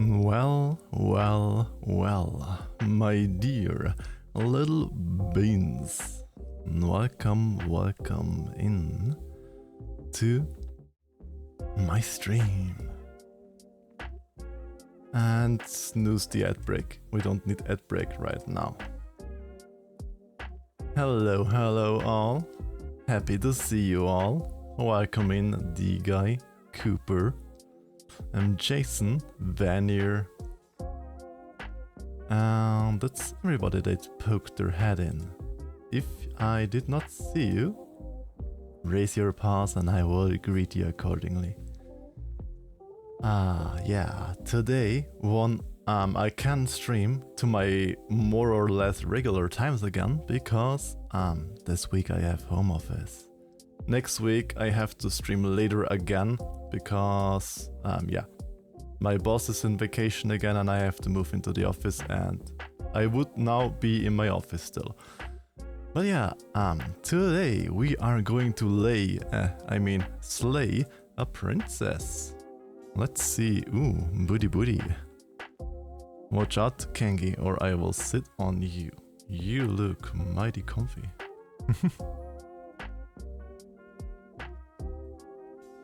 Well, my dear little beans, welcome in to my stream. And snooze the ad break. We don't need ad break right now. Hello all. Happy to see you all. Welcome in D-Guy, Cooper, and Jason, Vanier. And that's everybody that poked their head in. If I did not see you, raise your paws and I will greet you accordingly. Yeah, today I can stream to my more or less regular times again because this week I have home office. Next week I have to stream later again because yeah, my boss is in vacation again and I have to move into the office and I would now be in my office still. But yeah, today we are going to slay a princess. Let's see. Ooh, booty. Watch out, Kengi, or I will sit on you. You look mighty comfy.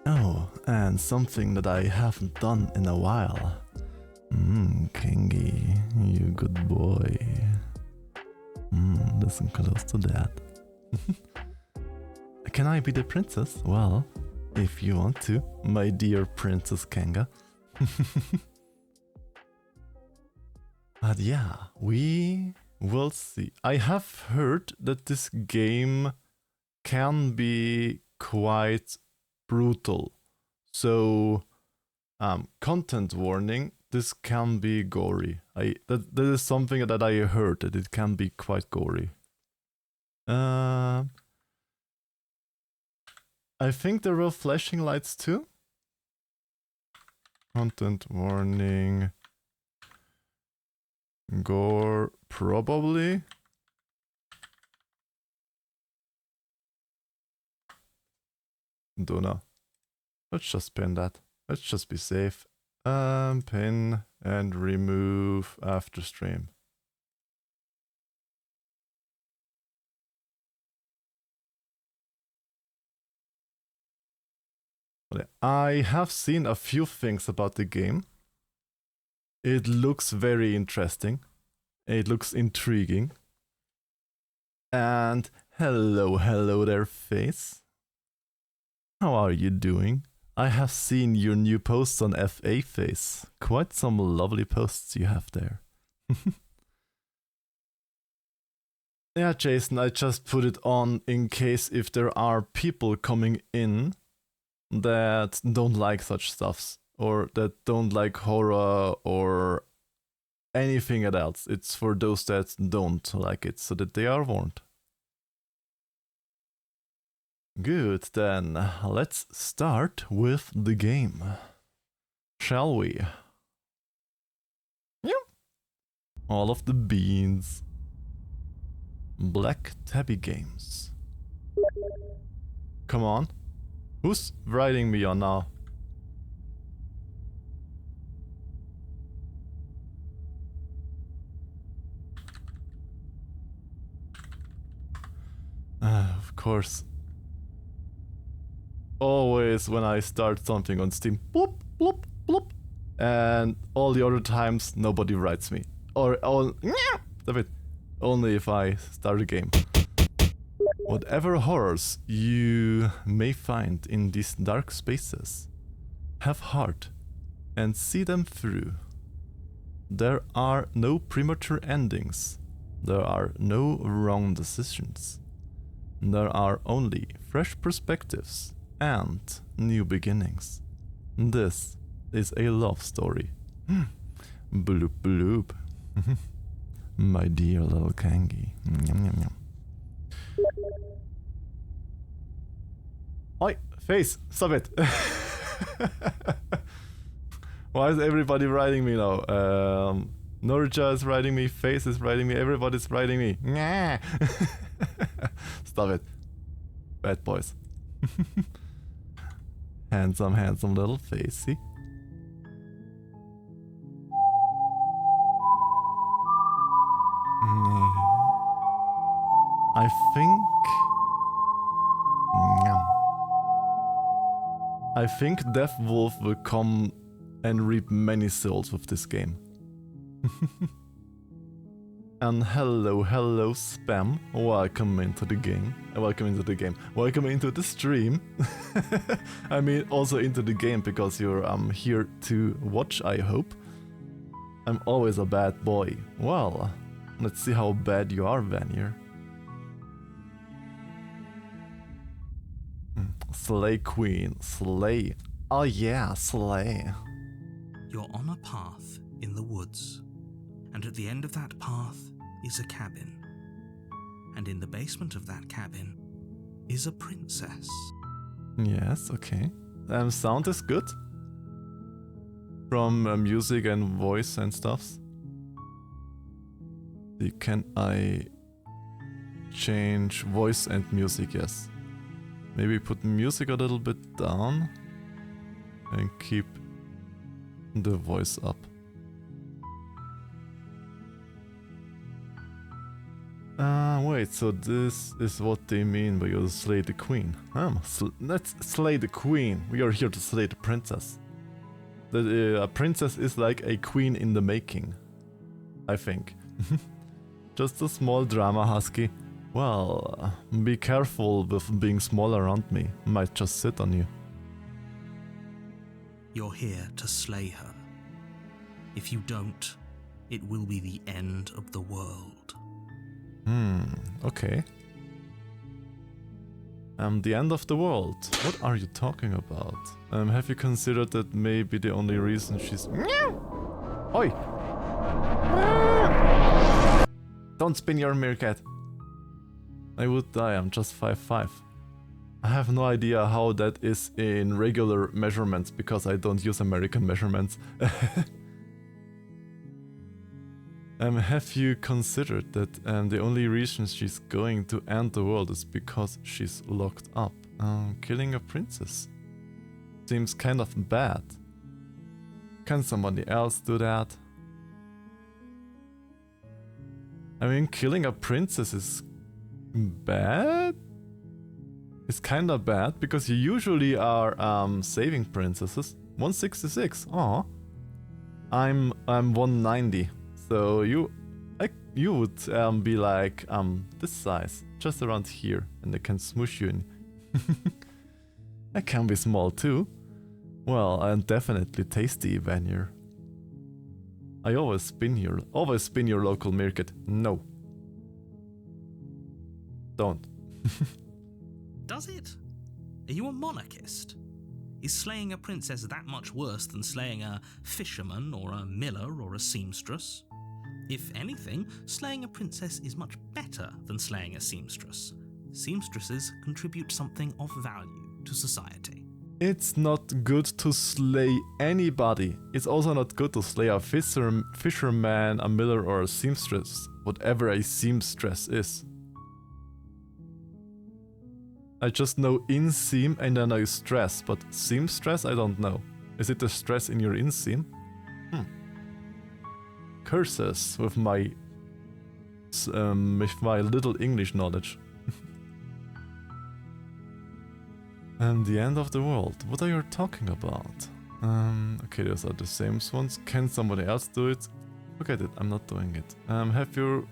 Oh, and something that I haven't done in a while. Kengi, you good boy. Listen close to that. Can I be the princess? Well, if you want to, my dear Princess Kanga. But yeah, we will see. I have heard that this game can be quite brutal. So, content warning, this can be gory. That is something that I heard, that it can be quite gory. I think there were flashing lights too. Content warning. Gore, probably. Don't know. Let's just pin that. Let's just be safe. Pin and remove after stream. I have seen a few things about the game. It looks very interesting. It looks intriguing. And hello there, face. How are you doing? I have seen your new posts on FA, face. Quite some lovely posts you have there. Yeah, Jason, I just put it on in case if there are people coming in that don't like such stuffs or that don't like horror or anything else. It's for those that don't like it so that they are warned. Good, then let's start with the game. Shall we? Yep. All of the beans. Black Tabby Games. Come on. Who's writing me on now? Of course. Always when I start something on Steam, bloop, bloop, bloop. And all the other times, nobody writes me. Or, stop it. Only if I start a game. Whatever horrors you may find in these dark spaces, have heart and see them through. There are no premature endings. There are no wrong decisions. There are only fresh perspectives and new beginnings. This is a love story. Bloop bloop. My dear little Kangi. Yum, yum, yum. Oi, face, stop it. Why is everybody writing me now? Norja is writing me, Face is writing me, everybody's writing me. Stop it. Bad boys. Handsome, handsome little Facey. I think Death Wolf will come and reap many souls with this game. And hello Spam, welcome into the game. Welcome into the stream. I mean also into the game because you're here to watch, I hope. I'm always a bad boy. Well, let's see how bad you are, Vanier. Slay Queen, slay. Oh yeah, slay. You're on a path in the woods, and at the end of that path is a cabin. And in the basement of that cabin is a princess. Yes, okay. Sound is good. From music and voice and stuffs. Can I change voice and music? Yes. Maybe put music a little bit down and keep the voice up. Wait, so this is what they mean by you slay the queen. Let's slay the queen. We are here to slay the princess. A princess is like a queen in the making, I think. Just a small drama, Husky. Well, be careful with being small around me. Might just sit on you. You're here to slay her. If you don't, it will be the end of the world. Okay. The end of the world. What are you talking about? Have you considered that maybe the only reason she's... Oi! Don't spin your meerkat. I would die, I'm just 5'5". I have no idea how that is in regular measurements because I don't use American measurements. Have you considered that the only reason she's going to end the world is because she's locked up? Killing a princess seems kind of bad. Can somebody else do that? I mean, killing a princess is bad? It's kinda bad because you usually are saving princesses. 166. Aw. I'm 190. So you would be like this size, just around here, and I can smoosh you in. I can be small too. Well, I'm definitely tasty, Vanier. I always spin your local meerkat. No. Don't. Does it? Are you a monarchist? Is slaying a princess that much worse than slaying a fisherman or a miller or a seamstress? If anything, slaying a princess is much better than slaying a seamstress. seamstresses contribute something of value to society. It's not good to slay anybody. It's also not good to slay a fisherman, a miller, or a seamstress, whatever a seamstress is. I just know inseam and then I stress, but seamstress I don't know. Is it the stress in your inseam? Curses with my little English knowledge. And the end of the world. What are you talking about? Okay, those are the same ones. Can somebody else do it? Forget it, I'm not doing it. Have you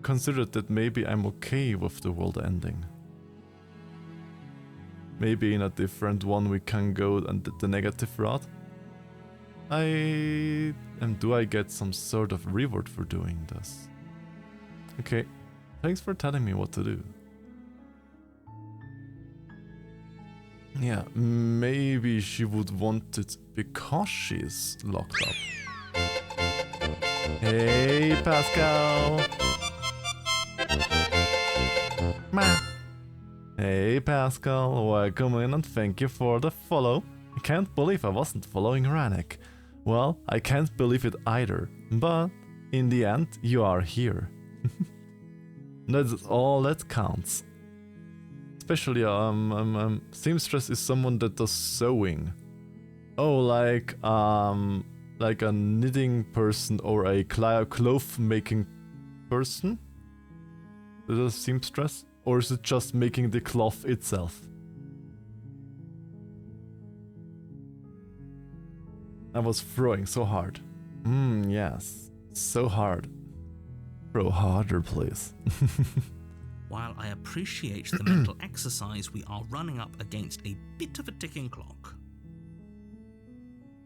considered that maybe I'm okay with the world ending? Maybe in a different one we can go and the negative route? Do I get some sort of reward for doing this? Okay, thanks for telling me what to do. Yeah, maybe she would want it because she's locked up. Hey, Pascal! Ma. Hey, Pascal, welcome in and thank you for the follow. I can't believe I wasn't following Ranek. Well, I can't believe it either, but in the end, you are here. That's all that counts. Especially, seamstress is someone that does sewing. Oh, like a knitting person or a cloth making person? Is it a seamstress? Or is it just making the cloth itself? I was throwing so hard. Yes. So hard. Throw harder, please. While I appreciate the mental exercise, we are running up against a bit of a ticking clock.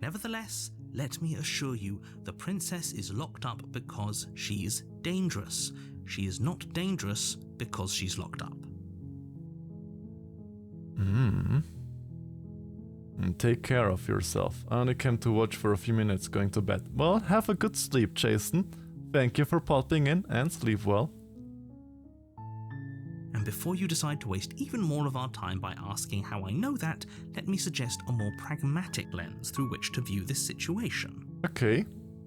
Nevertheless, let me assure you, the princess is locked up because she's dangerous. She is not dangerous because she's locked up. Take care of yourself. I only came to watch for a few minutes going to bed. Well, have a good sleep, Jason. Thank you for popping in and sleep well. And before you decide to waste even more of our time by asking how I know that, let me suggest a more pragmatic lens through which to view this situation. Okay,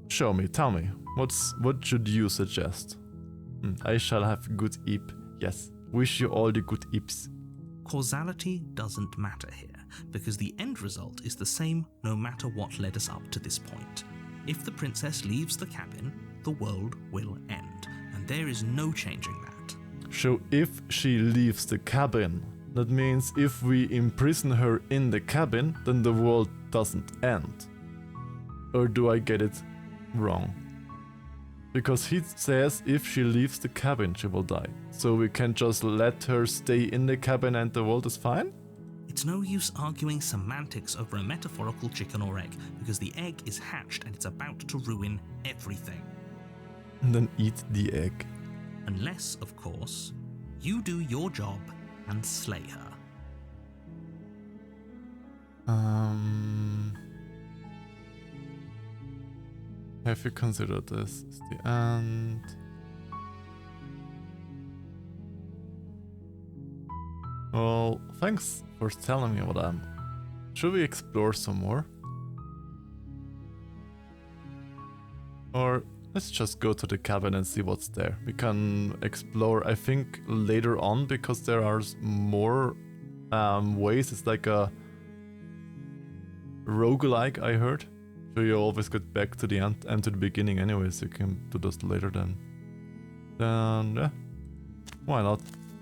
show me, tell me. What should you suggest? I shall have good eep. Yes, wish you all the good eeps. Causality doesn't matter here, because the end result is the same no matter what led us up to this point. If the princess leaves the cabin, the world will end, and there is no changing that. So if she leaves the cabin, that means if we imprison her in the cabin, then the world doesn't end. Or do I get it wrong? Because he says if she leaves the cabin, she will die. So we can just let her stay in the cabin and the world is fine? It's no use arguing semantics over a metaphorical chicken or egg, because the egg is hatched and it's about to ruin everything. And then eat the egg. Unless, of course, you do your job and slay her. Have you considered this? Is the end? Well, thanks for telling me what I'm. Should we explore some more? Or let's just go to the cabin and see what's there. We can explore, I think, later on, because there are more ways. It's like a roguelike, I heard. So you always get back to the end and to the beginning anyway, so you can do this later then. Then, yeah. Why not?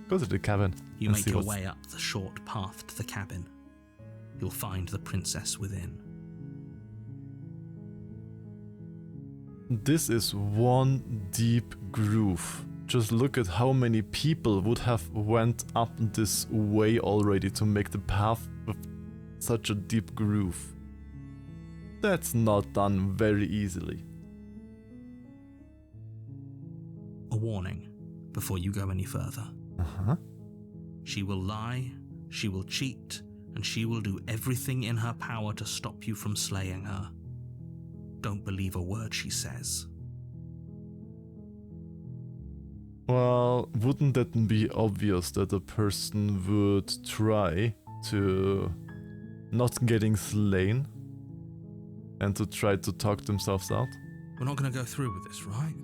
Go to the cabin. You make your way up the short path to the cabin. You'll find the princess within. This is one deep groove. Just look at how many people would have went up this way already to make the path with such a deep groove. That's not done very easily. A warning before you go any further. She will lie, she will cheat, and she will do everything in her power to stop you from slaying her. Don't believe a word she says. Well, wouldn't that be obvious that a person would try to not getting slain and to try to talk themselves out? We're not going to go through with this, right?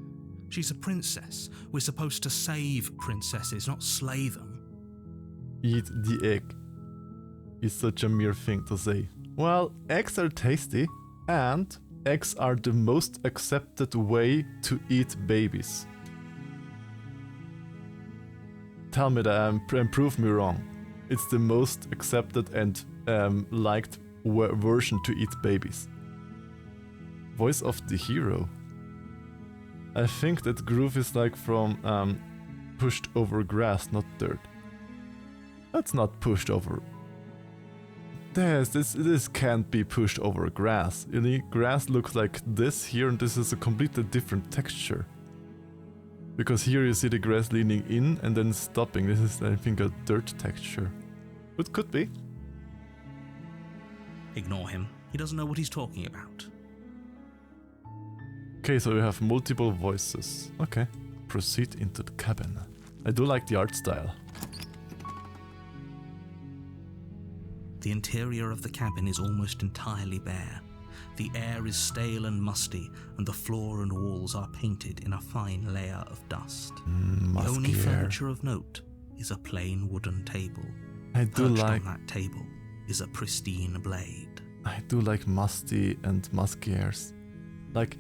She's a princess. We're supposed to save princesses, not slay them. Eat the egg is such a mere thing to say. Well, eggs are tasty, and eggs are the most accepted way to eat babies. Tell me that and prove me wrong. It's the most accepted and liked version to eat babies. Voice of the hero. I think that groove is like from pushed over grass, not dirt. That's not pushed over. This can't be pushed over grass. You know, grass looks like this here, and this is a completely different texture. Because here you see the grass leaning in and then stopping. This is, I think, a dirt texture. It could be. Ignore him. He doesn't know what he's talking about. Okay, so we have multiple voices. Okay, proceed into the cabin. I do like the art style. The interior of the cabin is almost entirely bare. The air is stale and musty, and the floor and walls are painted in a fine layer of dust. The only furniture of note is a plain wooden table. I do Perched like on that table is a pristine blade. I do like musty and musky airs. Like,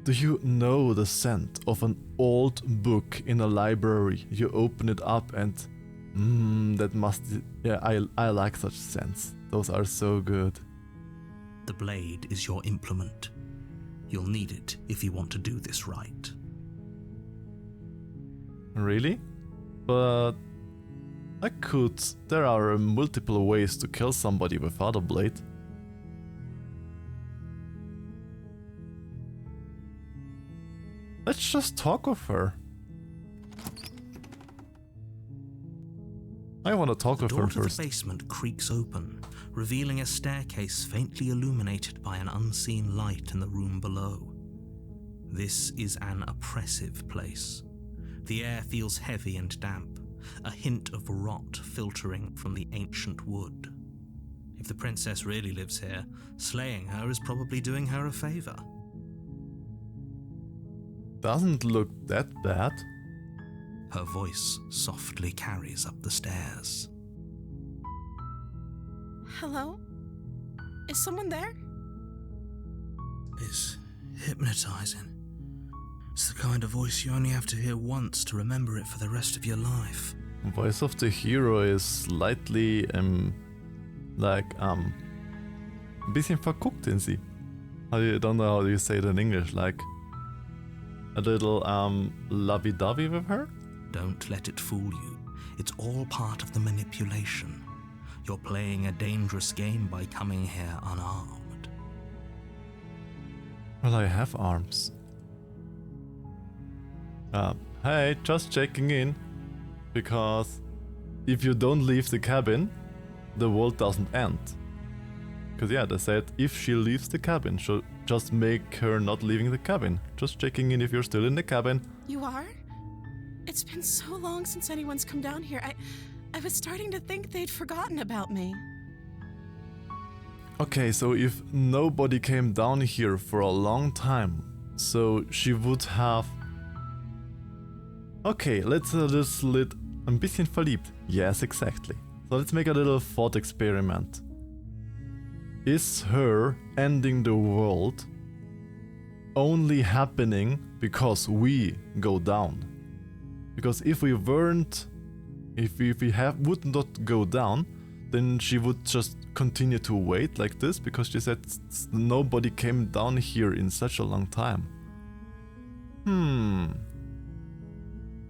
do you know the scent of an old book in a library? You open it up and that musty. Yeah, I like such scents. Those are so good. The blade is your implement. You'll need it if you want to do this right. Really? But I could. There are multiple ways to kill somebody without a blade. Let's just talk with her. I want to talk with her The door to first. the basement creaks open, revealing a staircase faintly illuminated by an unseen light in the room below. This is an oppressive place. The air feels heavy and damp, a hint of rot filtering from the ancient wood. If the princess really lives here, slaying her is probably doing her a favor. Doesn't look that bad. Her voice softly carries up the stairs. Hello? Is someone there? It's hypnotizing. It's the kind of voice you only have to hear once to remember it for the rest of your life. Voice of the hero is slightly ein bisschen verguckt in sie. I don't know how you say it in English, like a little lovey-dovey with her? Don't let it fool you. It's all part of the manipulation. You're playing a dangerous game by coming here unarmed. Well, I have arms. Hey, just checking in. Because if you don't leave the cabin, the world doesn't end. Because yeah, they said if she leaves the cabin, so just make her not leaving the cabin. Just checking in if you're still in the cabin. You are? It's been so long since anyone's come down here. I was starting to think they'd forgotten about me. Okay, so if nobody came down here for a long time, so she would have... Okay, let's just ein bisschen verliebt. Yes, exactly. So let's make a little thought experiment. Is her ending the world only happening because we go down? Because if we weren't, if we would not go down, then she would just continue to wait like this, because she said nobody came down here in such a long time.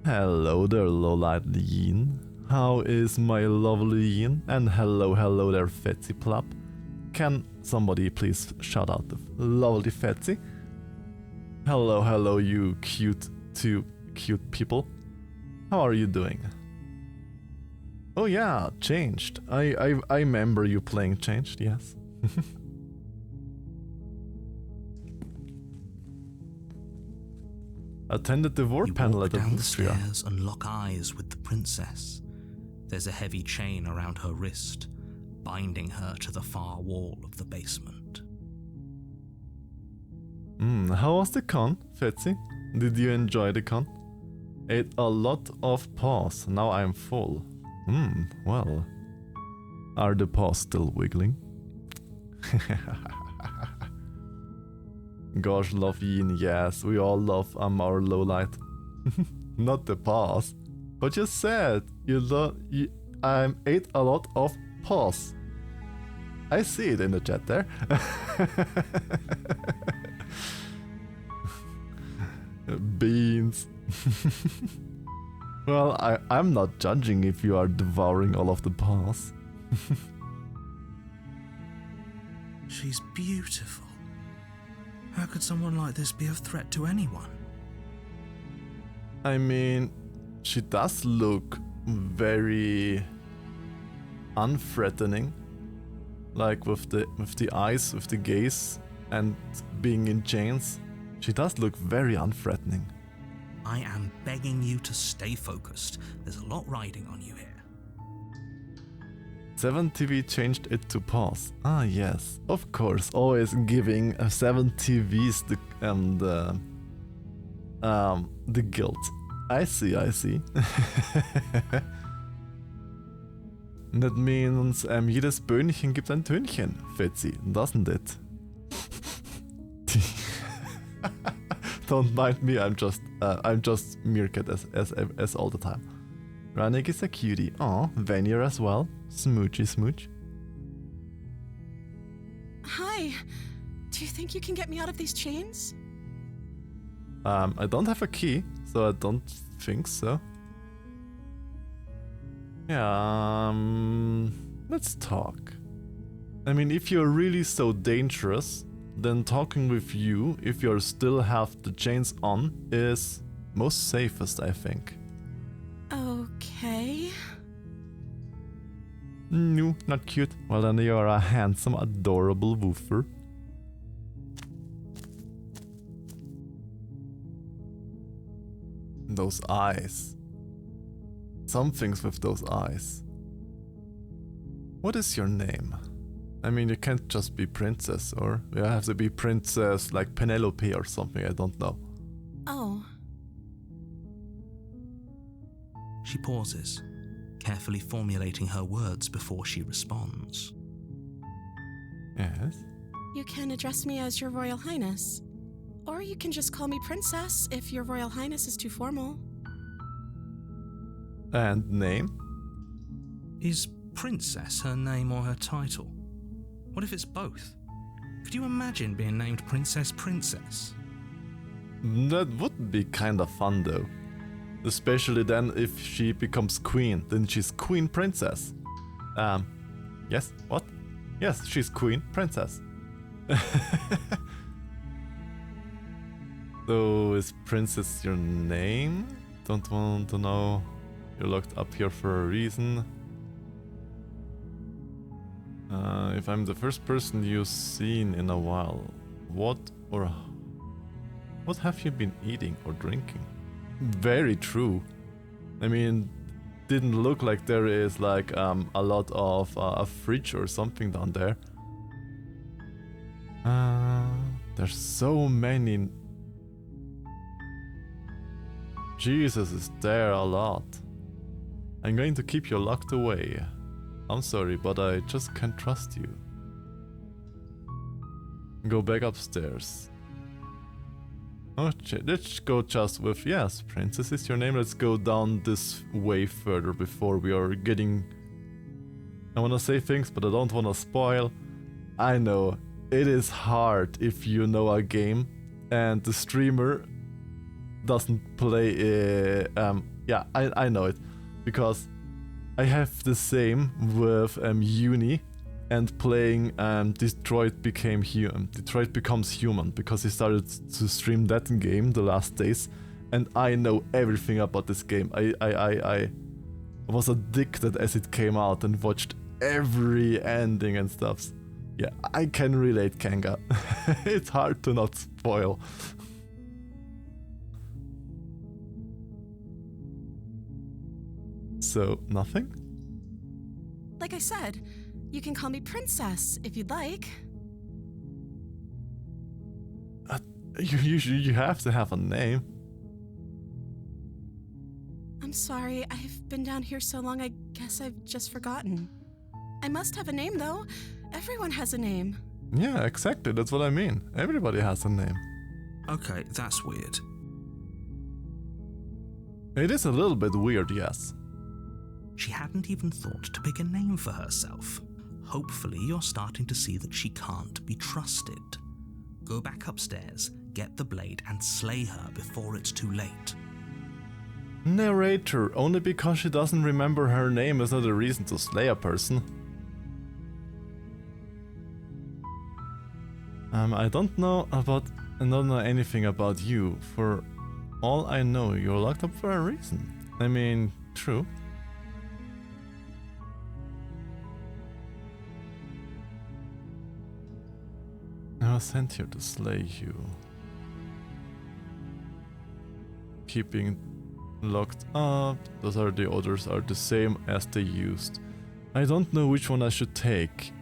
Hello there, lowlight Yin. How is my lovely Yin? And hello there, Fetzy Plop. Can somebody please shout out the lovely Fetzy? Hello, you two cute people. How are you doing? Oh yeah, Changed. I remember you playing Changed, yes. Attended the ward You panel walk at the down the booth fair. stairs and lock eyes with the princess. There's a heavy chain around her wrist, binding her to the far wall of the basement. How was the con, Fetzi? Did you enjoy the con? Ate a lot of paws, now I'm full. Well. Are the paws still wiggling? Gosh, love Yin, yes, we all love our lowlight. Not the paws. But you said you ate a lot of paws. I see it in the chat there. Beans. Well, I'm not judging if you are devouring all of the paws. She's beautiful. How could someone like this be a threat to anyone? I mean, she does look very unthreatening. Like with the eyes, with the gaze, and being in chains. She does look very unthreatening. I am begging you to stay focused. There's a lot riding on you here. 7TV changed it to pause. Ah yes, of course, always giving 7TVs the guilt. I see. That means jedes Böhnchen gibt ein Tönchen, Fetzi, doesn't it? Don't mind me, I'm just Meerkat as all the time. Ranik is a cutie. Aw, Vanier as well. Smoochy smooch. Hi. Do you think you can get me out of these chains? I don't have a key, so I don't think so. Yeah, let's talk. I mean, if you're really so dangerous, then talking with you, if you still have the chains on, is most safest, I think. Okay. No, not cute. Well, then you're a handsome, adorable woofer. Those eyes. Something's with those eyes. What is your name? I mean, you can't just be princess, or you have to be princess like Penelope or something, I don't know. Oh. She pauses, carefully formulating her words before she responds. Yes? You can address me as Your Royal Highness. Or you can just call me Princess if Your Royal Highness is too formal. And name? Is Princess her name or her title? What if it's both? Could you imagine being named Princess Princess? That would be kinda fun though. Especially then if she becomes queen, then she's Queen Princess. Yes? What? Yes, she's Queen Princess. So is Princess your name? Don't want to know. You're locked up here for a reason. If I'm the first person you've seen in a while, what have you been eating or drinking? Very true. I mean, didn't look like there is like a lot of a fridge or something down there. There's so many. Jesus is there a lot. I'm going to keep you locked away. I'm sorry, but I just can't trust you. Go back upstairs. Oh, let's go just with, yes, Princess is your name. Let's go down this way further before we are getting... I wanna say things, but I don't wanna spoil. I know, it is hard if you know a game and the streamer doesn't play... yeah, I know it. Because I have the same with Uni and playing Detroit Becomes Human, because he started to stream that game the last days, and I know everything about this game. I was addicted as it came out and watched every ending and stuff. Yeah, I can relate, Kanga. It's hard to not spoil. So, nothing? Like I said, you can call me Princess if you'd like. You have to have a name. I'm sorry, I've been down here so long I guess I've just forgotten. I must have a name though. Everyone has a name. Yeah, exactly, that's what I mean. Everybody has a name. Okay, that's weird. It is a little bit weird, yes. She hadn't even thought to pick a name for herself. Hopefully you're starting to see that she can't be trusted. Go back upstairs, get the blade, and slay her before it's too late. Narrator, only because she doesn't remember her name is not a reason to slay a person. I don't know anything about you. For all I know, you're locked up for a reason. I mean, true. I was sent here to slay you. Keeping locked up. Those are the others are the same as they used. I don't know which one I should take.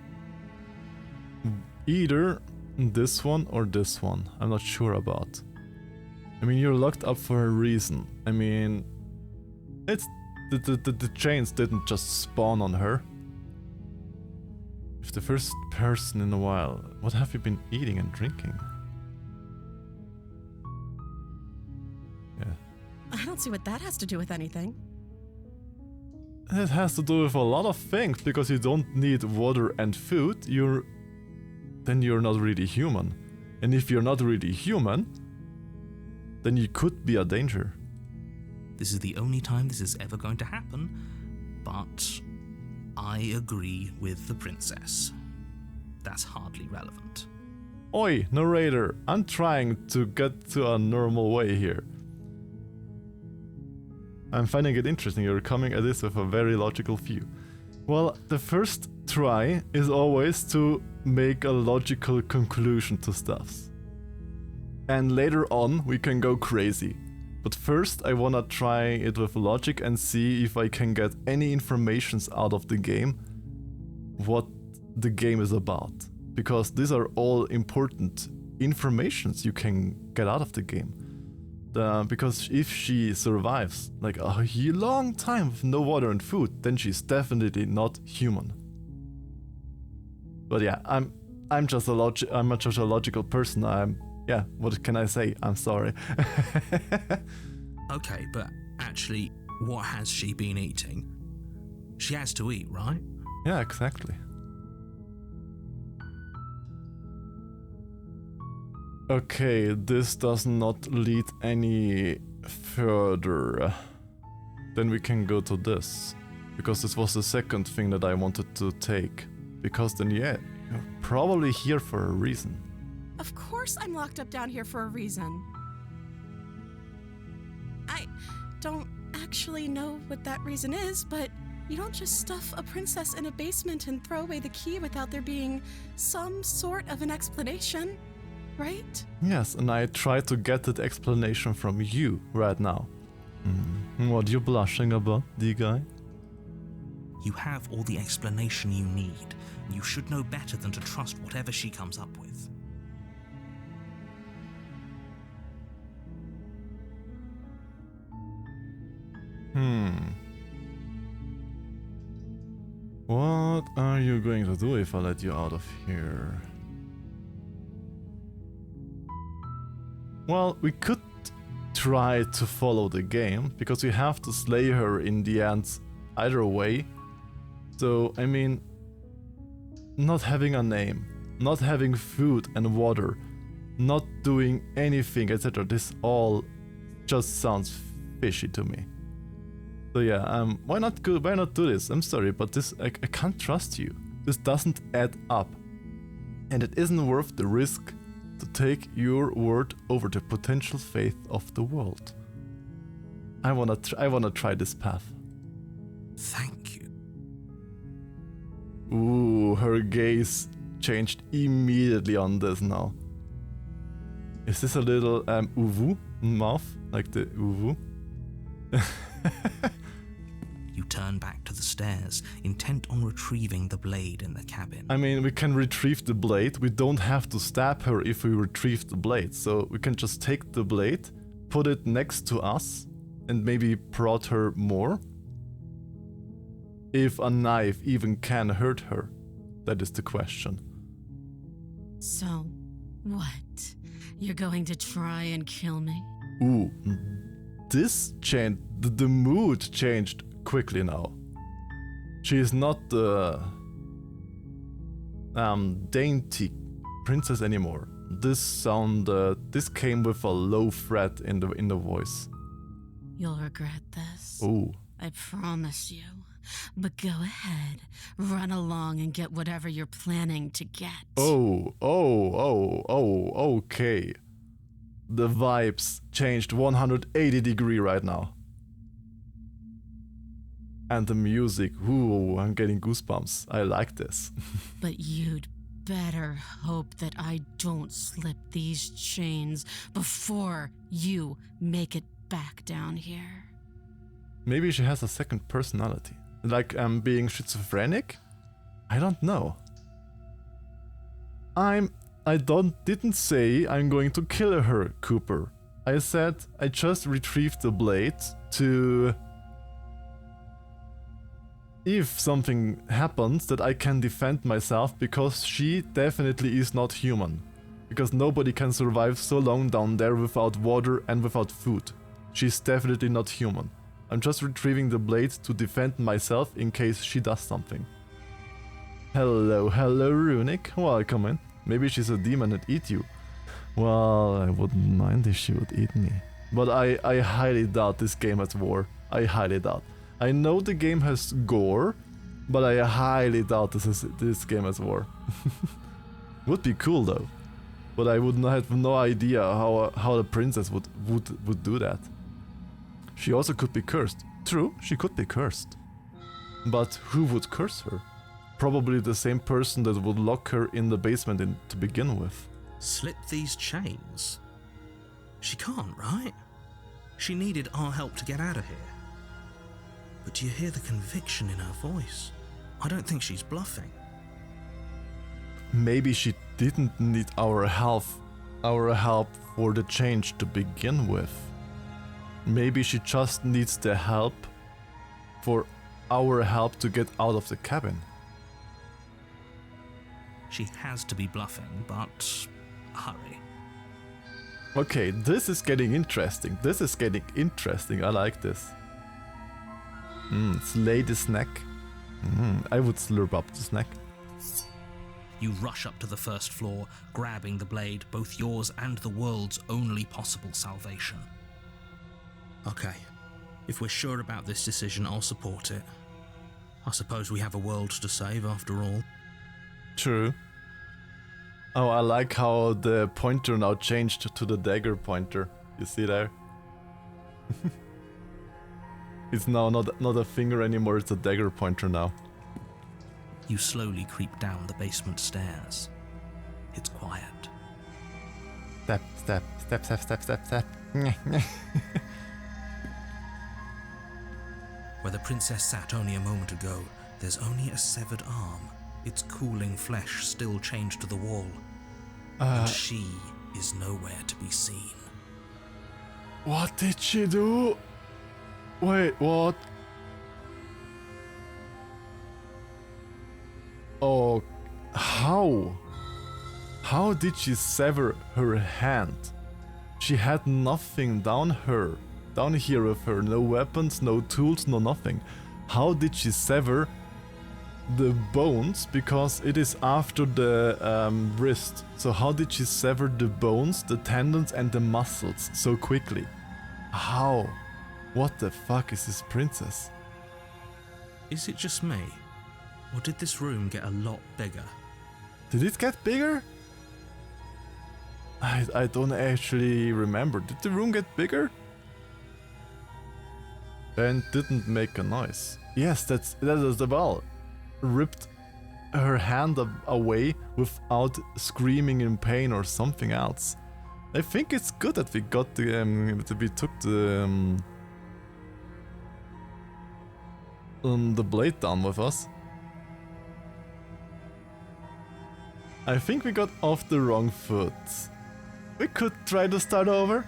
Either this one or this one. I'm not sure about. I mean, you're locked up for a reason. I mean, it's the chains didn't just spawn on her. If the first person in a while, what have you been eating and drinking? Yeah. I don't see what that has to do with anything. It has to do with a lot of things, because you don't need water and food, then you're not really human. And if you're not really human, then you could be a danger. This is the only time this is ever going to happen, but I agree with the princess. That's hardly relevant. Oi, narrator, I'm trying to get to a normal way here. I'm finding it interesting, you're coming at this with a very logical view. Well, the first try is always to make a logical conclusion to stuffs. And later on, we can go crazy. But first, I wanna try it with logic and see if I can get any informations out of the game, what the game is about. Because these are all important informations you can get out of the game. Because if she survives like a long time with no water and food, then she's definitely not human. But yeah, I'm just a logical person. Yeah, what can I say? I'm sorry. Okay, but actually, what has she been eating? She has to eat, right? Yeah, exactly. Okay, this does not lead any further. Then we can go to this. Because this was the second thing that I wanted to take. Because then, yeah, you're probably here for a reason. Of course I'm locked up down here for a reason. I don't actually know what that reason is, but you don't just stuff a princess in a basement and throw away the key without there being some sort of an explanation, right? Yes, and I try to get that explanation from you right now. What are you blushing about, D-guy? You have all the explanation you need. You should know better than to trust whatever she comes up with. What are you going to do if I let you out of here? Well, we could try to follow the game, because we have to slay her in the end either way. So, I mean, not having a name, not having food and water, not doing anything, etc. This all just sounds fishy to me. So yeah, why not do this? I'm sorry, but this I can't trust you. This doesn't add up. And it isn't worth the risk to take your word over the potential faith of the world. I wanna try this path. Thank you. Ooh, her gaze changed immediately on this now. Is this a little uwu mouth? Like the uwu? You turn back to the stairs, intent on retrieving the blade in the cabin. I mean, we can retrieve the blade. We don't have to stab her if we retrieve the blade. So we can just take the blade, put it next to us, and maybe prod her more. If a knife even can hurt her, that is the question. So, what? You're going to try and kill me? Ooh, this changed. The mood changed quickly now. She is not the dainty princess anymore. This came with a low threat in the voice. You'll regret this. Ooh. I promise you. But go ahead, run along and get whatever you're planning to get. Okay. The vibes changed 180 degree right now. And the music, ooh, I'm getting goosebumps. I like this. But you'd better hope that I don't slip these chains before you make it back down here. Maybe she has a second personality. Like being schizophrenic? I don't know. Didn't say I'm going to kill her, Cooper. I said I just retrieved the blade to... If something happens, that I can defend myself, because she definitely is not human. Because nobody can survive so long down there without water and without food. She's definitely not human. I'm just retrieving the blade to defend myself in case she does something. Hello, Runic. Welcome in. Maybe she's a demon and eat you. Well, I wouldn't mind if she would eat me. But I highly doubt this game has war. I highly doubt. I know the game has gore, but I highly doubt this game has war. Would be cool though. But I would have no idea how the princess would do that. She also could be cursed. True, she could be cursed. But who would curse her? Probably the same person that would lock her in the basement to begin with. Slip these chains? She can't, right? She needed our help to get out of here. But do you hear the conviction in her voice? I don't think she's bluffing. Maybe she didn't need our help for the change to begin with. Maybe she just needs the help for our help to get out of the cabin. She has to be bluffing, but hurry. Okay, this is getting interesting. I like this. Slay the snack. I would slurp up the snack. You rush up to the first floor, grabbing the blade, both yours and the world's only possible salvation. Okay, if we're sure about this decision, I'll support it. I suppose we have a world to save after all. True. Oh, I like how the pointer now changed to the dagger pointer. You see there? It's now not a finger anymore, it's a dagger pointer now. You slowly creep down the basement stairs. It's quiet. Step, step, step, step, step, step, step. Where the princess sat only a moment ago, there's only a severed arm, its cooling flesh still chained to the wall. And she is nowhere to be seen. What did she do? Wait, what? Oh, how? How did she sever her hand? She had nothing down here with her, no weapons, no tools, no nothing. How did she sever the bones? Because it is after the wrist. So how did she sever the bones, the tendons and the muscles so quickly? How? What the fuck is this princess? Is it just me? Or did this room get a lot bigger? Did it get bigger? I don't actually remember. Did the room get bigger? And didn't make a noise. Yes, that is the ball. Ripped her hand away without screaming in pain or something else. I think it's good that we got the we took the blade down with us. I think we got off the wrong foot. We could try to start over.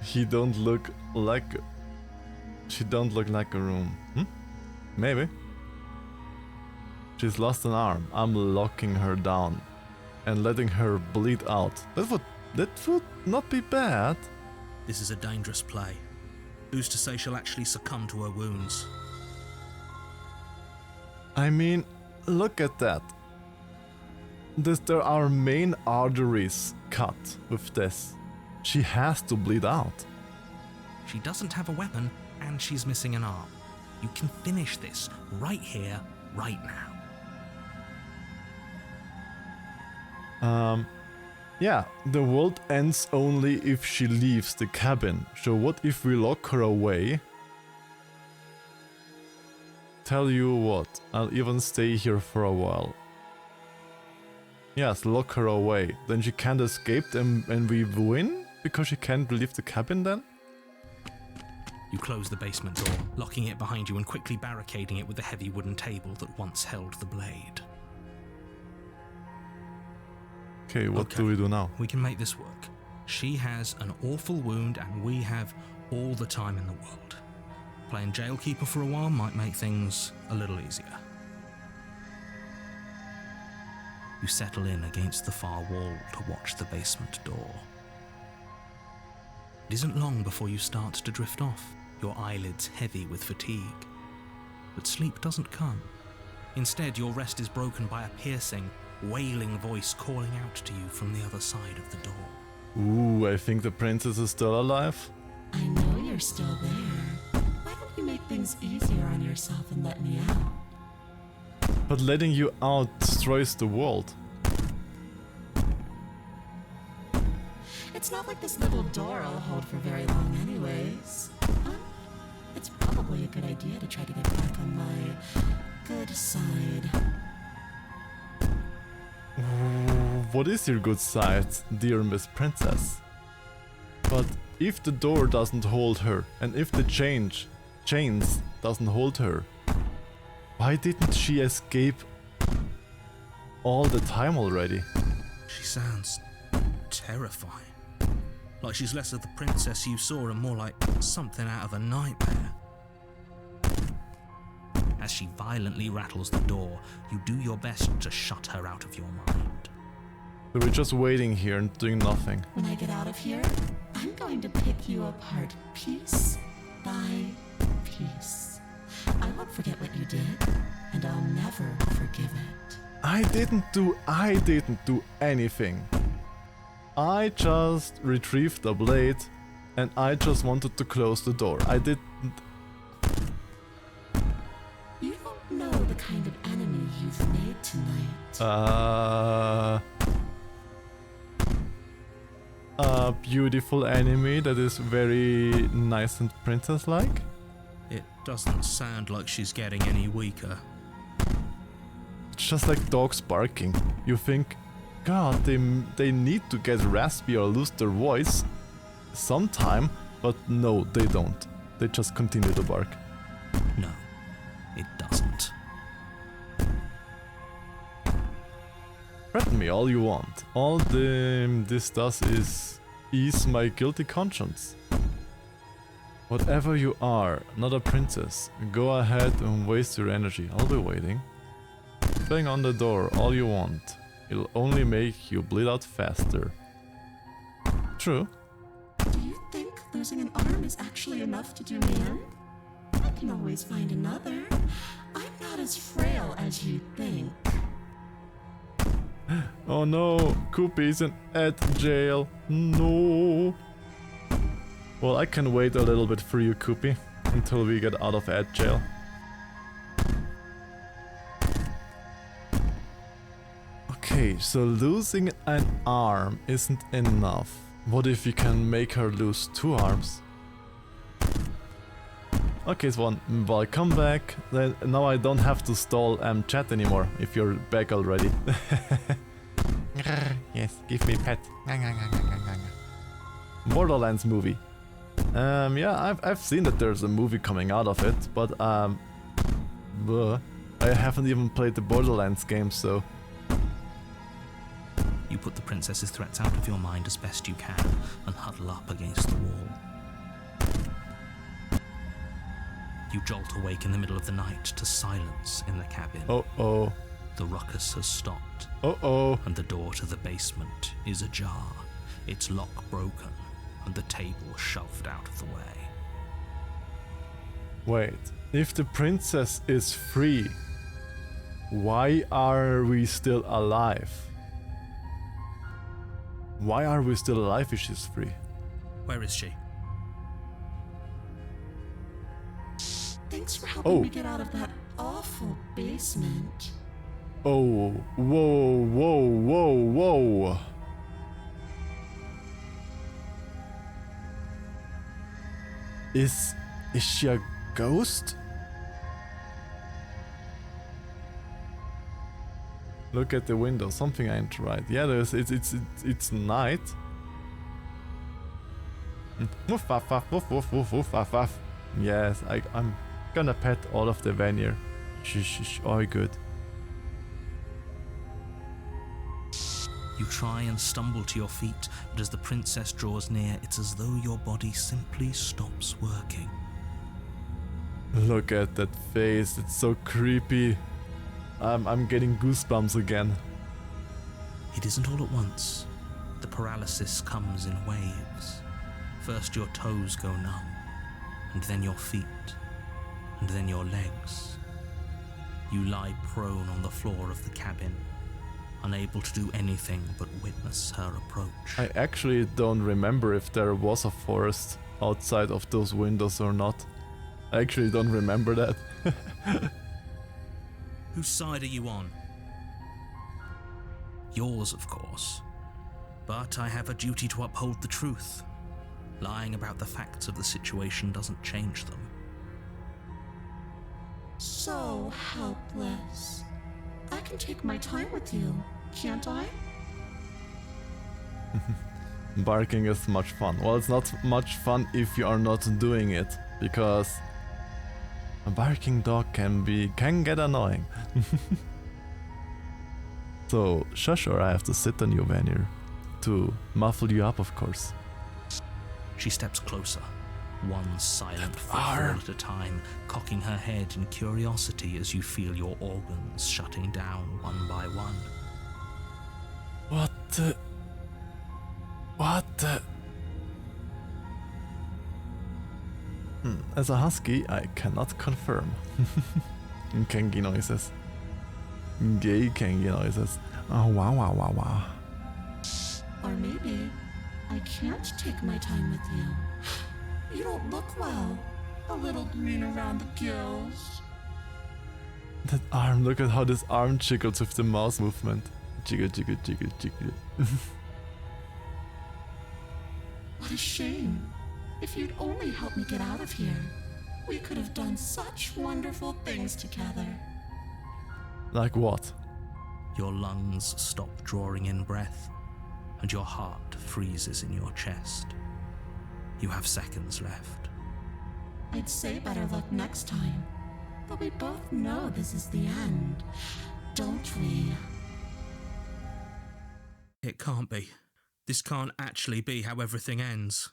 She don't look like a room. Maybe. She's lost an arm. I'm locking her down and letting her bleed out. That would not be bad. This is a dangerous play. Who's to say she'll actually succumb to her wounds? I mean, look at that. There are main arteries cut with this. She has to bleed out. She doesn't have a weapon, and she's missing an arm. You can finish this right here, right now. Yeah, the world ends only if she leaves the cabin. So what if we lock her away? Tell you what, I'll even stay here for a while. Yes, lock her away. Then she can't escape and we win? Because she can't leave the cabin then? You close the basement door, locking it behind you and quickly barricading it with the heavy wooden table that once held the blade. Okay, what do we do now? We can make this work. She has an awful wound and we have all the time in the world. Playing jailkeeper for a while might make things a little easier. You settle in against the far wall to watch the basement door. It isn't long before you start to drift off, your eyelids heavy with fatigue. But sleep doesn't come. Instead, your rest is broken by a piercing, wailing voice calling out to you from the other side of the door. Ooh, I think the princess is still alive. I know you're still there. Why don't you make things easier on yourself and let me out? But letting you out destroys the world. It's not like this little door will hold for very long anyways. It's probably a good idea to try to get back on my good side. What is your good side, dear Miss Princess? But if the door doesn't hold her, and if the chains doesn't hold her, why didn't she escape all the time already? She sounds terrifying. Like she's less of the princess you saw and more like something out of a nightmare. As she violently rattles the door, you do your best to shut her out of your mind. So we're just waiting here and doing nothing. When I get out of here, I'm going to pick you apart piece by piece. I won't forget what you did, and I'll never forgive it. I didn't do anything. I just retrieved the blade and I just wanted to close the door. I didn't... You don't know the kind of enemy you've made tonight. A beautiful enemy that is very nice and princess-like? It doesn't sound like she's getting any weaker. It's just like dogs barking. You think, God, they need to get raspy or lose their voice sometime, but no, they don't. They just continue to bark. No, it doesn't. Threaten me all you want. All this does is ease my guilty conscience. Whatever you are, not a princess, go ahead and waste your energy. I'll be waiting. Bang on the door all you want. It'll only make you bleed out faster. True. Do you think losing an arm is actually enough to do me in? I can always find another. I'm not as frail as you think. Oh no, Koopy's at jail. No. Well, I can wait a little bit for you, Koopy, until we get out of ad jail. Okay, so losing an arm isn't enough. What if you can make her lose 2 arms? Okay, Swan, well, come back. Then now I don't have to stall chat anymore, if you're back already. Yes, give me pet. Borderlands movie. Yeah, I've seen that there's a movie coming out of it, but bleh. I haven't even played the Borderlands game, so... You put the princess's threats out of your mind as best you can and huddle up against the wall. You jolt awake in the middle of the night to silence in the cabin. Oh. The ruckus has stopped. Oh. And the door to the basement is ajar, its lock broken, and the table shoved out of the way. Wait, if the princess is free, why are we still alive? Why are we still alive if she's free? Where is she? Thanks for helping me get out of that awful basement. Oh, whoa. Is she a ghost? Look at the window, something ain't right. Yeah, it's night. Woof, waff, waff, woof, woof, woof, woof, waff, waff. Yes, I'm gonna pet all of the Vanir. Shh, all good. You try and stumble to your feet, but as the princess draws near, it's as though your body simply stops working. Look at that face, it's so creepy. I'm getting goosebumps again. It isn't all at once. The paralysis comes in waves. First your toes go numb, and then your feet, and then your legs. You lie prone on the floor of the cabin, unable to do anything but witness her approach. I actually don't remember if there was a forest outside of those windows or not. I actually don't remember that. Whose side are you on? Yours, of course. But I have a duty to uphold the truth. Lying about the facts of the situation doesn't change them. So helpless. I can take my time with you, can't I? Barking is much fun. Well, it's not much fun if you are not doing it, because a barking dog can get annoying. So, shush, or I have to sit on you, Vanir. To muffle you up, of course. She steps closer, one silent footfall at a time, cocking her head in curiosity as you feel your organs shutting down one by one. What the... As a husky, I cannot confirm. Kangi noises. Gay kangi noises. Oh, wow. Or maybe I can't take my time with you. You don't look well. A little green around the gills. That arm, look at how this arm jiggles with the mouse movement. Jiggle. What a shame. If you'd only helped me get out of here, we could have done such wonderful things together. Like what? Your lungs stop drawing in breath, and your heart freezes in your chest. You have seconds left. I'd say better luck next time, but we both know this is the end, don't we? It can't be. This can't actually be how everything ends.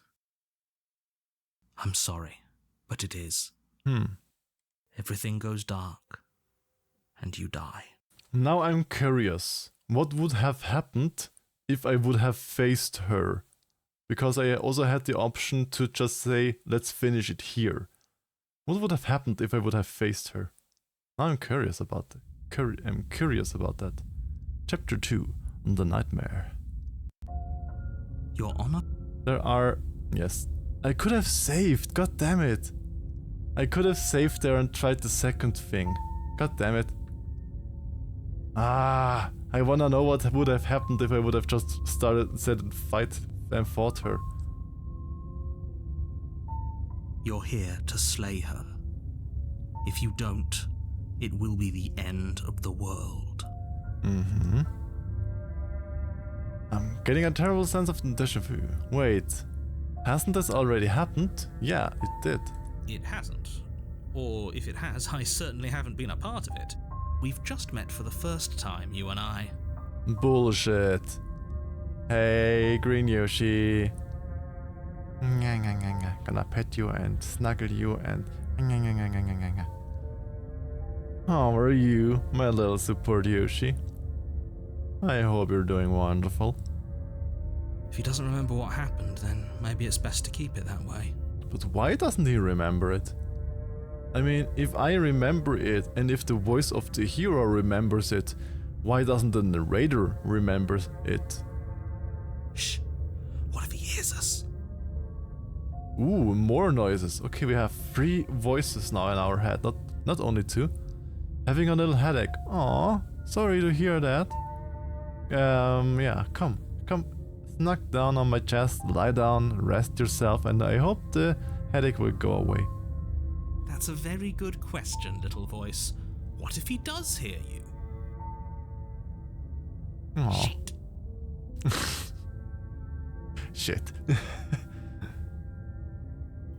I'm sorry, but it is. Everything goes dark, and you die. Now I'm curious. What would have happened if I would have faced her? Because I also had the option to just say, let's finish it here. What would have happened if I would have faced her? Now I'm curious about that. I'm curious about that. Chapter 2, The Nightmare. Your Honor? There are... Yes. I could have saved, god damn it. I could have saved there and tried the second thing. God damn it. I wanna know what would have happened if I would have just said fight and fought her. You're here to slay her. If you don't, it will be the end of the world. I'm getting a terrible sense of déjà vu. Wait. Hasn't this already happened? Yeah, it did. It hasn't. Or if it has, I certainly haven't been a part of it. We've just met for the first time, you and I. Bullshit. Hey, Green Yoshi. Gonna pet you and snuggle you and... How are you, my little support Yoshi? I hope you're doing wonderful. If he doesn't remember what happened, then maybe it's best to keep it that way. But why doesn't he remember it? I mean, if I remember it and if the voice of the hero remembers it, why doesn't the narrator remember it? Shh. What if he hears us? Ooh, more noises. Okay, we have 3 voices now in our head, not only 2. Having a little headache. Aw, sorry to hear that. Yeah, come. Snug down on my chest, lie down, rest yourself, and I hope the headache will go away. That's a very good question, little voice. What if he does hear you? Aw. Shit. Shit.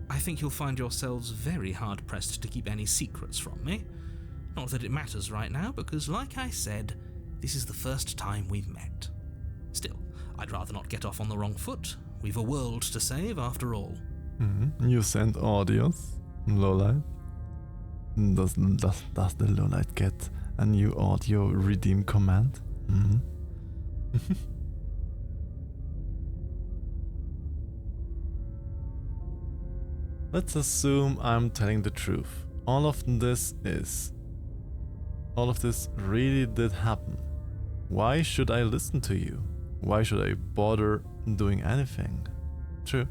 I think you'll find yourselves very hard-pressed to keep any secrets from me. Not that it matters right now, because like I said, this is the first time we've met. Still, I'd rather not get off on the wrong foot. We've a world to save after all. You send audios, Lowlight. Does the Lowlight get a new audio redeem command? Let's assume I'm telling the truth. All of this really did happen. Why should I listen to you? Why should I bother doing anything? True.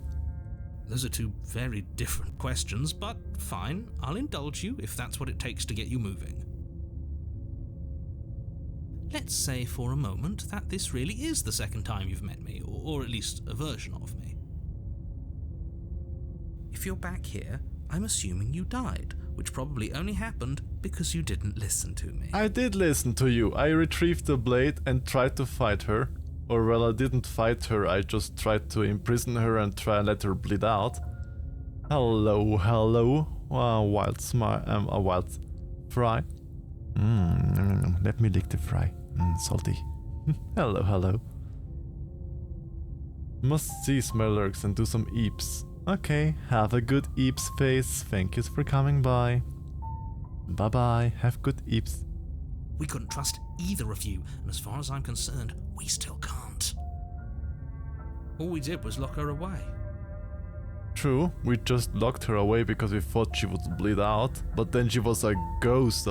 Those are 2 very different questions, but fine, I'll indulge you if that's what it takes to get you moving. Let's say for a moment that this really is the second time you've met me, or at least a version of me. If you're back here, I'm assuming you died, which probably only happened because you didn't listen to me. I did listen to you. I retrieved the blade and tried to fight her. Or well, I didn't fight her, I just tried to imprison her and try and let her bleed out. Hello. A wild fry. Let me lick the fry. Salty. Hello. Must cease my lurks and do some eeps. Okay, have a good eeps face. Thank you for coming by. Bye, have good eeps. We couldn't trust either of you, and as far as I'm concerned, we still can't. All we did was lock her away. True, we just locked her away because we thought she would bleed out, but then she was a ghost,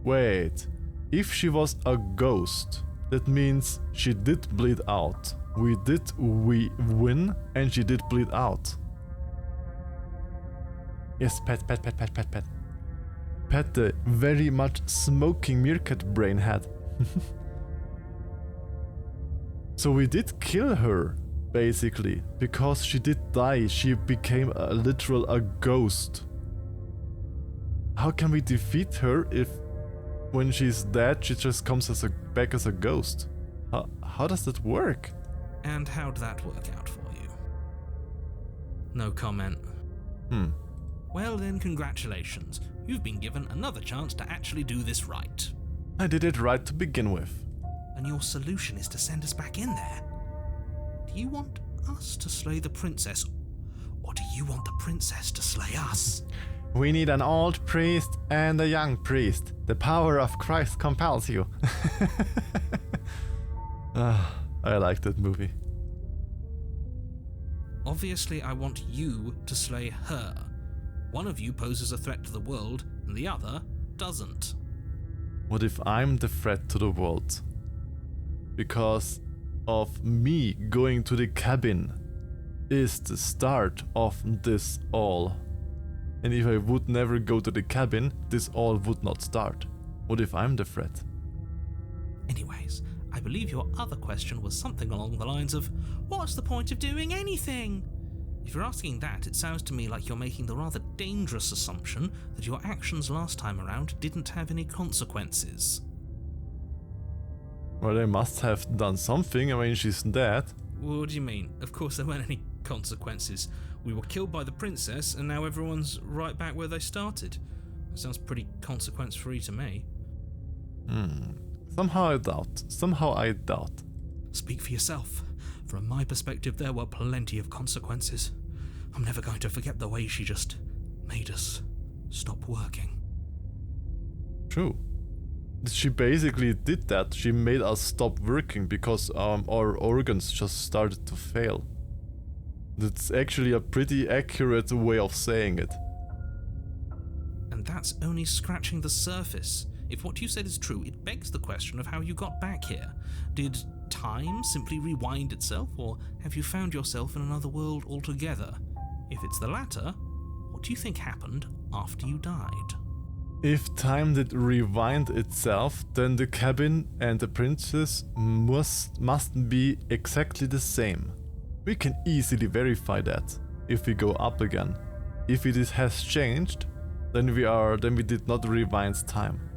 Wait, if she was a ghost, that means she did bleed out. We win, and she did bleed out. Yes, pet. Pet the very much smoking meerkat brain head. So we did kill her, basically, because she did die. She became a ghost. How can we defeat her if, when she's dead, she just comes back as a ghost? How does that work? And how'd that work out for you? No comment. Well then, congratulations. You've been given another chance to actually do this right. I did it right to begin with. And your solution is to send us back in there. Do you want us to slay the princess, or do you want the princess to slay us? We need an old priest and a young priest. The power of Christ compels you. I like that movie. Obviously, I want you to slay her. One of you poses a threat to the world, and the other doesn't. What if I'm the threat to the world? Because of me going to the cabin is the start of this all. And if I would never go to the cabin, this all would not start. What if I'm the threat? Anyways, I believe your other question was something along the lines of, what's the point of doing anything? If you're asking that, it sounds to me like you're making the rather dangerous assumption that your actions last time around didn't have any consequences. Well, they must have done something. I mean, she's dead. What do you mean? Of course there weren't any consequences. We were killed by the princess, and now everyone's right back where they started. That sounds pretty consequence-free to me. Somehow I doubt. Speak for yourself. From my perspective, there were plenty of consequences. I'm never going to forget the way she just made us stop working. True. She basically did that. She made us stop working because our organs just started to fail. That's actually a pretty accurate way of saying it. And that's only scratching the surface. If what you said is true, it begs the question of how you got back here. Did time simply rewind itself, or have you found yourself in another world altogether? If it's the latter, what do you think happened after you died? If time did rewind itself, then the cabin and the princess must be exactly the same. We can easily verify that if we go up again. If it has changed, then we did not rewind time.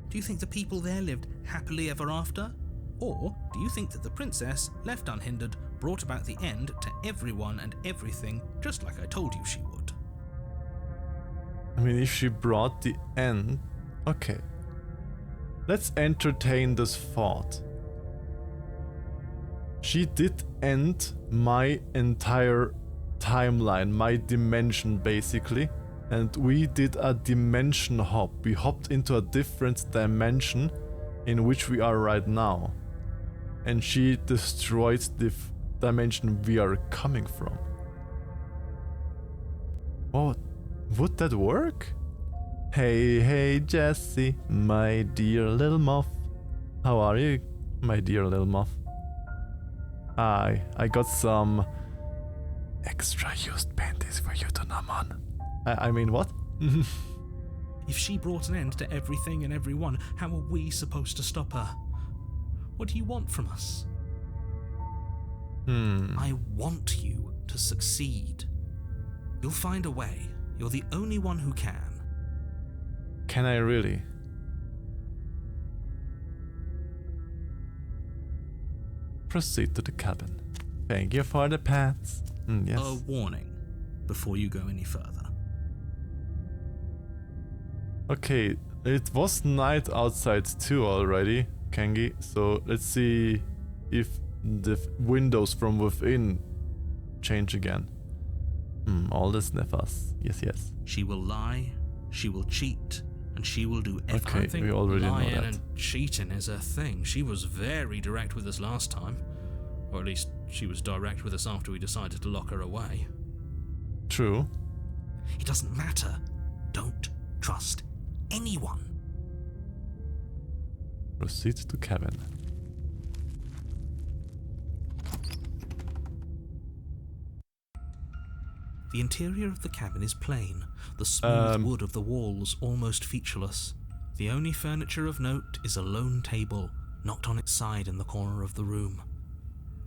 Do you think the people there lived happily ever after? Or do you think that the princess, left unhindered, brought about the end to everyone and everything, just like I told you she would? I mean, if she brought the end... Okay. Let's entertain this thought. She did end my entire timeline, my dimension basically. And we did a dimension hop. We hopped into a different dimension in which we are right now. And she destroyed the dimension we are coming from. Oh, would that work? Hey Jessie, my dear little moth. How are you, my dear little moth? I got some extra used panties for you to numb on. I mean, what? If she brought an end to everything and everyone, how are we supposed to stop her? What do you want from us? I want you to succeed. You'll find a way. You're the only one who can. Can I really? Proceed to the cabin. Thank you for the pets. Yes. A warning before you go any further. Okay, it was night outside too already, Kengi, so let's see if the windows from within change again. All the sniffers. Yes. She will lie, she will cheat, and she will do everything. Okay, we already know lying that. and cheating is her thing. She was very direct with us last time. Or at least she was direct with us after we decided to lock her away. True. It doesn't matter. Don't trust anyone. Proceed to cabin. The interior of the cabin is plain, the smooth wood of the walls almost featureless. The only furniture of note is a lone table, knocked on its side in the corner of the room.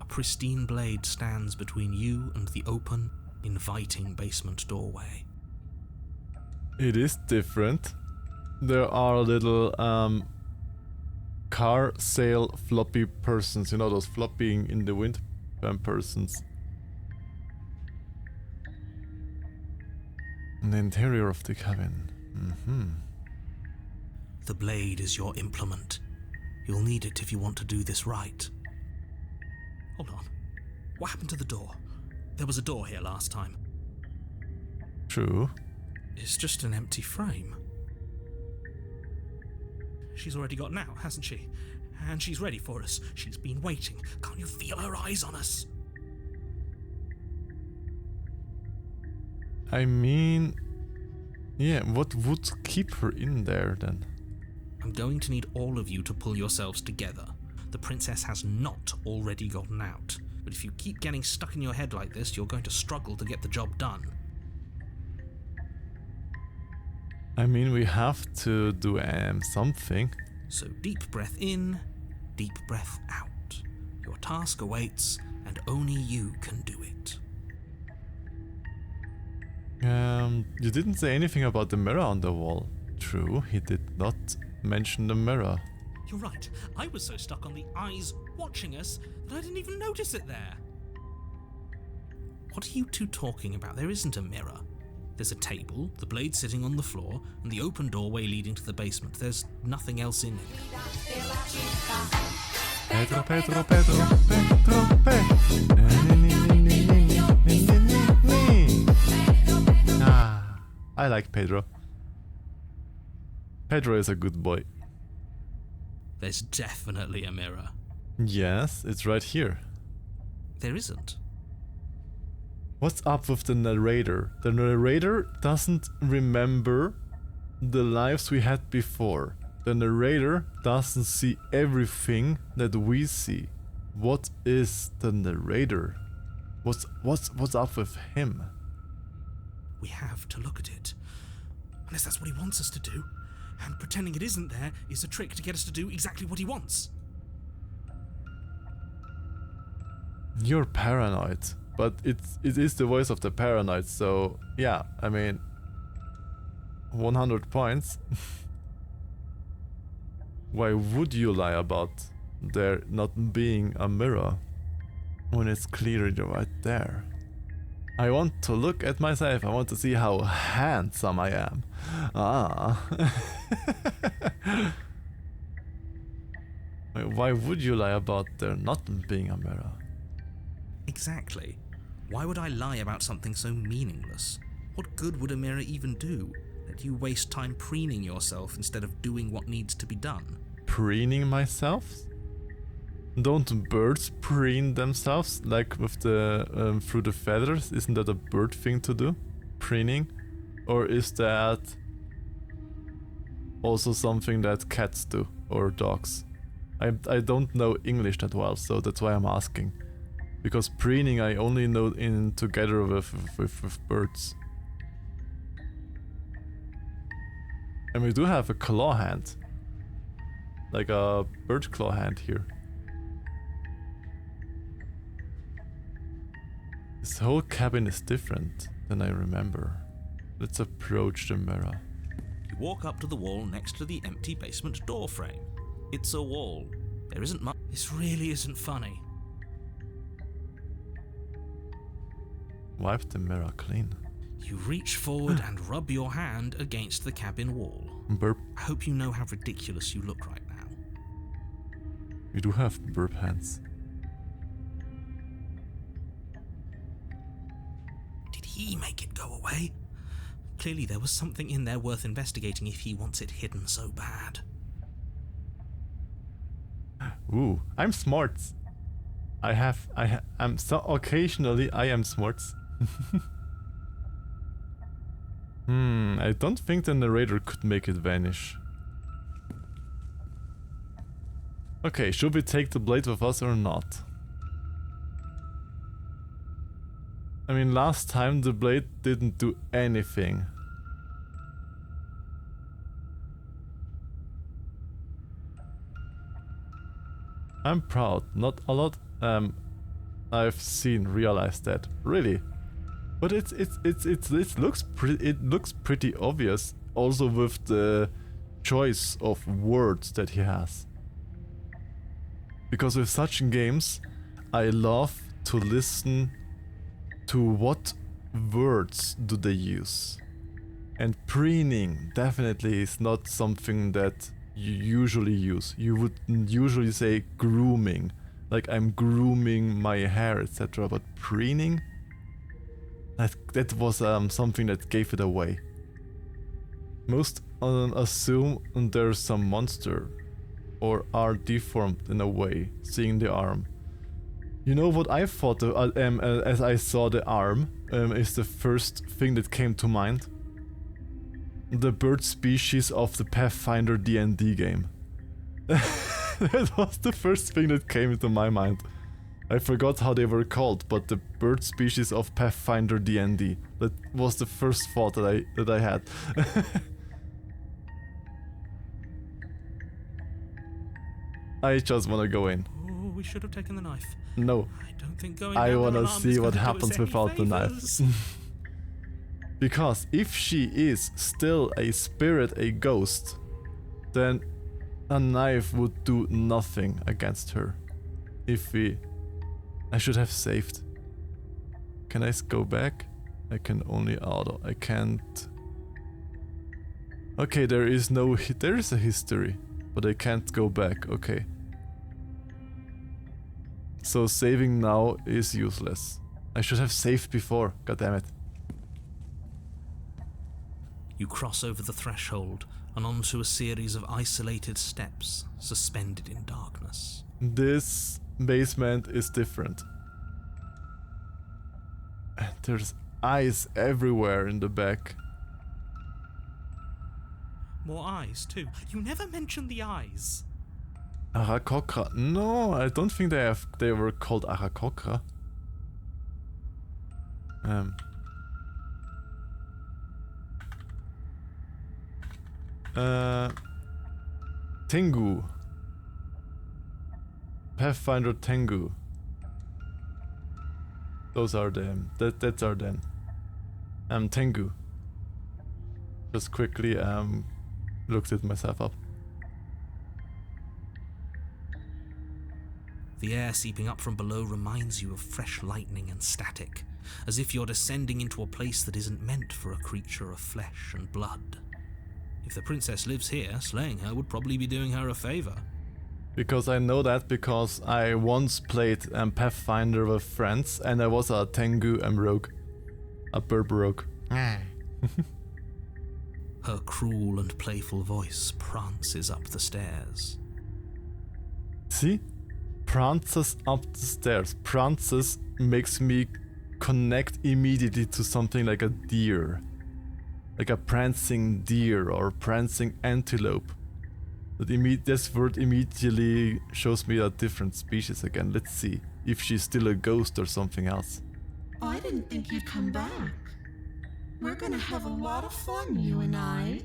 A pristine blade stands between you and the open, inviting basement doorway. It is different. There are little car sale floppy persons, you know, those flopping in the wind persons. In the interior of the cabin. The blade is your implement. You'll need it if you want to do this right. Hold on. What happened to the door? There was a door here last time. True. It's just an empty frame. She's already gotten out, hasn't she? And she's ready for us. She's been waiting. Can't you feel her eyes on us? I mean... Yeah, what would keep her in there then? I'm going to need all of you to pull yourselves together. The princess has not already gotten out. But if you keep getting stuck in your head like this, you're going to struggle to get the job done. I mean, we have to do something. So deep breath in, deep breath out. Your task awaits, and only you can do it. You didn't say anything about the mirror on the wall. True, he did not mention the mirror. You're right. I was so stuck on the eyes watching us that I didn't even notice it there. What are you two talking about? There isn't a mirror. There's a table, the blade sitting on the floor, and the open doorway leading to the basement. There's nothing else in it. Pedro, Pedro, Pedro, Pedro, Ah, I like Pedro. Pedro is a good boy. There's definitely a mirror. Yes, it's right here. There isn't. What's up with the narrator? The narrator doesn't remember the lives we had before. The narrator doesn't see everything that we see. What is the narrator? What's up with him? We have to look at it. Unless that's what he wants us to do. And pretending it isn't there is a trick to get us to do exactly what he wants. You're paranoid, but it is the voice of the paranoid, so yeah, I mean, 100 points. Why would you lie about there not being a mirror when it's clearly right there? I want to look at myself, I want to see how handsome I am. Ah. Why would you lie about there not being a mirror? Exactly. Why would I lie about something so meaningless? What good would a mirror even do? That you waste time preening yourself instead of doing what needs to be done. Preening myself? Don't birds preen themselves like with the through the feathers? Isn't that a bird thing to do? Preening? Or is that also something that cats do or dogs? I don't know English that well, so that's why I'm asking. Because preening I only know in together with birds. And we do have a claw hand. Like a bird claw hand here. This whole cabin is different than I remember. Let's approach the mirror. You walk up to the wall next to the empty basement door frame. It's a wall. There isn't much. This really isn't funny. Wipe the mirror clean. You reach forward and rub your hand against the cabin wall. Burp. I hope you know how ridiculous you look right now. We do have burp hands. Did he make it go away? Clearly there was something in there worth investigating if he wants it hidden so bad. Ooh, I'm smart. I'm so occasionally I am smart. I don't think the narrator could make it vanish. Okay, should we take the blade with us or not? I mean, last time the blade didn't do anything. I'm proud, not a lot I've seen realize that. Really. But it looks pretty obvious also with the choice of words that he has. Because with such games I love to listen to what words do they use. And preening definitely is not something that you usually use. You would usually say grooming, like I'm grooming my hair, etc. But preening? That was something that gave it away. Most assume there's some monster or are deformed in a way, seeing the arm. You know what I thought as I saw the arm is the first thing that came to mind? The bird species of the Pathfinder D&D game. That was the first thing that came into my mind. I forgot how they were called, but the bird species of Pathfinder D&D. That was the first thought that I had. I just wanna go in. Oh, we should have taken the knife. No. I don't think going I down wanna an arm see is what gonna do us happens any without the favours. knife. Because if she is still a spirit, a ghost, then a knife would do nothing against her. I should have saved. Can I go back? I can only auto. I can't. Okay, there is a history, but I can't go back. Okay. So saving now is useless. I should have saved before. God damn it. You cross over the threshold and onto a series of isolated steps suspended in darkness. This basement is different. And there's eyes everywhere in the back. More eyes, too. You never mentioned the eyes. Arakokra. No, I don't think they were called Arakokra. Tengu. Pathfinder Tengu. Those are them. That's are them. Tengu. Just quickly looked it myself up. The air seeping up from below reminds you of fresh lightning and static, as if you're descending into a place that isn't meant for a creature of flesh and blood. If the princess lives here, slaying her would probably be doing her a favor. Because I know that because I once played Pathfinder with friends and I was a Tengu rogue. A burb rogue. Her cruel and playful voice prances up the stairs. See? Prances up the stairs. Prances makes me connect immediately to something like a deer. Like a prancing deer or prancing antelope. This word immediately shows me a different species again. Let's see if she's still a ghost or something else. I didn't think you'd come back. We're gonna have a lot of fun, you and I.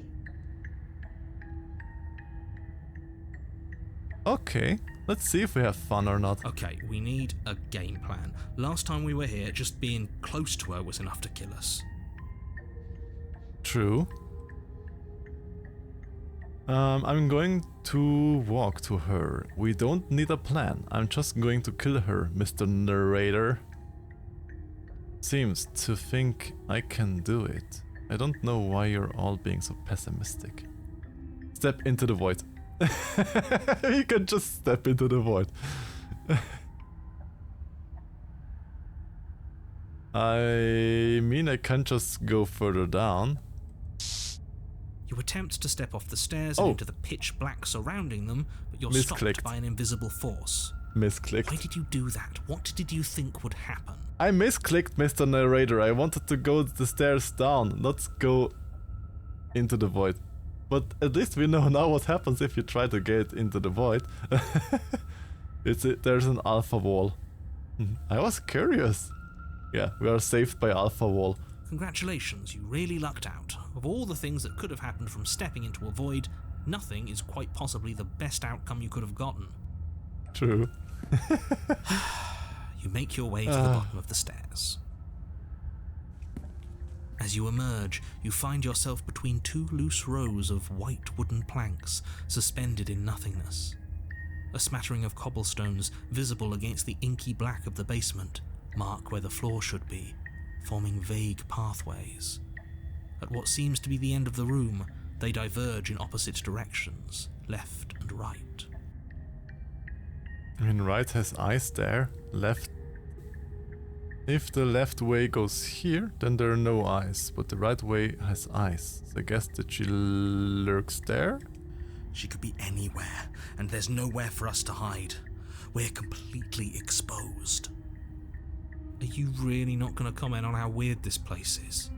Okay, let's see if we have fun or not. Okay, we need a game plan. Last time we were here, just being close to her was enough to kill us. True. I'm going to walk to her. We don't need a plan. I'm just going to kill her, Mr. Narrator. Seems to think I can do it. I don't know why you're all being so pessimistic. Step into the void. You can just step into the void. I mean, I can't just go further down. You attempt to step off the stairs and into the pitch black surrounding them, but you're stopped by an invisible force. Misclicked. Why did you do that? What did you think would happen? I misclicked, Mr. Narrator. I wanted to go the stairs down. Let's go into the void. But at least we know now what happens if you try to get into the void. There's an alpha wall. I was curious. Yeah, we are saved by alpha wall. Congratulations, you really lucked out. Of all the things that could have happened from stepping into a void, nothing is quite possibly the best outcome you could have gotten. True. You make your way to the bottom of the stairs. As you emerge, you find yourself between two loose rows of white wooden planks suspended in nothingness. A smattering of cobblestones visible against the inky black of the basement mark where the floor should be, forming vague pathways. At what seems to be the end of the room, they diverge in opposite directions, left and right. I mean, right has eyes there, left... If the left way goes here, then there are no eyes, but the right way has eyes. So I guess that she lurks there? She could be anywhere, and there's nowhere for us to hide. We're completely exposed. Are you really not going to comment on how weird this place is?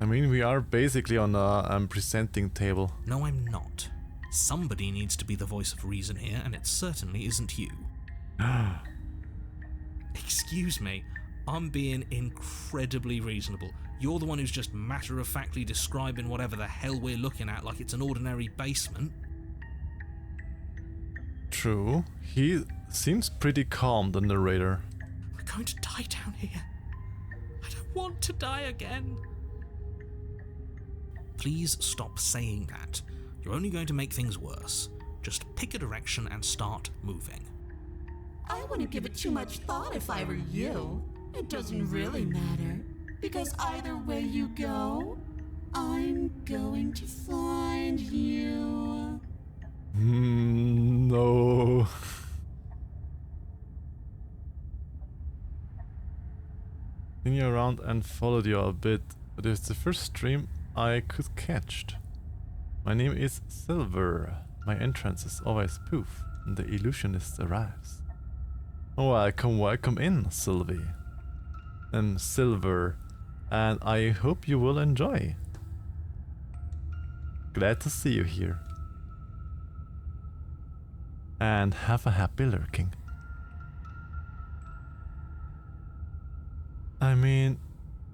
I mean, we are basically on a presenting table. No, I'm not. Somebody needs to be the voice of reason here, and it certainly isn't you. Excuse me, I'm being incredibly reasonable. You're the one who's just matter-of-factly describing whatever the hell we're looking at like it's an ordinary basement. True. He seems pretty calm, the narrator. We're going to die down here. I don't want to die again. Please stop saying that. You're only going to make things worse. Just pick a direction and start moving. I wouldn't give it too much thought if I were you. It doesn't really matter, because either way you go, I'm going to find you. No. Continue around and followed you a bit, but it's the first stream I could catch. My name is Silver. My entrance is always poof, and the illusionist arrives. Welcome, welcome in, Sylvie. I'm Silver, and I hope you will enjoy. Glad to see you here. And have a happy lurking. I mean,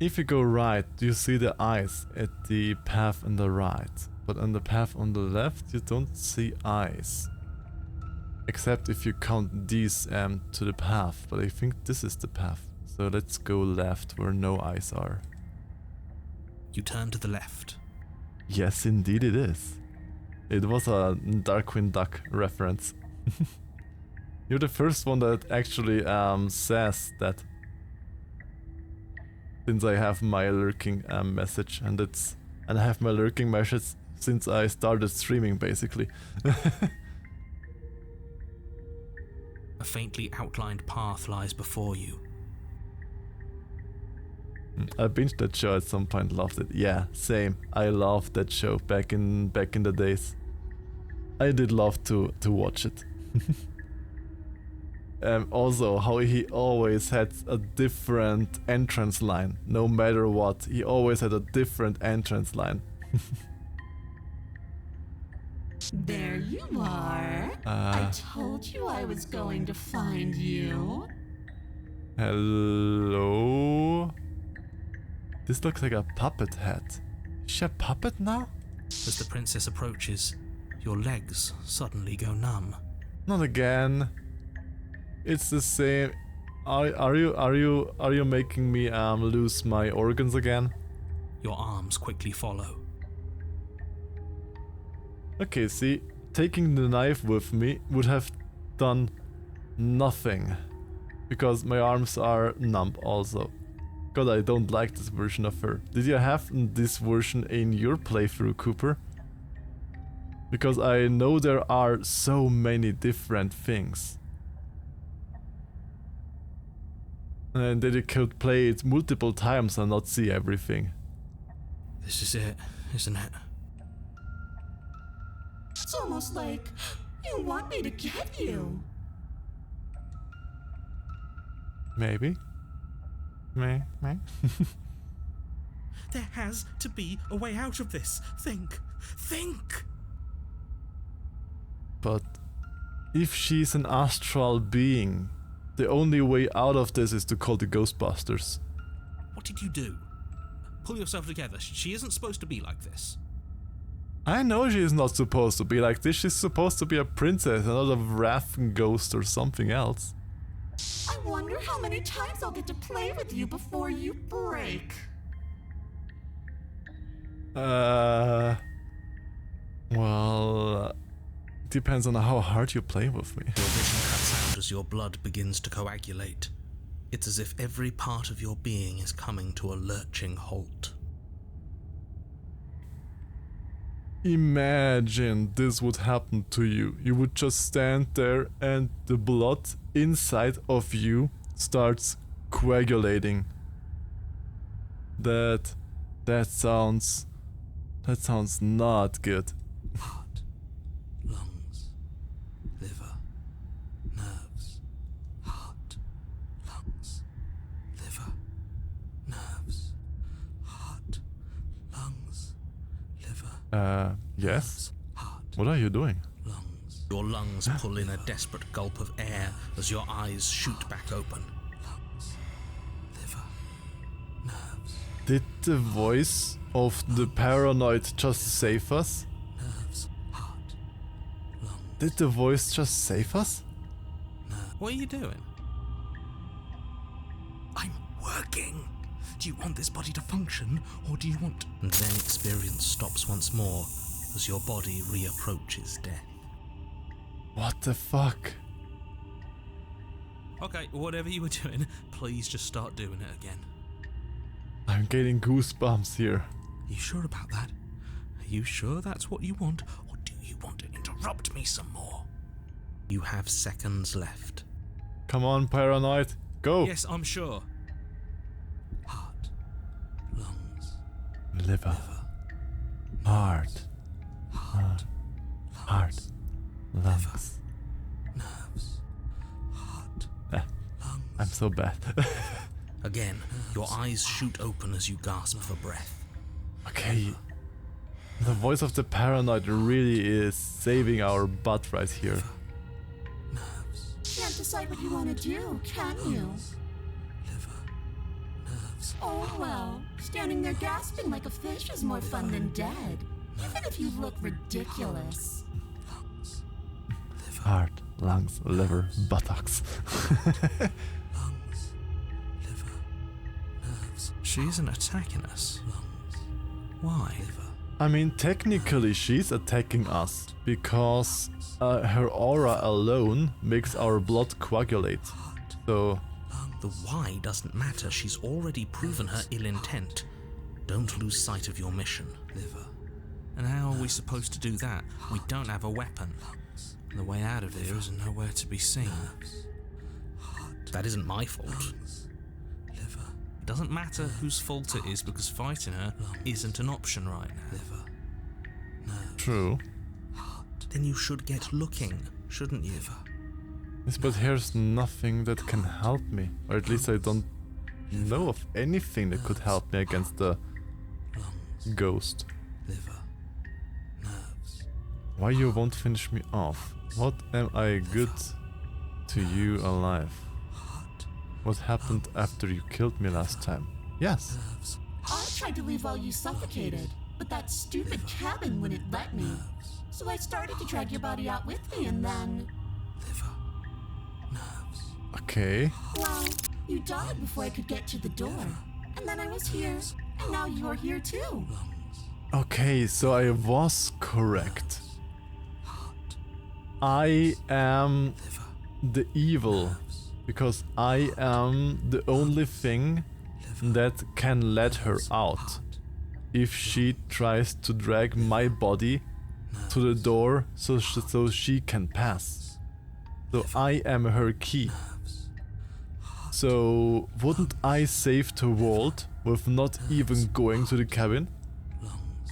if you go right, you see the eyes at the path on the right, but on the path on the left you don't see eyes. Except if you count these to the path, but I think this is the path. So let's go left where no eyes are. You turn to the left. Yes, indeed it is. It was a Darkwing Duck reference. You're the first one that actually says that. Since I have my lurking message, and I have my lurking message since I started streaming, basically. A faintly outlined path lies before you. I binged that show at some point, loved it. Yeah, same. I loved that show back in the days. I did love to watch it. Also, how he always had a different entrance line. No matter what, he always had a different entrance line. There you are. I told you I was going to find you. Hello? This looks like a puppet head. Is she a puppet now? As the princess approaches, your legs suddenly go numb. Not again. It's the same. Are you making me lose my organs again? Your arms quickly follow. Okay, see, taking the knife with me would have done nothing, because my arms are numb also. God, I don't like this version of her. Did you have this version in your playthrough, Cooper? Because I know there are so many different things. And that you could play it multiple times and not see everything. This is it, isn't it? It's almost like you want me to get you. Maybe. May. There has to be a way out of this. Think! But if she's an astral being, the only way out of this is to call the Ghostbusters. What did you do? Pull yourself together. She isn't supposed to be like this. I know she is not supposed to be like this. She's supposed to be a princess and not a wrath ghost or something else. I wonder how many times I'll get to play with you before you break. Well, depends on how hard you play with me. Your vision cuts out as your blood begins to coagulate. It's as if every part of your being is coming to a lurching halt. Imagine this would happen to you. You would just stand there and the blood inside of you starts coagulating. That sounds not good. Heart, lungs, liver, nerves. Heart, lungs, liver, nerves. Heart, lungs, liver. Yes? Heart, What are you doing? lungs. Your lungs pull in a desperate gulp of air as your eyes shoot back open. Lungs, liver, nerves. Did the voice of the paranoid just save us? Nerves, heart, lungs. Did the voice just save us? What are you doing? I'm working. Do you want this body to function, or do you want... And then experience stops once more as your body reapproaches death. What the fuck? Okay, whatever you were doing, please just start doing it again. I'm getting goosebumps here. Are you sure about that? Are you sure that's what you want, or do you want to interrupt me some more? You have seconds left. Come on, Paranoid. Go! Yes, I'm sure. Heart, lungs, Liver. Heart. Heart. Lungs. nerves, heart, lungs. I'm so bad. Again, your eyes shoot open as you gasp for breath. Okay. The voice of the Paranoid really is saving our butt right here. Nerves, Can't decide what you want to do, can you? liver, nerves, Oh well, standing there gasping like a fish is more fun than dead. Even if you look ridiculous. lungs, liver, Heart, lungs, liver, buttocks. lungs, liver, nerves. She isn't attacking us. Lungs. Why? Liver. I mean, technically she's attacking us because her aura alone makes our blood coagulate. So, The why doesn't matter. She's already proven her ill intent. Don't lose sight of your mission. Liver. And how are we supposed to do that? We don't have a weapon. And the way out of here is nowhere to be seen. That isn't my fault. It doesn't matter whose fault it is because fighting her isn't an option right now. true. Then you should get looking, shouldn't you? Yes, but here's nothing that can help me. Or at least I don't know of anything that could help me against the ghost. Liver. Nerves. Why you won't finish me off? What am I good to you alive? What happened after you killed me last time? Yes. I tried to leave while you suffocated, but that stupid cabin wouldn't let me. So I started to drag your body out with me and then... Liver. Nerves. Okay. Well, you died before I could get to the door. And then I was here, and now you're here too. Okay, so I was correct. I am the evil because I am the only thing that can let her out. If she tries to drag my body to the door so she can pass. So I am her key. So wouldn't I save the world with not even going to the cabin?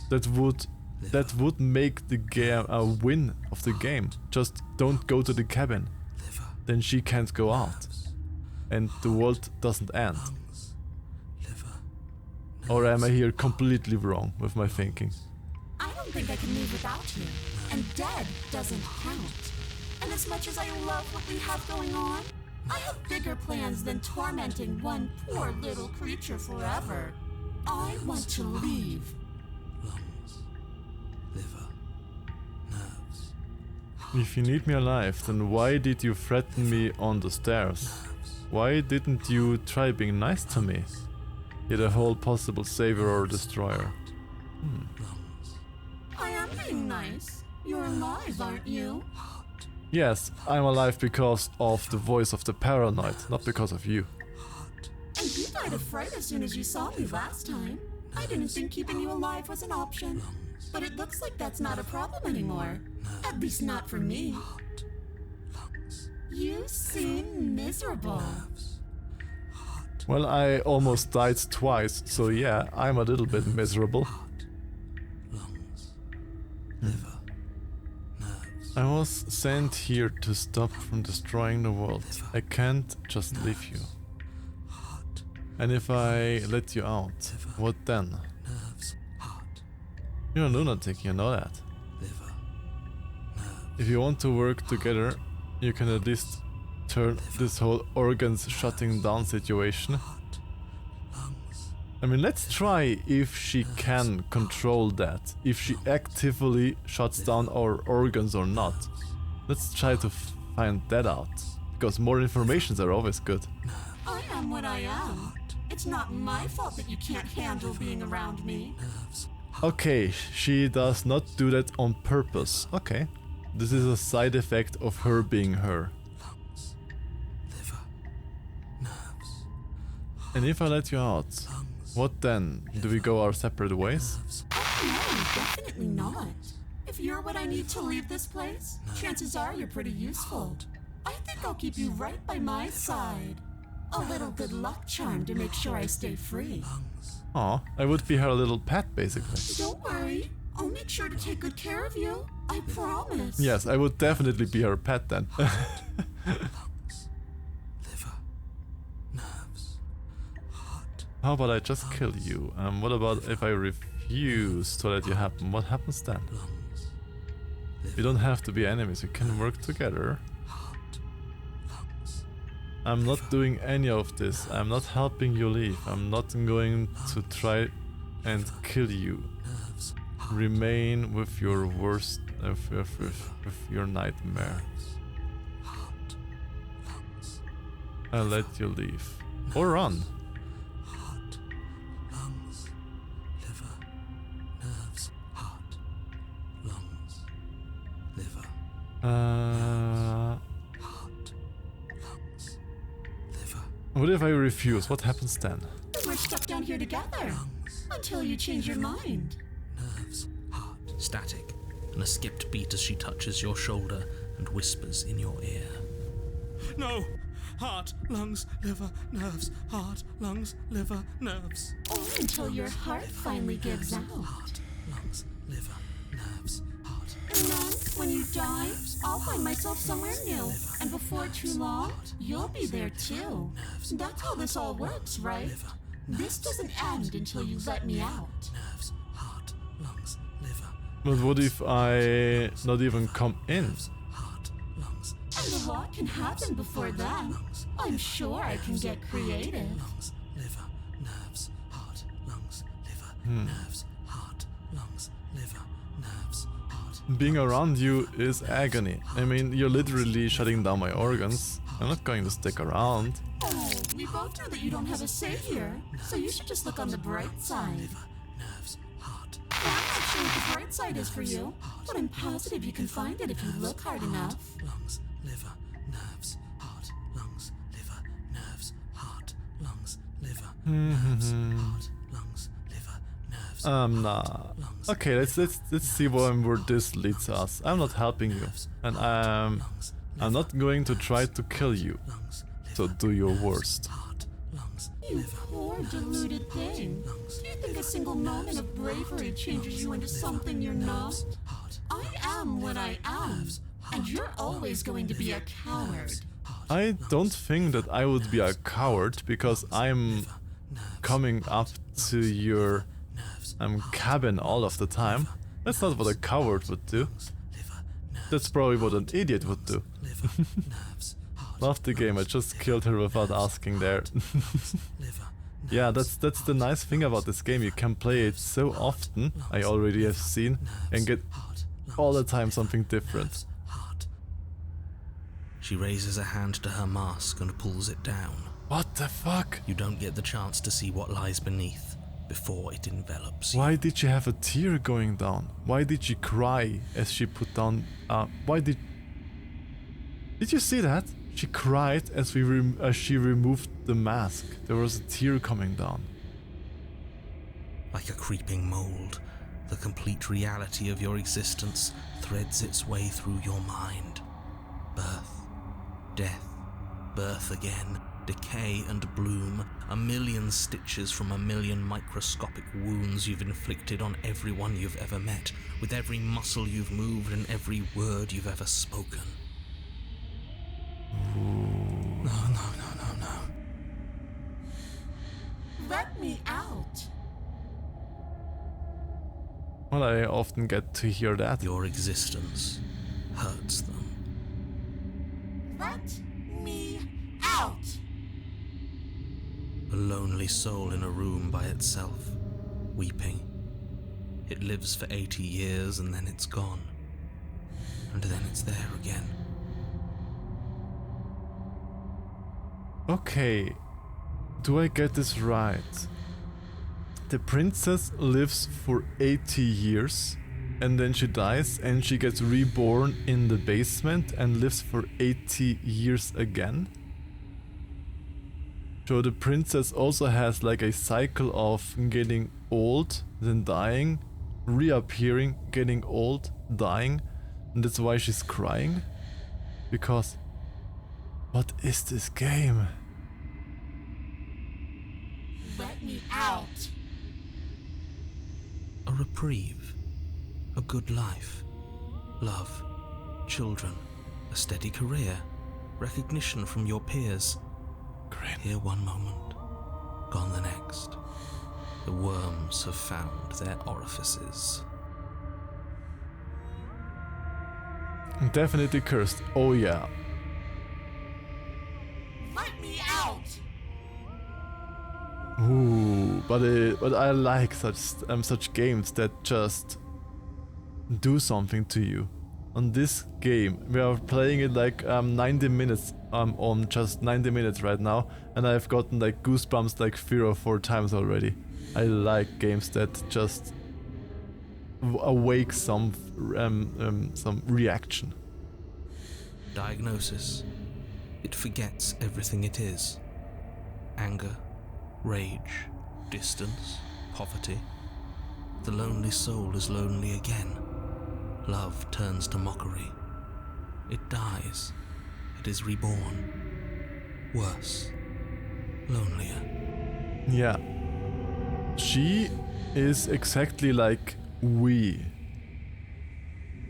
That would make the game a win of the game. Just don't go to the cabin. Then she can't go out. And the world doesn't end. Or am I here completely wrong with my thinking? I don't think I can leave without you. And dead doesn't count. And as much as I love what we have going on, I have bigger plans than tormenting one poor little creature forever. I want to leave. Lungs. Liver. Nerves. If you need me alive, then why did you threaten me on the stairs? Why didn't you try being nice to me? You're the whole possible savior or destroyer. I am being nice. You're alive, aren't you? Yes, I'm alive because of the voice of the Paranoid, not because of you. And you died of fright as soon as you saw me last time. I didn't think keeping you alive was an option. But it looks like that's not a problem anymore. At least not for me. You seem miserable. Well, I almost died twice, so yeah, I'm a little bit miserable. Lungs. Liver. Nerves. I was sent here to stop from destroying the world. I can't just leave you. Heart. And if I let you out, what then? Nerves. Heart. You're a lunatic, you know that. Liver. Nerves. If you want to work together, you can at least turn this whole organs shutting down situation. Lungs. I mean, let's try if she can control that. If she actively shuts down our organs or not. Let's try to find that out. Because more informations are always good. I am what I am. It's not my fault that you can't handle being around me. Okay, she does not do that on purpose. Okay. This is a side effect of her being her. lungs, liver, nerves, And if I let you out, lungs, what then? Do we go our separate ways? nerves, No, definitely not. If you're what I need to leave this place, chances are you're pretty useful. I think I'll keep you right by my side. A little good luck charm to make sure I stay free. lungs, Aw, I would be her little pet basically. Don't worry, I'll make sure to take good care of you. I promise. Yes, I would definitely be her pet then. lungs, liver, nerves, heart, How about I just kill you? What about if I refuse to let you happen? What happens then? lungs, We don't have to be enemies, we can work together. heart, lungs, I'm not doing any of this. I'm not helping you leave. I'm not going to try and kill you. nerves, Remain with your worst, with your nightmare. heart, lungs, I'll let you leave. Or run. heart, lungs, liver, nerves, heart, lungs, liver, heart, lungs, liver, What if I refuse? What happens then? We're stuck down here together. Until you change your mind. nerves, heart. Static, and a skipped beat as she touches your shoulder and whispers in your ear. No! Heart, lungs, liver, nerves, heart, lungs, liver, nerves. Or until your heart finally gives out. Heart, lungs, liver, nerves, heart. And then, when you die, I'll find myself somewhere new. And before too long, you'll be there too. That's how this all works, right? This doesn't end until you let me out. Nerves, heart, lungs, liver, But what if I not even come in? heart, lungs, And a lot can happen before then. I'm sure I can get creative. lungs, liver, nerves, heart, lungs, liver, nerves, heart, lungs, liver, nerves, heart. Being around you is agony. I mean, you're literally shutting down my organs. I'm not going to stick around. Oh, we both know that you don't have a savior, so you should just look on the bright side. Nerves, heart, I'm not sure what the bright side is for you, but I'm positive you can find it if you look hard enough. lungs, liver, nerves, heart, lungs, liver, nerves, heart, lungs, liver, nerves, heart, lungs, liver, nerves. Nah. Okay, let's see where this leads us. I'm not helping you, and I'm not going to try to kill you. Lungs, So do your worst. heart, lungs, You poor deluded thing. Do you think a single moment of bravery changes you into something you're not? I am what I am, and you're always going to be a coward. I don't think that I would be a coward because I'm coming up to your cabin all of the time. That's not what a coward would do. That's probably what an idiot would do. Love the game, I just killed her without asking there. Yeah, that's the nice thing about this game, you can play it so often, I already have seen, and get all the time something different. She raises a hand to her mask and pulls it down. What the fuck? You don't get the chance to see what lies beneath before it envelops you. Why did she have a tear going down? Why did she cry as she put down... why did... Did you see that? She cried as she removed the mask. There was a tear coming down. Like a creeping mold, the complete reality of your existence threads its way through your mind. Birth, death, birth again, decay and bloom, a million stitches from a million microscopic wounds you've inflicted on everyone you've ever met, with every muscle you've moved and every word you've ever spoken. No. Let me out. Well, I often get to hear that. Your existence hurts them. Let me out. A lonely soul in a room by itself, weeping. It lives for 80 years and then it's gone. And then it's there again. Okay, do I get this right? The princess lives for 80 years and then she dies and she gets reborn in the basement and lives for 80 years again. So the princess also has like a cycle of getting old, then dying, reappearing, getting old, dying, and that's why she's crying. Because what is this game? Let me out. A reprieve, a good life, love, children, a steady career, recognition from your peers. Here one moment, gone the next. The worms have found their orifices. Definitely cursed. Oh yeah. Let me out. Ooh, but I like such games that just do something to you. On this game, we are playing it like 90 minutes. On just 90 minutes right now, and I've gotten like goosebumps like 3 or 4 times already. I like games that just awake some reaction. Diagnosis. It forgets everything it is. Anger, rage, distance, poverty. The lonely soul is lonely again. Love turns to mockery. It dies. It is reborn. Worse. Lonelier. Yeah. She is exactly like we.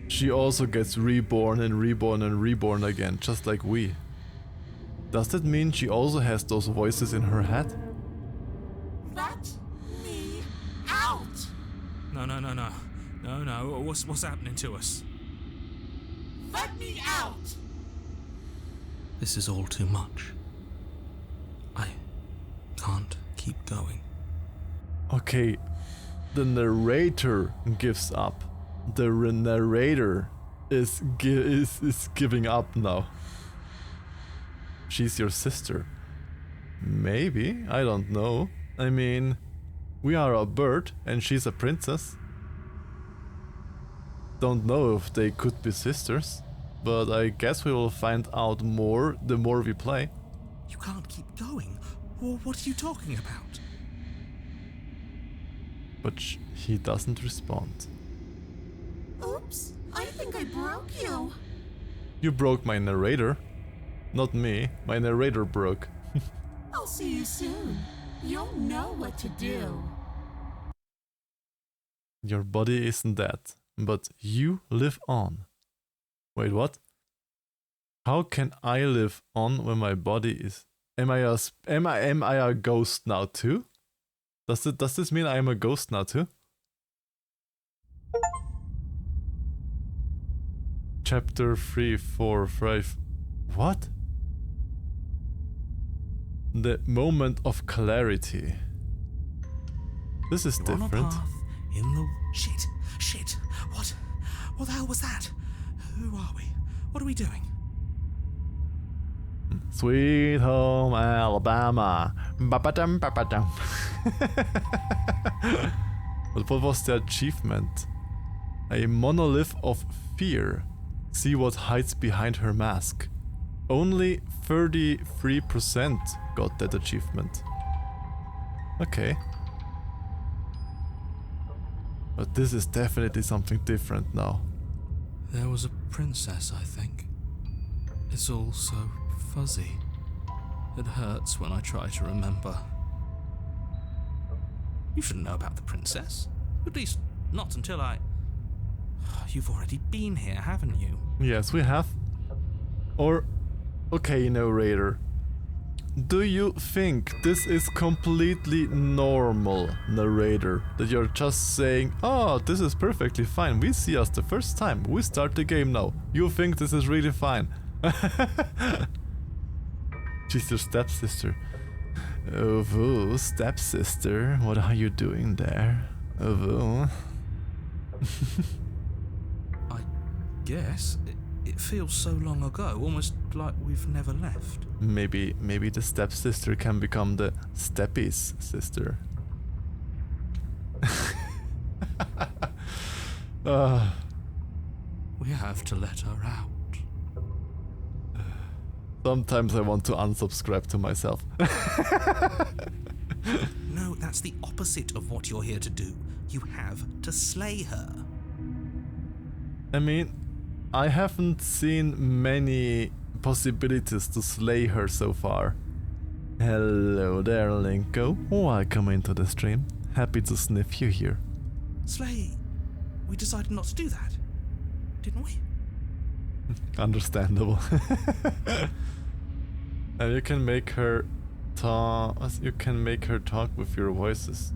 She also gets reborn and reborn and reborn again, just like we. Does that mean she also has those voices in her head? Let me out. No. What's happening to us? Let me out. This is all too much. I can't keep going. Okay, the narrator gives up. The narrator is giving up now. She's your sister. Maybe, I don't know. I mean, we are a bird and she's a princess. Don't know if they could be sisters, but I guess we will find out more the more we play. You can't keep going. What are you talking about? But he doesn't respond. Oops, I think I broke you. You broke my narrator. Not me, my narrator broke. I'll see you soon. You'll know what to do. Your body isn't dead, but you live on. Wait, what? How can I live on when my body is... Am I a ghost now too? Does this mean I am a ghost now too? Chapter 3, 4, 5... What? The moment of clarity. This is You're different. on a path in the... Shit. What the hell was that? Who are we? What are we doing? Sweet home Alabama. Ba-ba-dum, ba-ba-dum. But what was the achievement? A monolith of fear. See what hides behind her mask. Only 33% got that achievement. Okay. But this is definitely something different now. There was a princess, I think. It's all so fuzzy. It hurts when I try to remember. You shouldn't know about the princess. At least, not until I... You've already been here, haven't you? Yes, we have. Or... Okay, narrator. Do you think this is completely normal, narrator? That you're just saying, oh, this is perfectly fine. We see us the first time. We start the game now. You think this is really fine. She's your stepsister. Oh, woo, stepsister. What are you doing there? Oh, woo. I guess. It feels so long ago, almost like we've never left. Maybe the stepsister can become the steppy's sister. We have to let her out. Sometimes I want to unsubscribe to myself. No, that's the opposite of what you're here to do. You have to slay her. I mean, I haven't seen many possibilities to slay her so far. Hello there, Linko. Welcome into the stream. Happy to sniff you here. Slay? We decided not to do that, didn't we? Understandable. And you can make her talk. You can make her talk with your voices.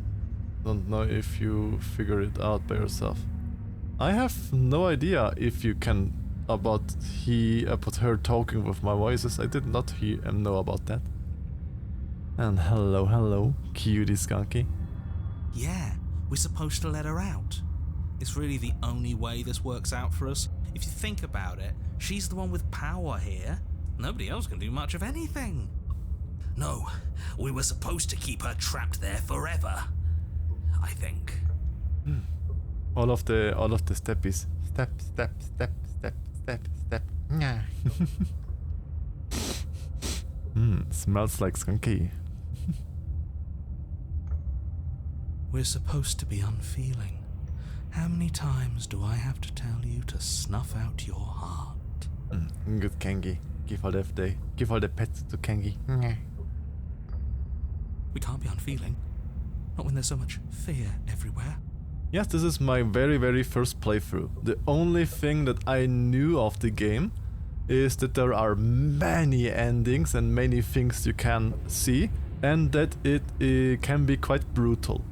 Don't know if you figure it out by yourself. I have no idea if you can about her talking with my voices. I did not know about that. And hello, cutie skunky. Yeah, we're supposed to let her out. It's really the only way this works out for us. If you think about it, she's the one with power here. Nobody else can do much of anything. No, we were supposed to keep her trapped there forever. I think. All of the steppies. Step. Yeah. Smells like skunky. We're supposed to be unfeeling. How many times do I have to tell you to snuff out your heart? Good Kangi. Give all the pets to Kangi. We can't be unfeeling. Not when there's so much fear everywhere. Yes, this is my very, very first playthrough. The only thing that I knew of the game is that there are many endings and many things you can see, and that it can be quite brutal.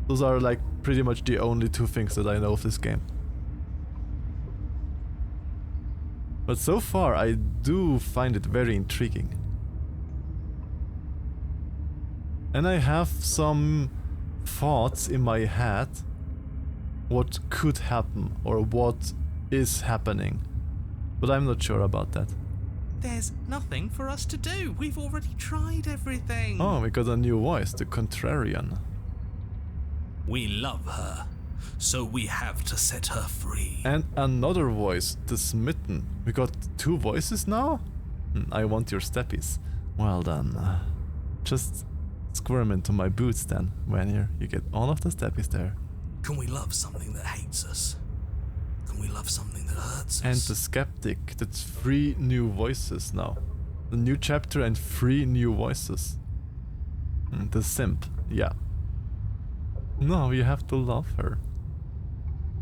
Those are like pretty much the only two things that I know of this game. But so far I do find it very intriguing. And I have some thoughts in my head what could happen or what is happening. But I'm not sure about that. There's nothing for us to do. We've already tried everything. Oh, we got a new voice, the Contrarian. We love her, so we have to set her free. And another voice, the Smitten. We got two voices now? I want your steppies. Well done. Just squirm into my boots then, when you get all of the steppies there. Can we love something that hates us? Can we love something that hurts us? And the Skeptic, that's 3 new voices now. The new chapter and 3 new voices. The Simp, yeah. No, you have to love her.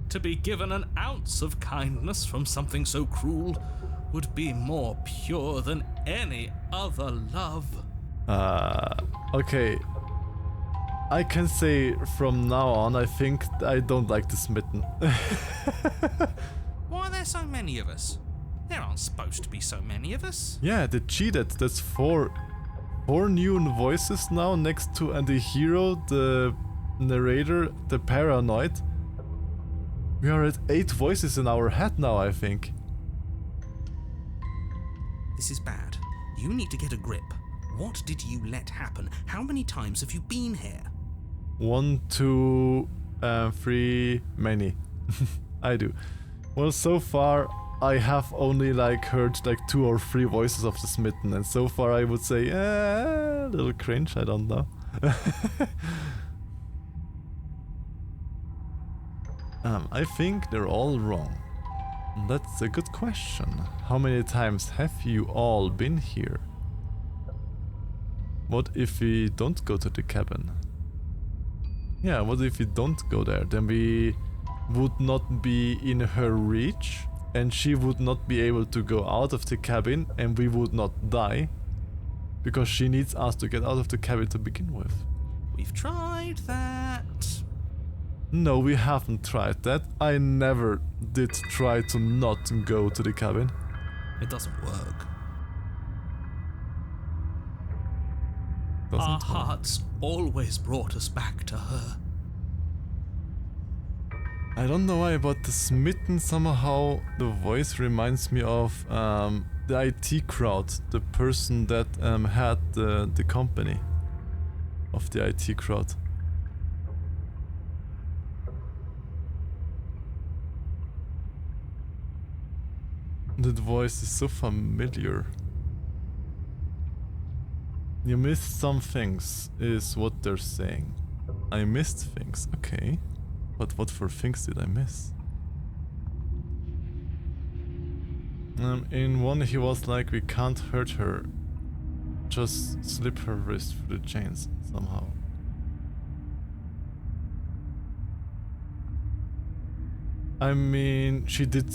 To be given an ounce of kindness from something so cruel would be more pure than any other love. Okay. I can say from now on, I think I don't like the Smitten. Why are there so many of us? There aren't supposed to be so many of us. Yeah, they cheated. That's 4 new voices now next to and the hero, the narrator, the paranoid. We are at 8 voices in our head now, I think. This is bad. You need to get a grip. What did you let happen? How many times have you been here? 1, 2, 3, many. I do. Well, so far I have only heard 2 or 3 voices of the Smitten, and so far I would say a little cringe, I don't know. I think they're all wrong. That's a good question. How many times have you all been here? What if we don't go to the cabin? Yeah, what if we don't go there? Then we would not be in her reach, and she would not be able to go out of the cabin, and we would not die. Because she needs us to get out of the cabin to begin with. We've tried that. No, we haven't tried that. I never did try to not go to the cabin. It doesn't work. Doesn't Our work. hearts always brought us back to her. I don't know why, but the Smitten somehow, the voice reminds me of the IT crowd, the person that had the company of the IT crowd. That voice is so familiar. You missed some things, is what they're saying. I missed things, okay. But what for things did I miss? In one he was like, we can't hurt her. Just slip her wrist through the chains somehow. I mean, she did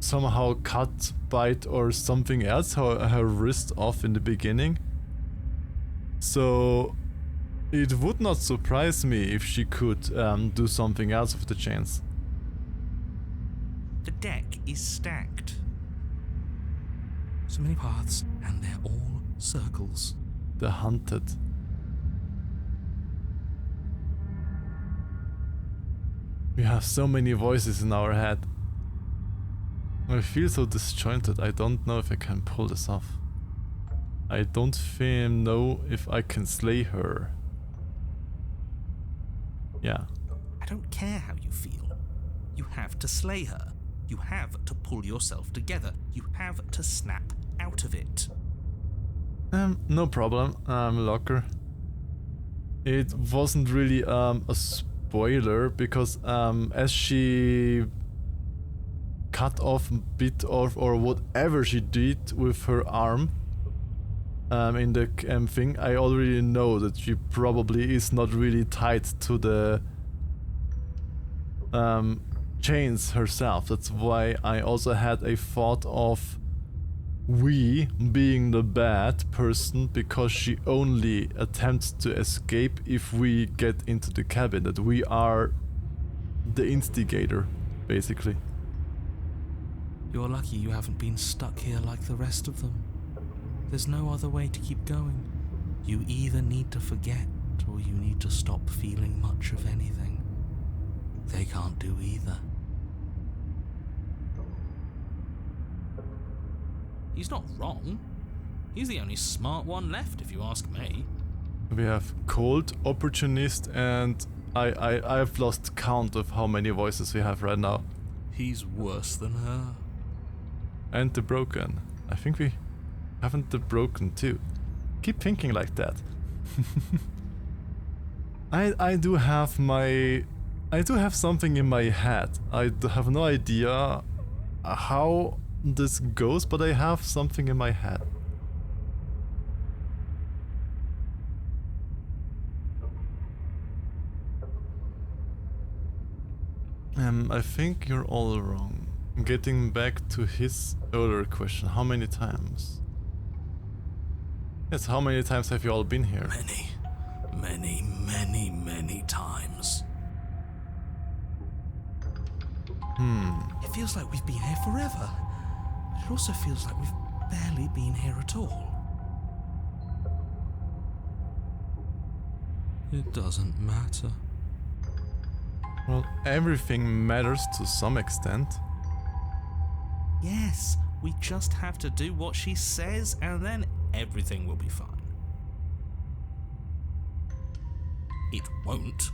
somehow cut, bite or something else her wrist off in the beginning. So it would not surprise me if she could do something else with the chains. The deck is stacked. So many paths, and they're all circles. The hunted. We have so many voices in our head. I feel so disjointed. I don't know if I can pull this off. I don't know if I can slay her. Yeah. I don't care how you feel. You have to slay her. You have to pull yourself together. You have to snap out of it. No problem, Locker. It wasn't really a spoiler because as she cut off a bit of or whatever she did with her arm in the thing, I already know that she probably is not really tied to the chains herself. That's why I also had a thought of we being the bad person because she only attempts to escape if we get into the cabin, that we are the instigator, basically. You're lucky you haven't been stuck here like the rest of them. There's no other way to keep going. You either need to forget or you need to stop feeling much of anything. They can't do either. He's not wrong. He's the only smart one left, if you ask me. We have cold, opportunist, and I've lost count of how many voices we have right now. He's worse than her. And the broken. I think we haven't the broken too. Keep thinking like that. I do have something in my head. I have no idea how this goes, but I have something in my head. I think you're all wrong. Getting back to his earlier question, how many times? Yes, how many times have you all been here? Many times. It feels like we've been here forever. But it also feels like we've barely been here at all. It doesn't matter. Well, everything matters to some extent. Yes, we just have to do what she says and then everything will be fine. It won't.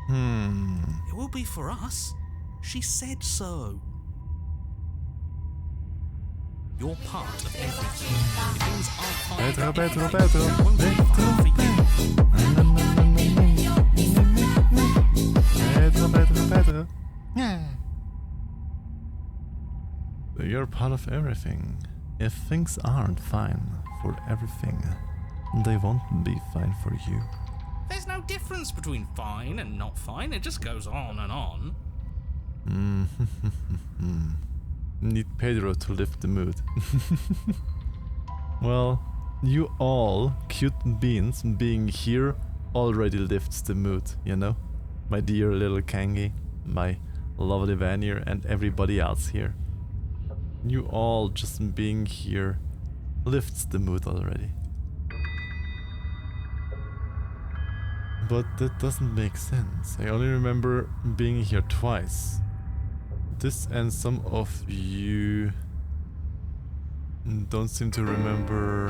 It will be for us. She said so. You're part of everything. Things are fine. Better. Yeah. You're part of everything. If things aren't fine for everything, they won't be fine for you. There's no difference between fine and not fine. It just goes on and on. Need Pedro to lift the mood. Well, you all cute beans being here already lifts the mood, you know? My dear little Kangi, my lovely Vanir, and everybody else here. You all just being here lifts the mood already. But that doesn't make sense. I only remember being here twice. This and some of you don't seem to remember.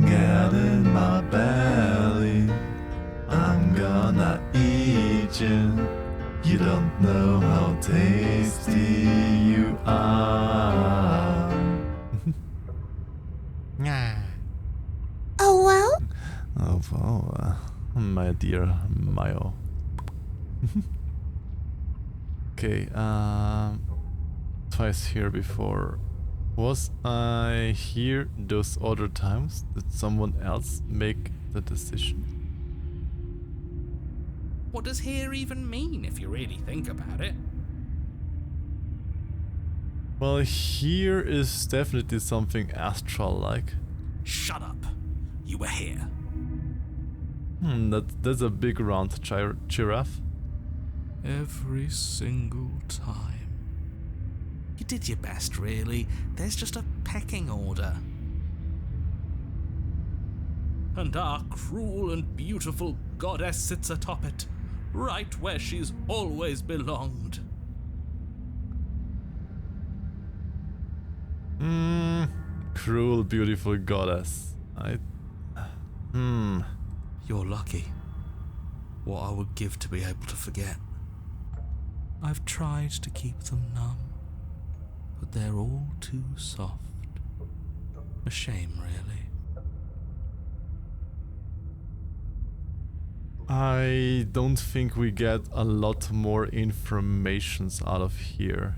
Get in my belly, I'm gonna eat you. You don't know how tasty you are. Oh, well? Oh, wow, my dear Mayo. Okay, twice here before. Was I here those other times? Did someone else make the decision? What does here even mean if you really think about it? Well, here is definitely something astral-like. Shut up. You were here. That's a big round giraffe. Every single time. You did your best, really. There's just a pecking order. And our cruel and beautiful goddess sits atop it, right where she's always belonged. Cruel, beautiful goddess. You're lucky. What I would give to be able to forget. I've tried to keep them numb, but they're all too soft. A shame, really. I don't think we get a lot more informations out of here.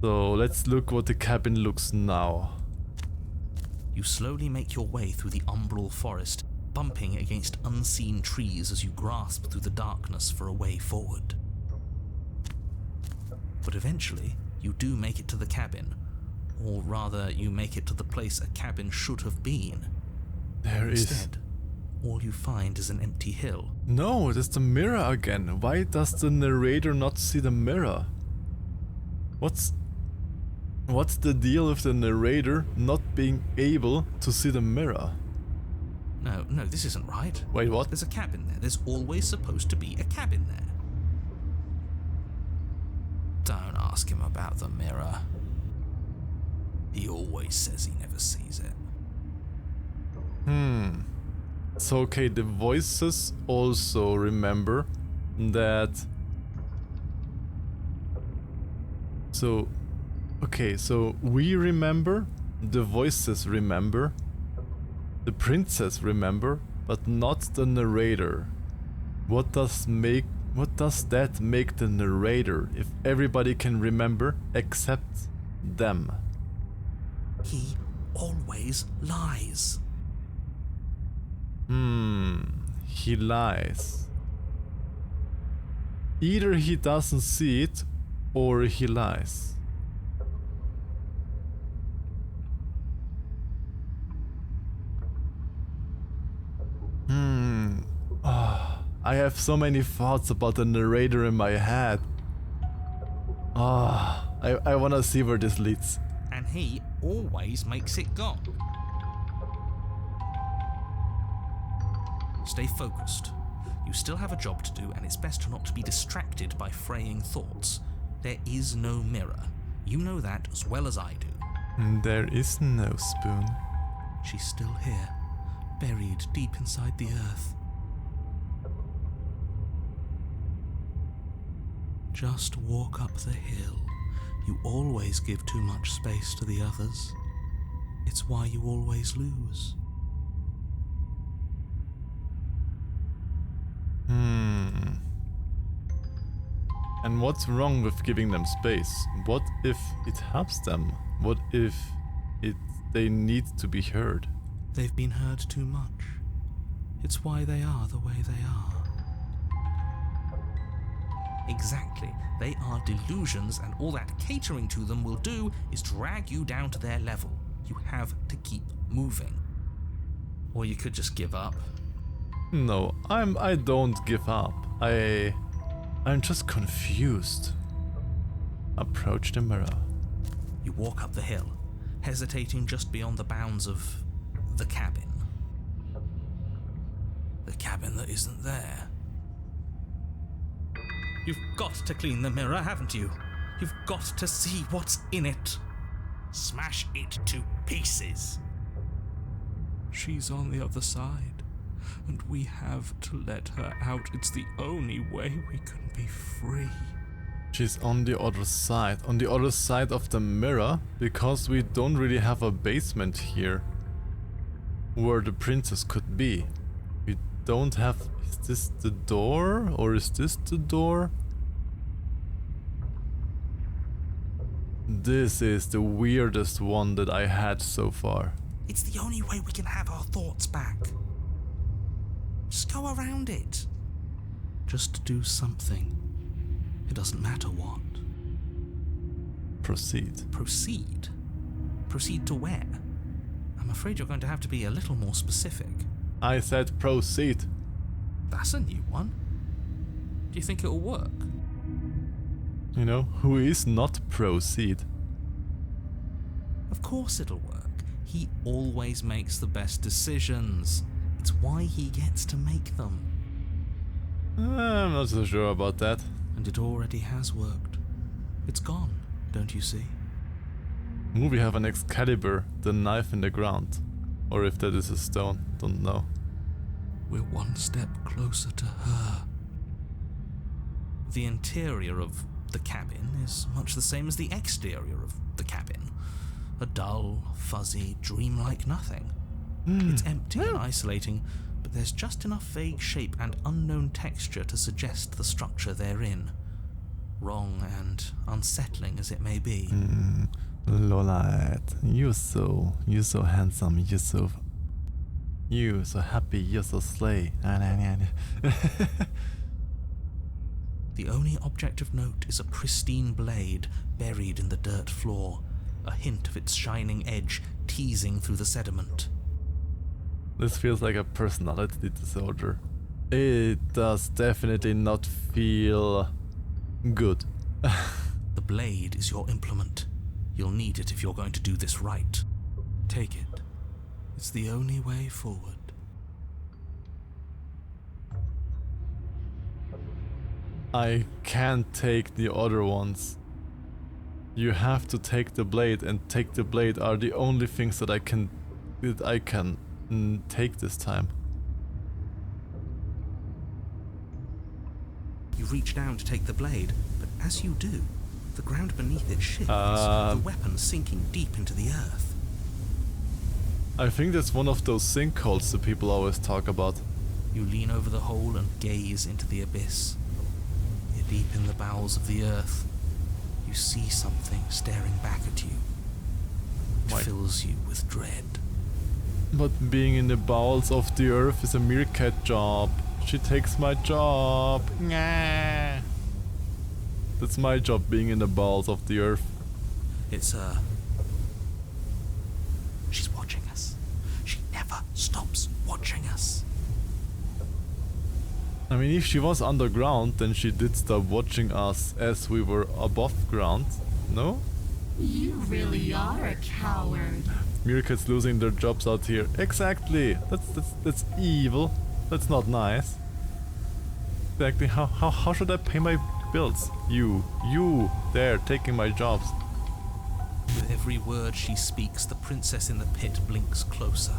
So let's look what the cabin looks now. You slowly make your way through the umbral forest, bumping against unseen trees as you grasp through the darkness for a way forward. But eventually, you do make it to the cabin. Or rather, you make it to the place a cabin should have been. Instead, all you find is an empty hill. No, it is the mirror again. Why does the narrator not see the mirror? What's the deal with the narrator not being able to see the mirror? No, this isn't right. Wait, what? There's a cabin there. There's always supposed to be a cabin there. Don't ask him about the mirror. He always says he never sees it. So okay, the voices also remember that. So we remember, the voices remember, the princess remember, but not the narrator. What does that make the narrator if everybody can remember except them? He always lies. He lies. Either he doesn't see it or he lies. I have so many thoughts about the narrator in my head. I wanna see where this leads. And he always makes it go. Stay focused. You still have a job to do, and it's best not to be distracted by fraying thoughts. There is no mirror. You know that as well as I do. There is no spoon. She's still here, buried deep inside the earth. Just walk up the hill. You always give too much space to the others. It's why you always lose. And what's wrong with giving them space? What if it helps them? What if they need to be heard? They've been heard too much. It's why they are the way they are. Exactly. They are delusions, and all that catering to them will do is drag you down to their level. You have to keep moving. Or you could just give up. No, I don't give up. I'm just confused. Approach the mirror. You walk up the hill, hesitating just beyond the bounds of the cabin. The cabin that isn't there. You've got to clean the mirror, haven't you? You've got to see what's in it. Smash it to pieces. She's on the other side, and we have to let her out. It's the only way we can be free. She's on the other side of the mirror, because we don't really have a basement here where the princess could be. We don't have... Is this the door? Or is this the door? This is the weirdest one that I had so far. It's the only way we can have our thoughts back. Just go around it. Just do something. It doesn't matter what. Proceed. Proceed? Proceed to where? I'm afraid you're going to have to be a little more specific. I said proceed. That's a new one. Do you think it'll work? You know, who is not proceed? Of course it'll work. He always makes the best decisions. It's why he gets to make them. I'm not so sure about that. And it already has worked. It's gone, don't you see? Ooh, we have an Excalibur, the knife in the ground. Or if that is a stone, don't know. We're one step closer to her. The interior of the cabin is much the same as the exterior of the cabin. A dull, fuzzy, dreamlike nothing. It's empty and isolating, but there's just enough vague shape and unknown texture to suggest the structure they're in. Wrong and unsettling as it may be. Lolite, you're so handsome, you're so happy, you're so slay. The only object of note is a pristine blade buried in the dirt floor, a hint of its shining edge teasing through the sediment. This feels like a personality disorder. It does definitely not feel good. The blade is your implement. You'll need it if you're going to do this right. Take it. It's the only way forward. I can't take the other ones. You have to take the blade, and take the blade are the only things that I can take this time. You reach down to take the blade, but as you do, the ground beneath it shifts, the weapon sinking deep into the earth. I think that's one of those sinkholes that people always talk about. You lean over the hole and gaze into the abyss. You're deep in the bowels of the earth. You see something staring back at you. It fills you with dread. But being in the bowels of the earth is a meerkat job. She takes my job. Nah. That's my job, being in the bowels of the earth. It's she's watching us. She never stops watching us. I mean, if she was underground, then she did stop watching us as we were above ground. No? You really are a coward. Meerkats losing their jobs out here. Exactly. That's evil. That's not nice. Exactly. How should I pay my bills? You there taking my jobs. With every word she speaks, the princess in the pit blinks closer.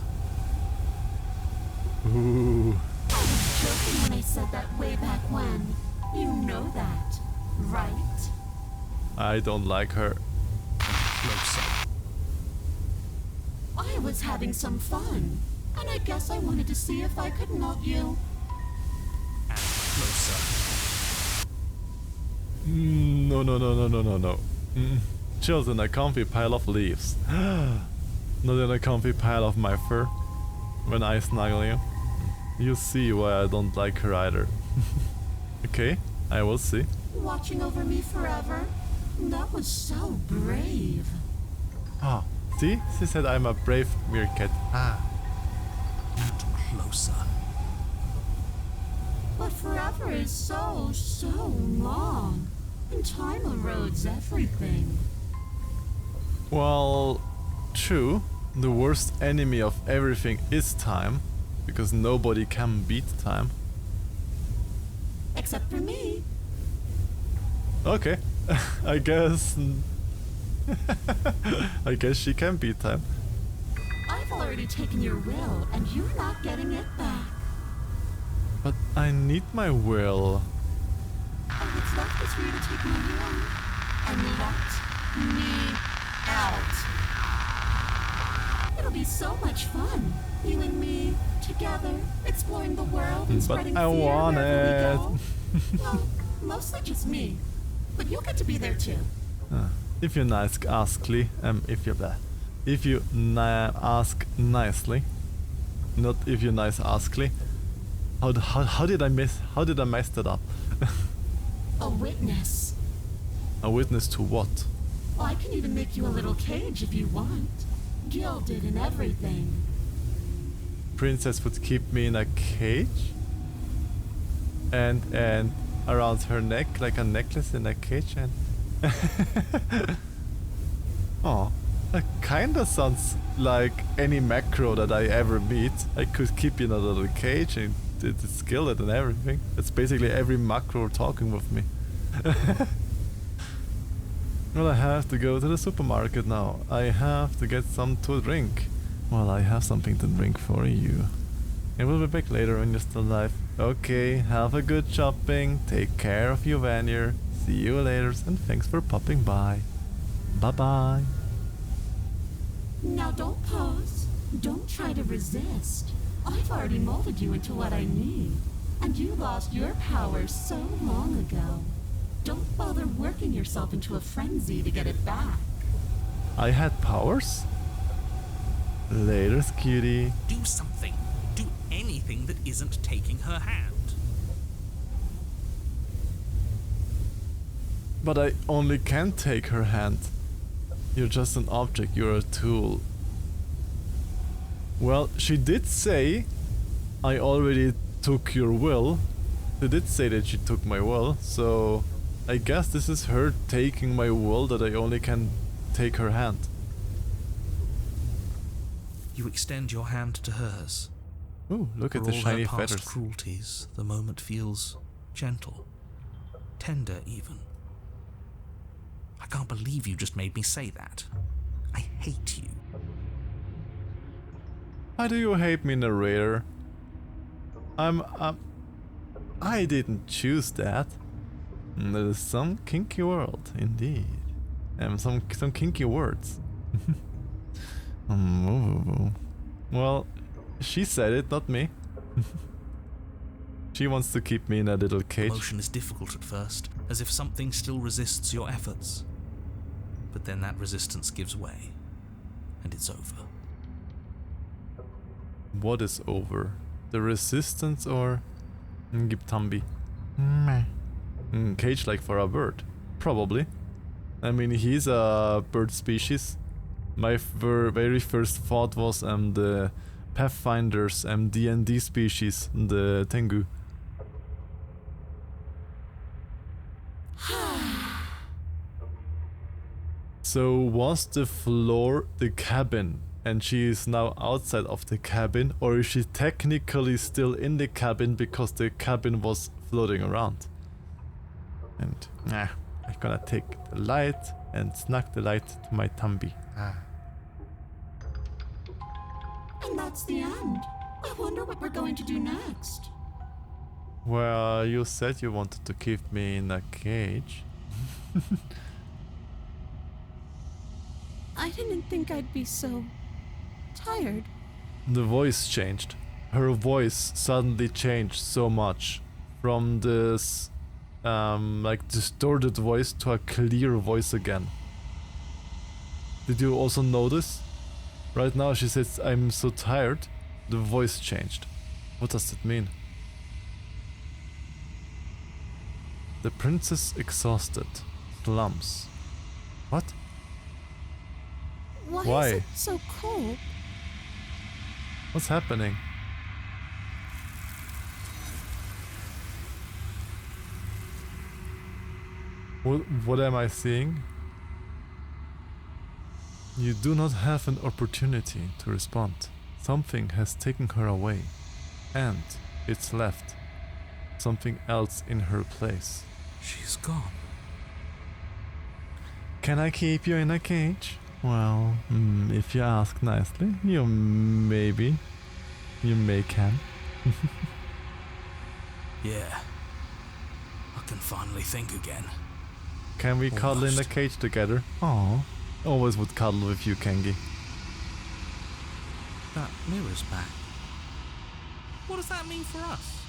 Ooh. I was joking when I said that way back when. You know that, right? I don't like her. Closer. I was having some fun, and I guess I wanted to see if I could melt you. And closer. No. Chills in a comfy pile of leaves. Not in a comfy pile of my fur. When I snuggle you. You see why I don't like her either. Okay, I will see. Watching over me forever? That was so brave. Ah, see? She said I'm a brave meerkat. Ah. And closer. But forever is so long. And time erodes everything. Well, true. The worst enemy of everything is time. Because nobody can beat time. Except for me. Okay. I guess... I guess she can beat time. I've already taken your will, and you're not getting it back. But I need my will. All that's left is for you to take me along and let me out. It'll be so much fun, you and me, together, exploring the world and spreading I fear want wherever it. we go. Well, mostly just me, but you'll get to be there too. If you ask ask nicely, not if you askly. How did I mess that up? A witness. A witness to what? Well, I can even make you a little cage if you want. Gilded and everything. Princess would keep me in a cage? And around her neck, like a necklace in a cage, and oh, that kinda sounds like any macro that I ever meet. I could keep you in a little cage and it's skilled and everything. It's basically every macro talking with me. Well, I have to go to the supermarket now. I have to get some to drink. Well, I have something to drink for you. I will be back later when you're still alive. Okay, have a good shopping. Take care of you, Vanier. See you later, and thanks for popping by. Bye-bye. Now don't pause. Don't try to resist. I've already molded you into what I need. And you lost your power so long ago. Don't bother working yourself into a frenzy to get it back. I had powers? Later, cutie. Do something. Do anything that isn't taking her hand. But I only can take her hand. You're just an object, you're a tool. Well, she did say I already took your will. She did say that she took my will, so I guess this is her taking my will that I only can take her hand. You extend your hand to hers. Ooh, look at For the all shiny her past feathers. cruelties, the moment feels gentle, tender even. I can't believe you just made me say that. I hate you. Why do you hate me, narrator? I didn't choose that. That is some kinky world, indeed. And some kinky words. Well, she said it, not me. She wants to keep me in a little cage. Emotion is difficult at first, as if something still resists your efforts. But then that resistance gives way, and it's over. What is over? The resistance or Giptambi? Cage like for a bird. Probably. I mean, he's a bird species. My very first thought was the Pathfinder's D&D species, the Tengu. So was the floor the cabin and she is now outside of the cabin, or is she technically still in the cabin because the cabin was floating around? And I'm gonna take the light and snug the light to my tumby. And that's the end. I wonder what we're going to do next. Well, you said you wanted to keep me in a cage. I didn't think I'd be so tired. The voice changed. Her voice suddenly changed so much. From this like distorted voice to a clear voice again. Did you also notice? Right now she says, I'm so tired. The voice changed. What does that mean? The princess exhausted. Slumps. What? Why is it so cold? What's happening? What am I seeing? You do not have an opportunity to respond. Something has taken her away, and it's left something else in her place. She's gone. Can I keep you in a cage? Well, if you ask nicely, you may can. Yeah. I can finally think again. Can we cuddle in the Almost. cage together? Aww. Always would cuddle with you, Kengi. That mirror's back. What does that mean for us?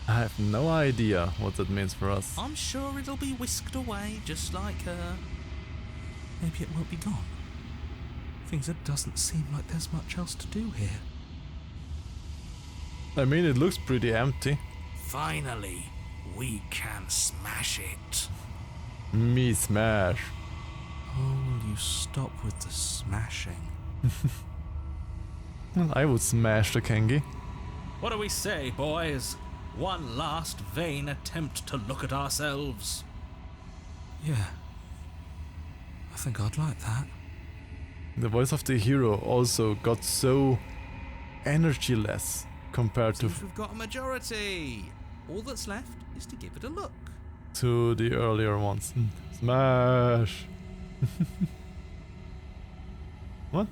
I have no idea what that means for us. I'm sure it'll be whisked away, just like her. Maybe it won't be gone. Things it doesn't seem like there's much else to do here. I mean, it looks pretty empty. Finally, we can smash it. Me smash. Oh, will you stop with the smashing? Well, I would smash the Kengi. What do we say, boys? One last vain attempt to look at ourselves. Yeah. I think I'd like that. The voice of the hero also got so energyless compared Seems we've got a majority. All that's left is to give it a look. to the earlier ones. Smash! What?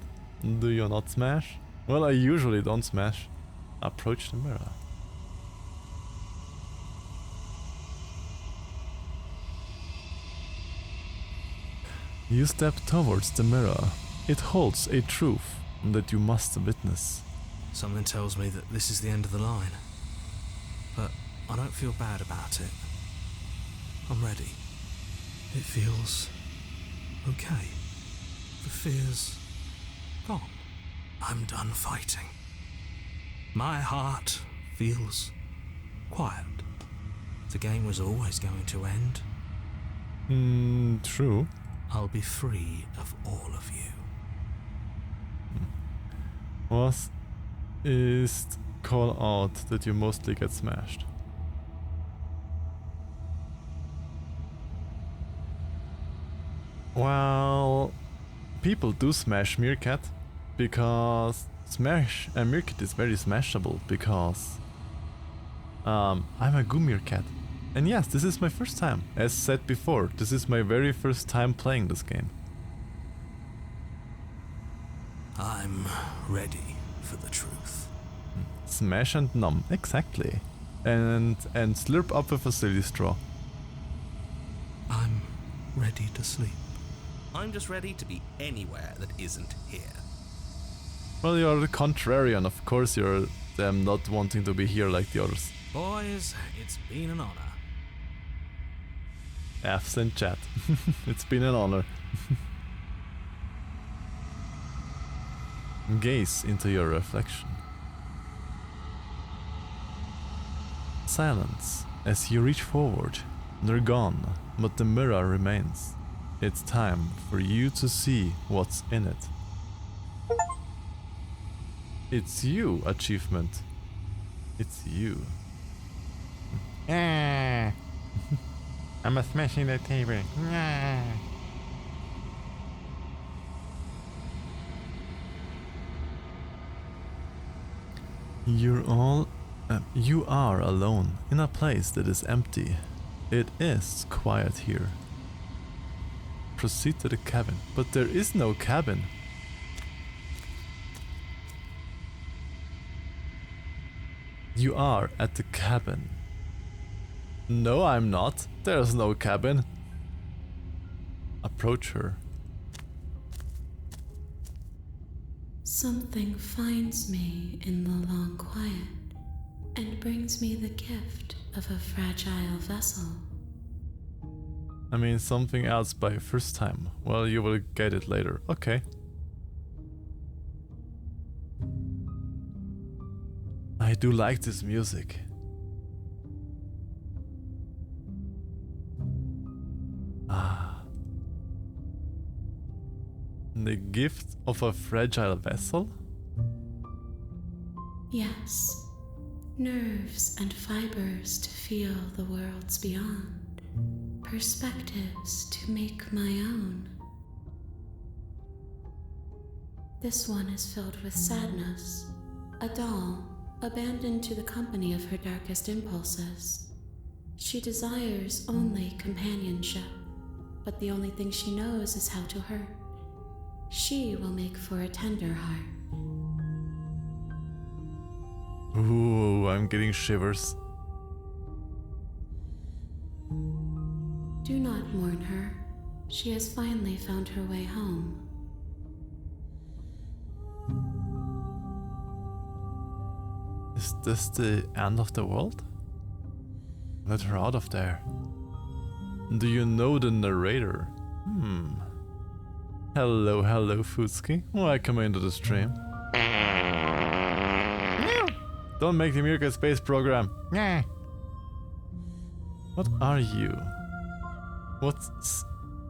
Do you not smash? Well, I usually don't smash. Approach the mirror. You step towards the mirror. It holds a truth that you must witness. Something tells me that this is the end of the line. But I don't feel bad about it. I'm ready. It feels okay. The fear's gone. I'm done fighting. My heart feels quiet. The game was always going to end. True. I'll be free of all of you. Was ist call out that you mostly get smashed? Well, people do smash Meerkat because Meerkat is very smashable because I'm a Meerkat. And yes, this is my first time. As said before, this is my very first time playing this game. I'm ready for the truth. Smash and numb, exactly. And slurp up with a silly straw. I'm ready to sleep. I'm just ready to be anywhere that isn't here. Well, you're the contrarian, of course you're them not wanting to be here like the others. Boys, it's been an honor. F's in chat. It's been an honor. Gaze into your reflection. Silence as you reach forward. They're gone, but the mirror remains. It's time for you to see what's in it. It's you, achievement. It's you. I'm smashing the table. You are alone in a place that is empty. It is quiet here. Proceed to the cabin, but there is no cabin. You are at the cabin. No, I'm not. There's no cabin. Approach her. Something finds me in the long quiet and brings me the gift of a fragile vessel. I mean, something else by first time. Well, you will get it later. Okay. I do like this music. Ah. The gift of a fragile vessel? Yes, nerves and fibers to feel the worlds beyond, perspectives to make my own. This one is filled with sadness, a doll abandoned to the company of her darkest impulses. She desires only companionship, but the only thing she knows is how to hurt. She will make for a tender heart. Ooh, I'm getting shivers. Do not mourn her. She has finally found her way home. Is this the end of the world? Let her out of there. Do you know the narrator? Hello, Futski. Welcome into the stream. Don't make the Mirka space program. What are you?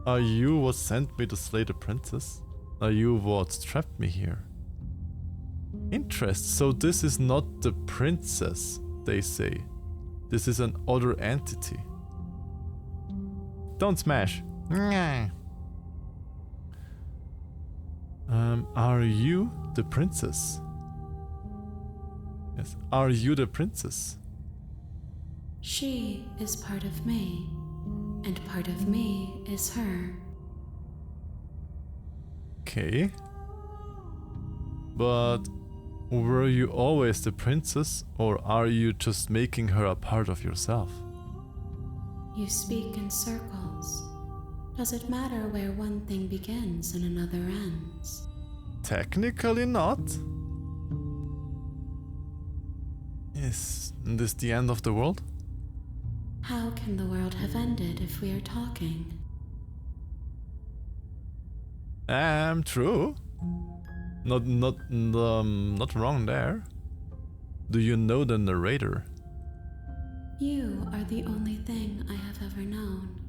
Are you what sent me to slay the princess? Are you what trapped me here? Interest. So this is not the princess, they say. This is an other entity. Don't smash. Are you the princess? Yes. Are you the princess? She is part of me, and part of me is her. Okay. But were you always the princess, or are you just making her a part of yourself? You speak in circles. Does it matter where one thing begins and another ends? Technically not. Is this the end of the world? How can the world have ended if we are talking? True. Not wrong there. Do you know the narrator? You are the only thing I have ever known.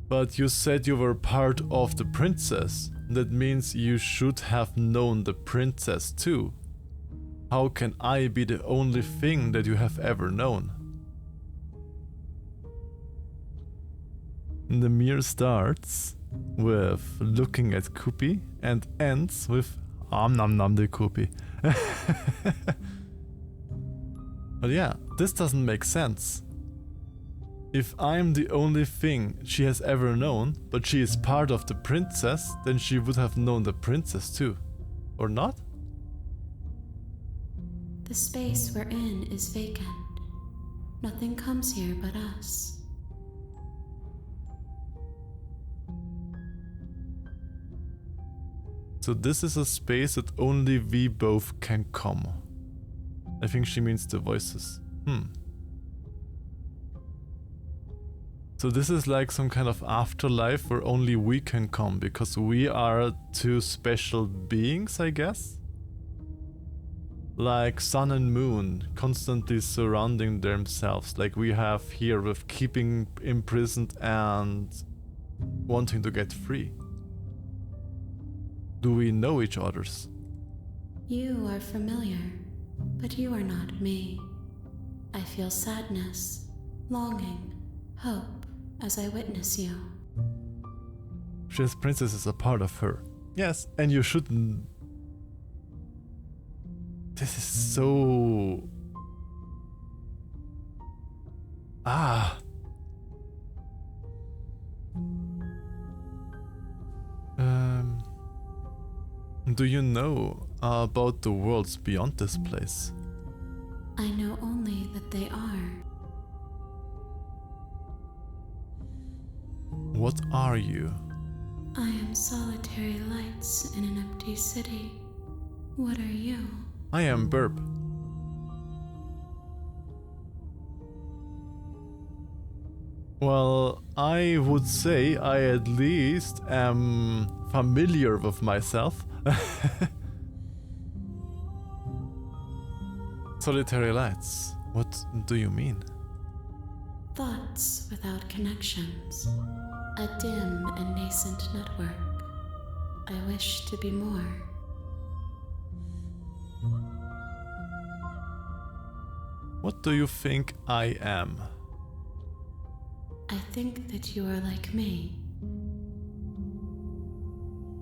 But you said you were part of the princess. That means you should have known the princess too. How can I be the only thing that you have ever known? The mirror starts with looking at Kupi and ends with nom nom de Kupi. But yeah, this doesn't make sense. If I'm the only thing she has ever known, but she is part of the princess, then she would have known the princess too. Or not? The space we're in is vacant. Nothing comes here but us. So this is a space that only we both can come. I think she means the voices. So this is like some kind of afterlife where only we can come because we are two special beings, I guess? Like sun and moon constantly surrounding themselves, like we have here with keeping imprisoned and wanting to get free. Do we know each other's? You are familiar, but you are not me. I feel sadness, longing, hope as I witness you. She's princess is a part of her. Yes, and you shouldn't. This is so... Do you know about the worlds beyond this place? I know only that they are. What are you? I am solitary lights in an empty city. What are you? I am Burp. Well, I would say I at least am familiar with myself. Solitary lights. What do you mean? Thoughts without connections. A dim and nascent network. I wish to be more. What do you think I am? I think that you are like me.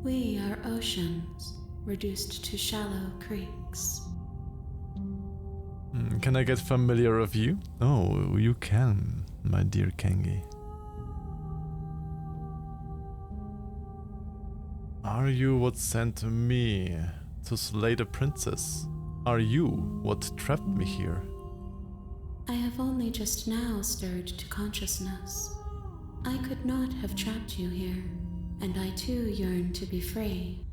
We are oceans, reduced to shallow creeks. Can I get familiar with you? Oh, you can, my dear Kengi. Are you what sent me to slay the princess? Are you what trapped me here? I have only just now stirred to consciousness. I could not have trapped you here, and I too yearn to be free.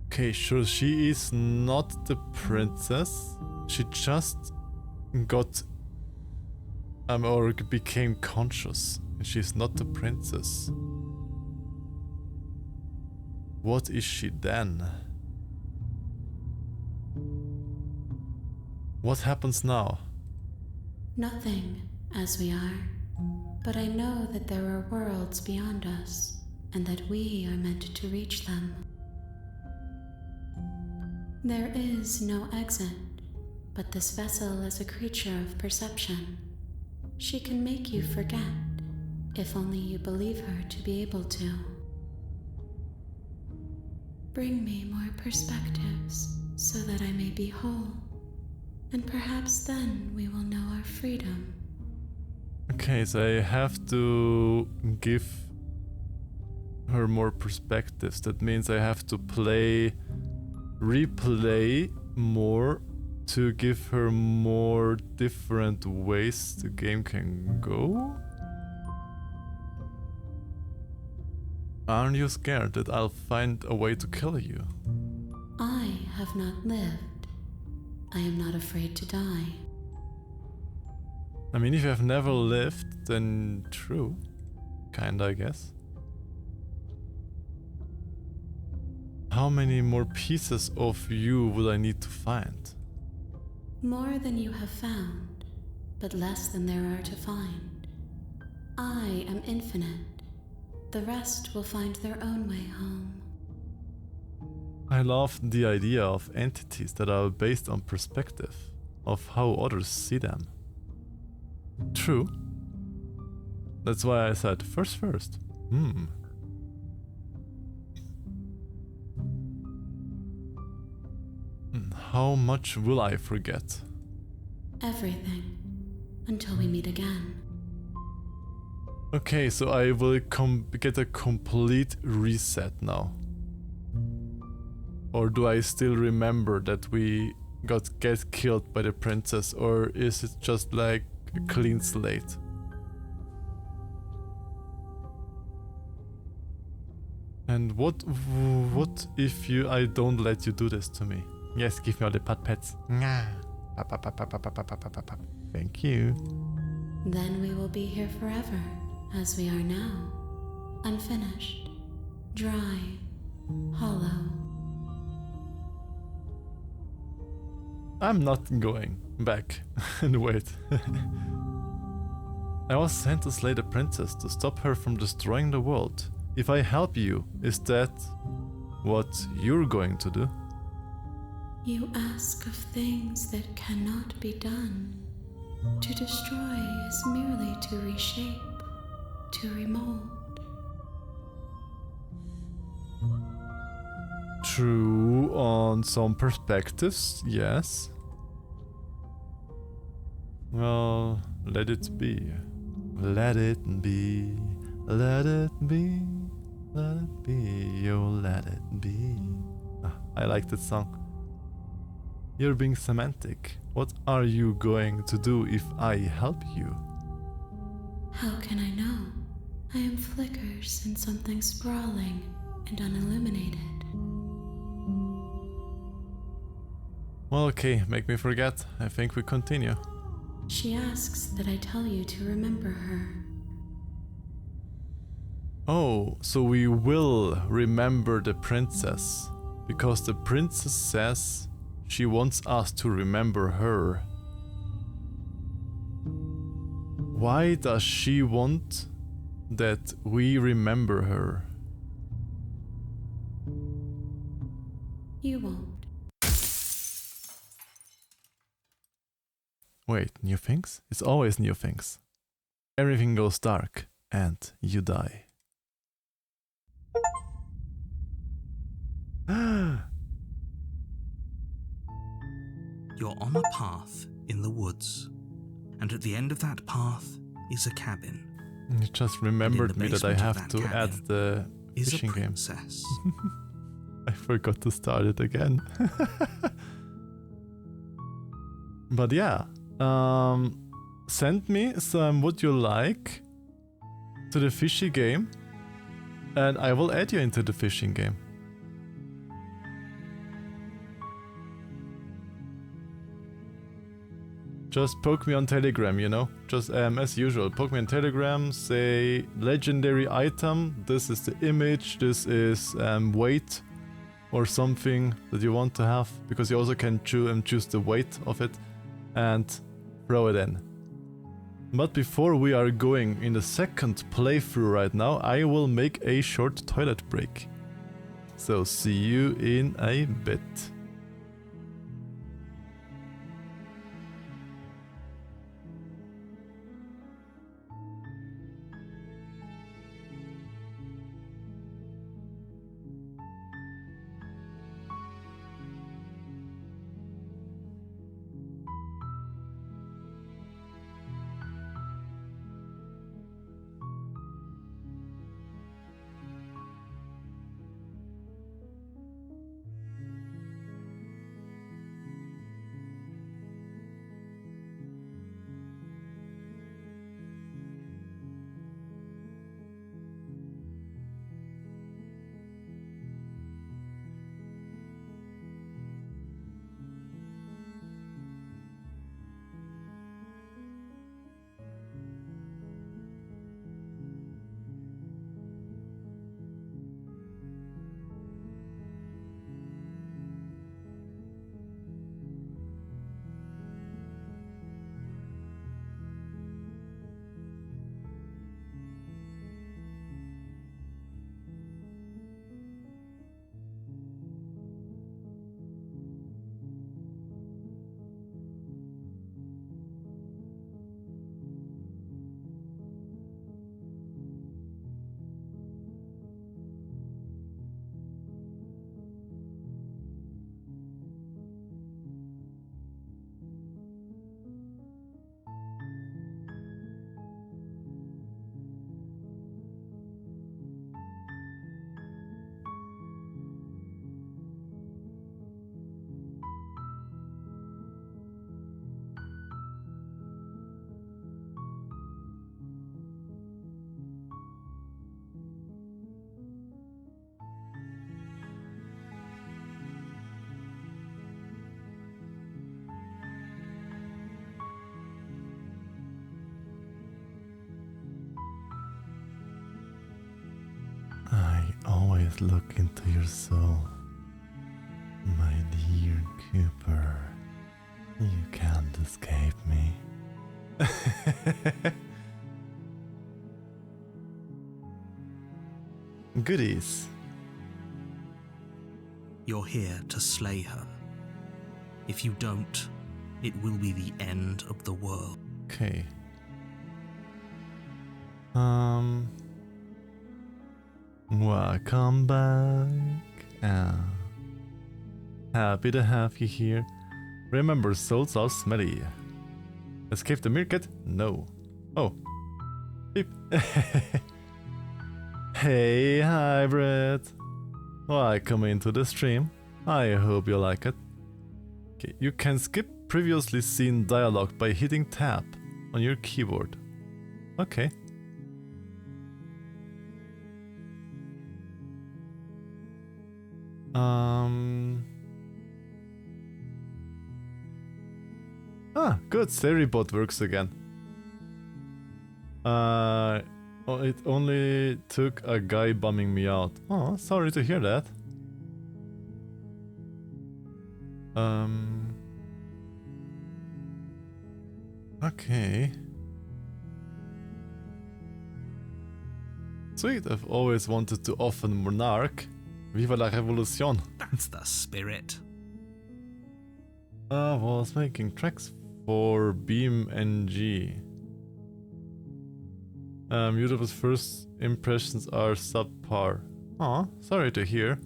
Okay, sure, she is not the princess. She just got or became conscious. And she's not the princess. What is she then? What happens now? Nothing, as we are. But I know that there are worlds beyond us, and that we are meant to reach them. There is no exit, but this vessel is a creature of perception. She can make you forget, if only you believe her to be able to. Bring me more perspectives, so that I may be whole, and perhaps then we will know our freedom. Okay, so I have to give her more perspectives. That means I have to replay more to give her more different ways the game can go? Aren't you scared that I'll find a way to kill you? I have not lived. I am not afraid to die. I mean, if you have never lived, then true. Kinda, I guess. How many more pieces of you would I need to find? More than you have found, but less than there are to find. I am infinite. The rest will find their own way home. I love the idea of entities that are based on perspective, of how others see them. True. That's why I said first. How much will I forget? Everything. Until we meet again. Okay, so I will get a complete reset now. Or do I still remember that we get killed by the princess, or is it just like a clean slate? And what if I don't let you do this to me? Yes, give me all the pets. Thank you. Then we will be here forever, as we are now. Unfinished, dry, hollow. I'm not going back and wait. I was sent to slay the princess to stop her from destroying the world. If I help you, is that what you're going to do? You ask of things that cannot be done. To destroy is merely to reshape, to remold. True, on some perspectives, yes. Well, let it be. Let it be. Let it be. Let it be. Oh, let it be. I like that song. You're being semantic. What are you going to do if I help you? How can I know? I am flickers in something sprawling and unilluminated. Well, okay, make me forget. I think we continue. She asks that I tell you to remember her. Oh, so we will remember the princess. Because the princess says she wants us to remember her. Why does she want that we remember her? You won't. Wait, new things? It's always new things. Everything goes dark and you die. You're on a path in the woods, and at the end of that path is a cabin. You just remembered me that I have to add the Is a fishing game. princess. I forgot to start it again. But yeah, send me some would you like to the fishy game, and I will add you into the fishing game. Just poke me on Telegram, you know? Just as usual, poke me on Telegram, say legendary item, this is the image, this is weight or something that you want to have, because you also can choose the weight of it and throw it in. But before we are going in the second playthrough right now, I will make a short toilet break. So see you in a bit. Look into your soul, my dear Cooper. You can't escape me. Goodies. You're here to slay her. If you don't, it will be the end of the world. Okay. Welcome back. Happy to have you here. Remember, souls are smelly. Escape the meerkat? No. Oh. Beep. Hey, hybrid. Welcome into the stream. I hope you like it. Okay, you can skip previously seen dialogue by hitting tab on your keyboard. Okay. Good. Seribot works again. It only took a guy bumming me out. Oh, sorry to hear that. Okay. Sweet, I've always wanted to off a monarch. Viva la revolution. That's the spirit. I was making tracks for Beam NG. YouTube's first impressions are subpar. Aw, sorry to hear.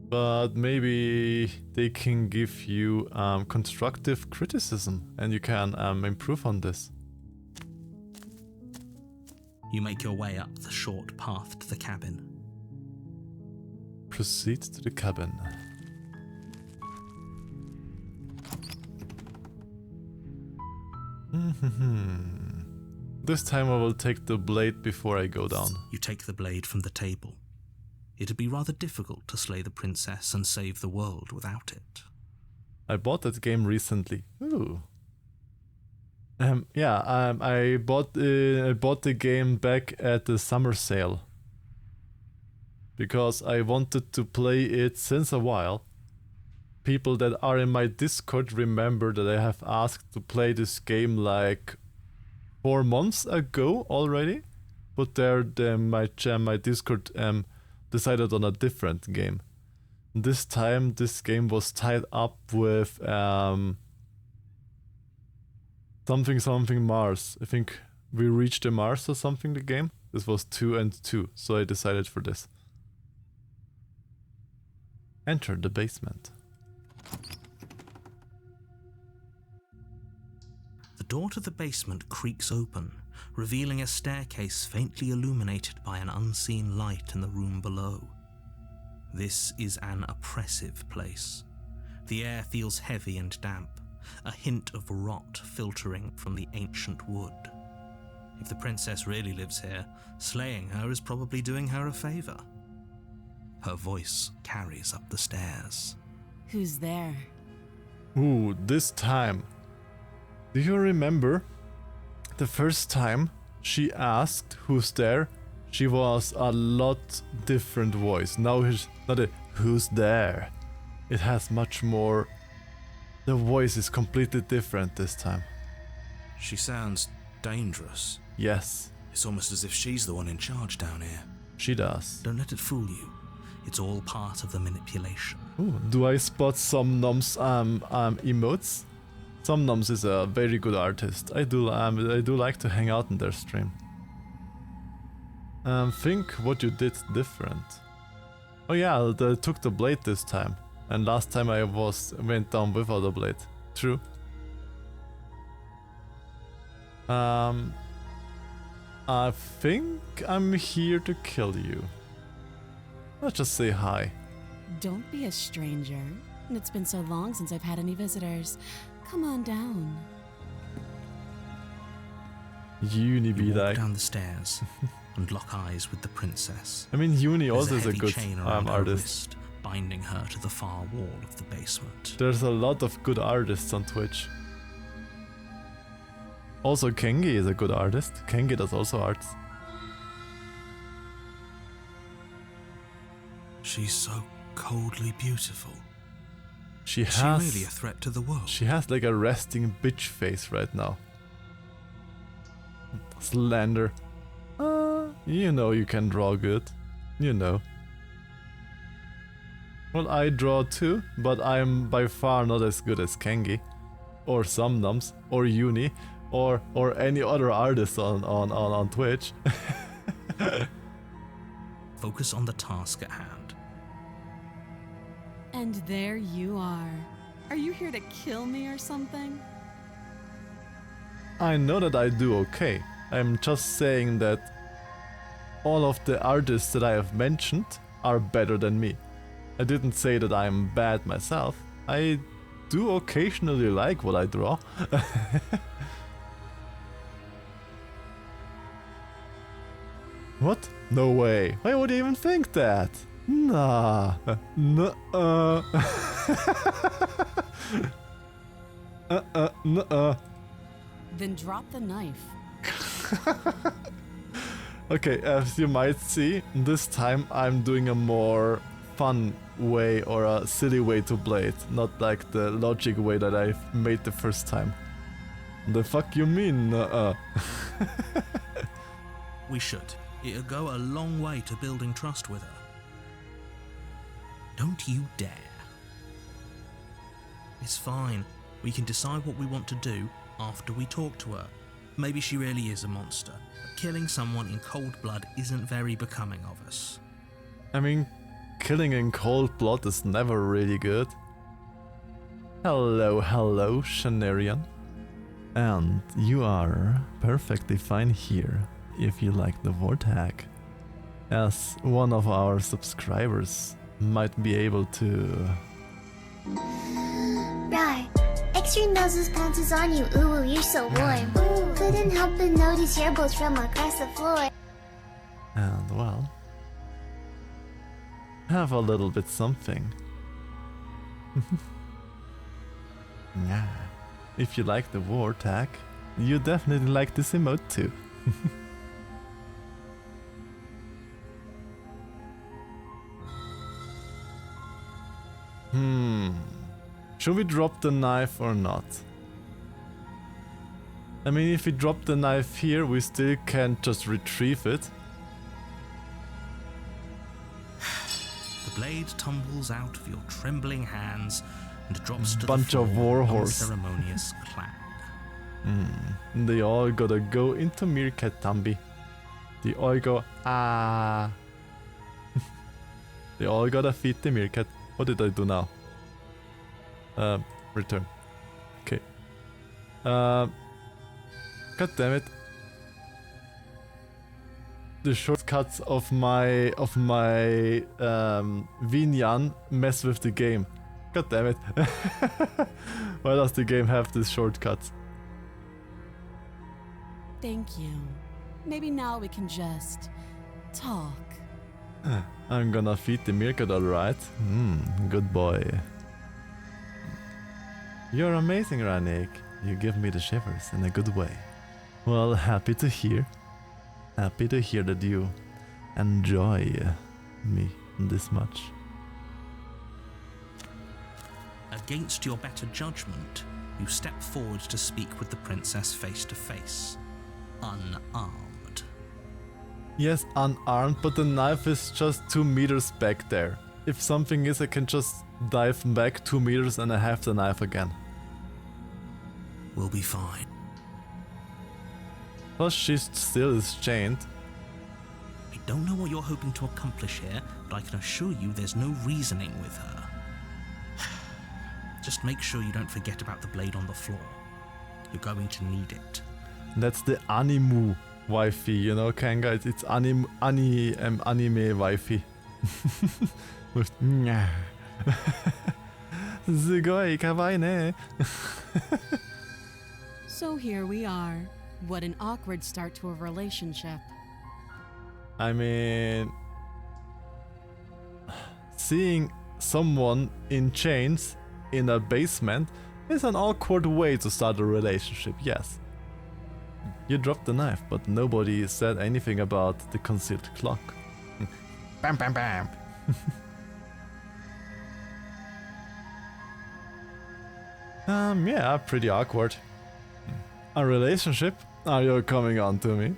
But maybe they can give you constructive criticism and you can improve on this. You make your way up the short path to the cabin. Proceed to the cabin. This time I will take the blade before I go down. You take the blade from the table. It'd be rather difficult to slay the princess and save the world without it. I bought that game recently. Ooh. I bought the game back at the summer sale because I wanted to play it since a while. People that are in my Discord remember that I have asked to play this game like 4 months ago already, but my Discord decided on a different game. This time this game was tied up with something Mars. I think we reached the Mars or something, the game. This was 2 and 2, so I decided for this. Enter the basement. The door to the basement creaks open, revealing a staircase faintly illuminated by an unseen light in the room below. This is an oppressive place. The air feels heavy and damp, a hint of rot filtering from the ancient wood. If the princess really lives here, slaying her is probably doing her a favor. Her voice carries up the stairs. Who's there? Ooh, this time. Do you remember the first time she asked who's there? She was a lot different voice. Now it's not a who's there. It has much more. The voice is completely different this time. She sounds dangerous. Yes, It's almost as if she's the one in charge down here. she does. Don't let it fool you. It's all part of the manipulation. Ooh, do I spot some Noms emotes? Some Noms is a very good artist. I do like to hang out in their stream. Think what you did different. Oh yeah, they took the blade this time, and last time I went down without a blade. True. I think I'm here to kill you. Let's just say hi. Don't be a stranger. It's been so long since I've had any visitors. Come on down. Uni You be walk like. down the stairs and lock eyes with the princess. I mean, Uni There's also is a heavy good chain around her artist. wrist, binding her to the far wall of the basement. There's a lot of good artists on Twitch. Also, Kengi is a good artist. Kengi does also arts. She's so coldly beautiful. She Is she has. really a threat to the world? She has like a resting bitch face right now. Slender. You know you can draw good. You know. Well, I draw too, but I'm by far not as good as Kengi, or Somnums, or Uni, or any other artist on Twitch. Focus on the task at hand. And there you are. Are you here to kill me or something? I know that I do okay. I'm just saying that all of the artists that I have mentioned are better than me. I didn't say that I'm bad myself. I do occasionally like what I draw. What? No way. Why would I even think that? Nah. Nuh-uh. Nuh-uh. Then drop the knife. Okay, as you might see, this time I'm doing a more fun way or a silly way to play it, not like the logic way that I made the first time. The fuck you mean? We should. It'll go a long way to building trust with her. Don't you dare. It's fine. We can decide what we want to do after we talk to her. Maybe she really is a monster. But killing someone in cold blood isn't very becoming of us. I mean, killing in cold blood is never really good. Hello, Shanarian. And you are perfectly fine here if you like the Vortag, as one of our subscribers might be able to. Right. Extreme Noses pounces on you, ooh, you're so warm. Ooh, couldn't help but notice your bolts from across the floor. And well, have a little bit something. Yeah. If you like the war tag, you definitely like this emote too. Should we drop the knife or not? I mean, if we drop the knife here, we still can't just retrieve it. The blade tumbles out of your trembling hands and drops to Bunch the of floor warhorse. with unceremonious clang. They all gotta go into Meerkat Tambi. They all go, ah. They all gotta feed the meerkat. What did I do now? Return. Okay. God damn it. The shortcuts of my Vinyan mess with the game. God damn it. Why does the game have these shortcuts? Thank you. Maybe now we can just talk. I'm gonna feed the meerkat, alright? Good boy. You're amazing, Ranik. You give me the shivers in a good way. Well, happy to hear. Happy to hear that you enjoy me this much. Against your better judgment, you step forward to speak with the princess face to face, unarmed. Yes, unarmed, but the knife is just 2 meters back there. If something is, I can just dive back 2 meters and I have the knife again. We'll be fine. Plus she still is chained. I don't know what you're hoping to accomplish here, but I can assure you there's no reasoning with her. Just make sure you don't forget about the blade on the floor. You're going to need it. That's the animu wifey, you know, Kanga? It's anime wifey. With nya. Sugoi kawaii ne. So here we are. What an awkward start to a relationship. I mean, seeing someone in chains in a basement is an awkward way to start a relationship, yes. You dropped the knife, but nobody said anything about the concealed clock. Bam bam bam. Yeah, pretty awkward. A relationship? Are you coming on to me?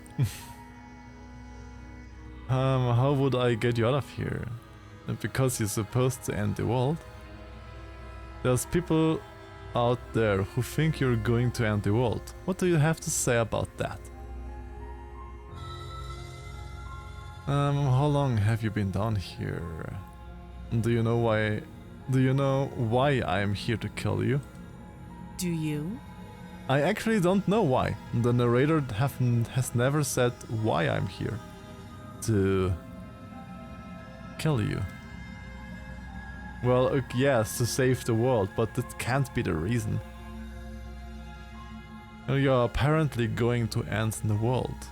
How would I get you out of here? Because you're supposed to end the world? There's people out there who think you're going to end the world. What do you have to say about that? How long have you been down here? Do you know why I am here to kill you? Do you? I actually don't know why. The narrator has never said why I'm here. To kill you. Well, yes, to save the world, but that can't be the reason. You're apparently going to end the world.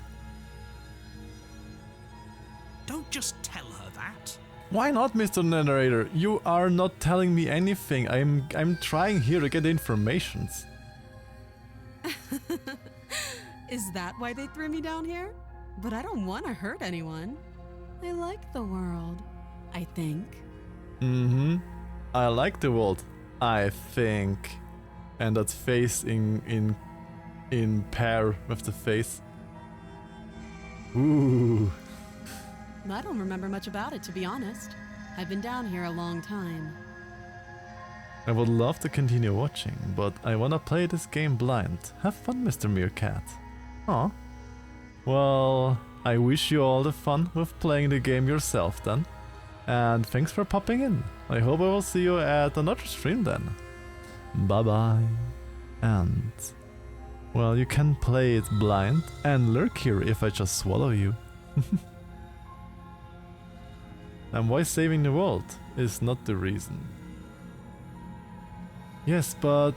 Don't just tell her that. Why not, Mr. Narrator? You are not telling me anything. I'm trying here to get informations. Is that why they threw me down here? But I don't want to hurt anyone. I like the world, I think. I like the world, I think. And that face in pair with the face. Ooh. I don't remember much about it, to be honest. I've been down here a long time. I would love to continue watching, but I wanna play this game blind. Have fun, Mr. Meerkat. Aw. Well, I wish you all the fun with playing the game yourself then. And thanks for popping in. I hope I will see you at another stream then. Bye bye. And, well, you can play it blind and lurk here if I just swallow you. And why saving the world is not the reason. Yes, but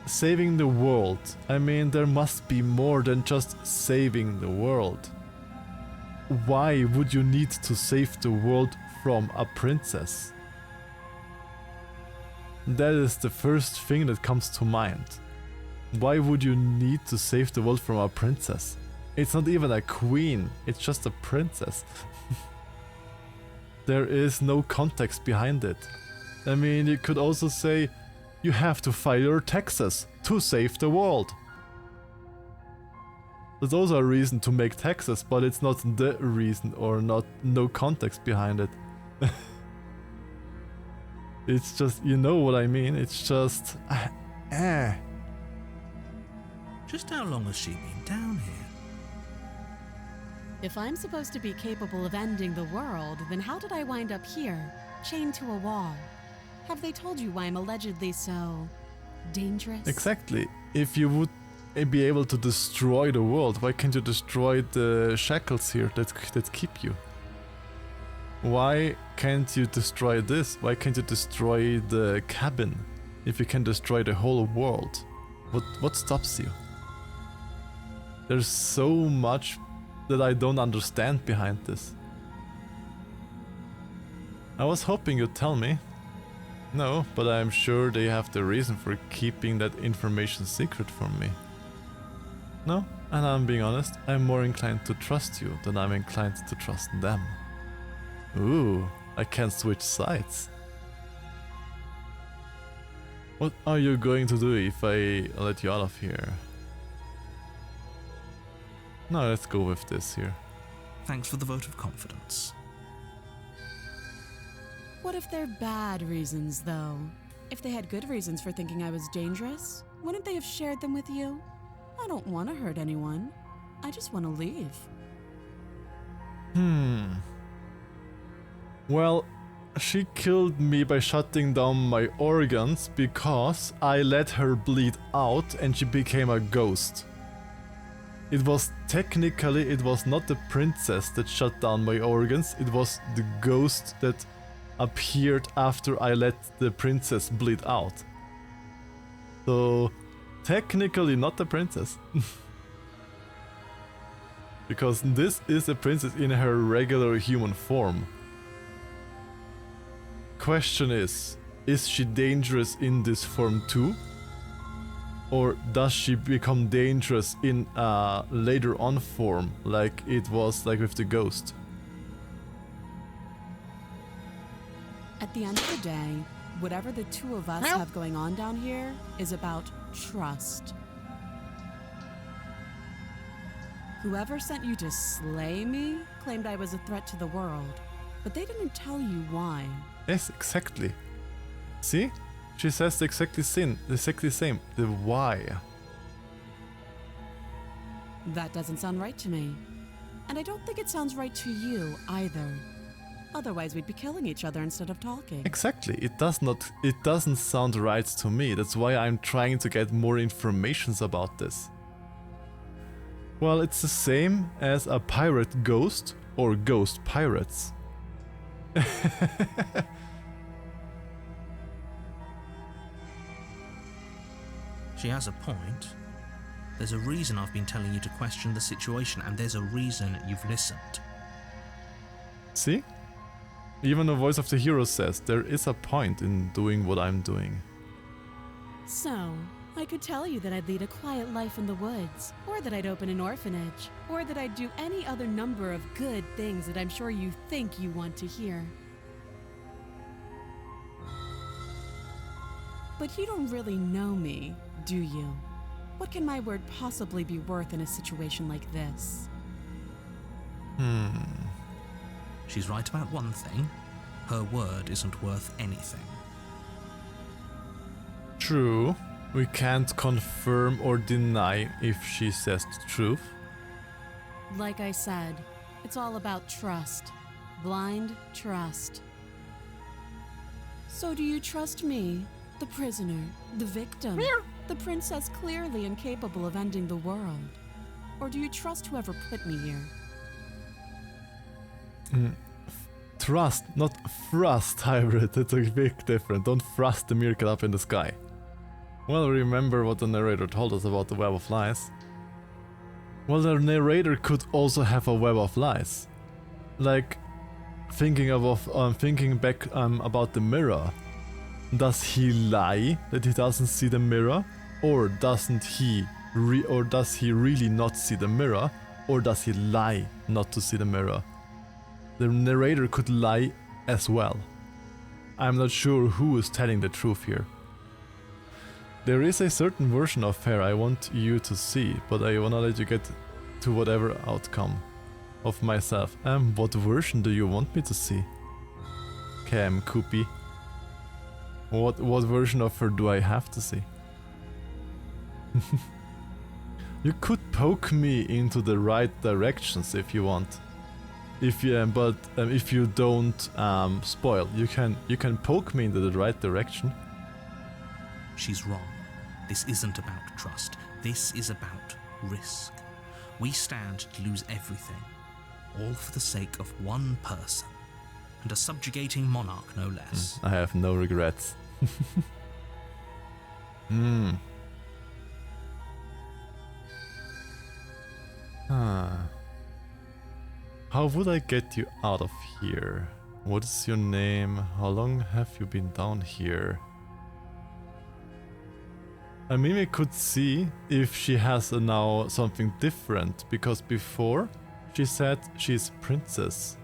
saving the world. I mean, there must be more than just saving the world. Why would you need to save the world from a princess? That is the first thing that comes to mind. Why would you need to save the world from a princess? It's not even a queen, it's just a princess. There is no context behind it. I mean, you could also say, you have to file your taxes to save the world. There's also a reason to make taxes, but it's not the reason, or no context behind it. It's just, you know what I mean? It's just... Just how long has she been down here? If I'm supposed to be capable of ending the world, then how did I wind up here, chained to a wall? Have they told you why I'm allegedly so... dangerous? Exactly. If you would be able to destroy the world, why can't you destroy the shackles here that keep you? Why can't you destroy this? Why can't you destroy the cabin? If you can destroy the whole world, what stops you? There's so much that I don't understand behind this. I was hoping you'd tell me. No, but I'm sure they have the reason for keeping that information secret from me. No, and I'm being honest, I'm more inclined to trust you than I'm inclined to trust them. Ooh, I can switch sides. What are you going to do if I let you out of here? No, let's go with this here. Thanks for the vote of confidence. What if they're bad reasons, though? If they had good reasons for thinking I was dangerous, wouldn't they have shared them with you? I don't want to hurt anyone. I just want to leave. Well, she killed me by shutting down my organs because I let her bleed out and she became a ghost. It was not the princess that shut down my organs, it was the ghost that appeared after I let the princess bleed out. So, technically not the princess. Because this is a princess in her regular human form. Question is she dangerous in this form too? Or does she become dangerous in a later on form, like it was like with the ghost? At the end of the day, whatever the two of us have going on down here is about trust. Whoever sent you to slay me claimed I was a threat to the world, but they didn't tell you why. Yes, exactly. See? She says the exactly same. The why. That doesn't sound right to me. And I don't think it sounds right to you either. Otherwise we'd be killing each other instead of talking. Exactly. It doesn't sound right to me. That's why I'm trying to get more information about this. Well, it's the same as a pirate ghost or ghost pirates. She has a point. There's a reason I've been telling you to question the situation, and there's a reason you've listened. See? Even the voice of the hero says there is a point in doing what I'm doing. So, I could tell you that I'd lead a quiet life in the woods, or that I'd open an orphanage, or that I'd do any other number of good things that I'm sure you think you want to hear. But you don't really know me, do you? What can my word possibly be worth in a situation like this? She's right about one thing. Her word isn't worth anything. True. We can't confirm or deny if she says the truth. Like I said, it's all about trust. Blind trust. So do you trust me, the prisoner, the victim, the princess clearly incapable of ending the world? Or do you trust whoever put me here? Trust, not thrust, hybrid. It's a big difference. Don't thrust the miracle up in the sky. Well, remember what the narrator told us about the web of lies? Well, the narrator could also have a web of lies. Like, thinking back about the mirror. Does he lie that he doesn't see the mirror? Or does he really not see the mirror? Or does he lie not to see the mirror? The narrator could lie as well. I'm not sure who is telling the truth here. There is a certain version of Fair I want you to see, but I wanna let you get to whatever outcome of myself. What version do you want me to see? Cam, Koopy. What version of her do I have to see? You could poke me into the right directions if you want. If you don't spoil, you can poke me into the right direction. She's wrong. This isn't about trust. This is about risk. We stand to lose everything, all for the sake of one person, and a subjugating monarch no less. I have no regrets. How would I get you out of here? What is your name? How long have you been down here? I mean, we could see if she has now something different, because before she said she's princess.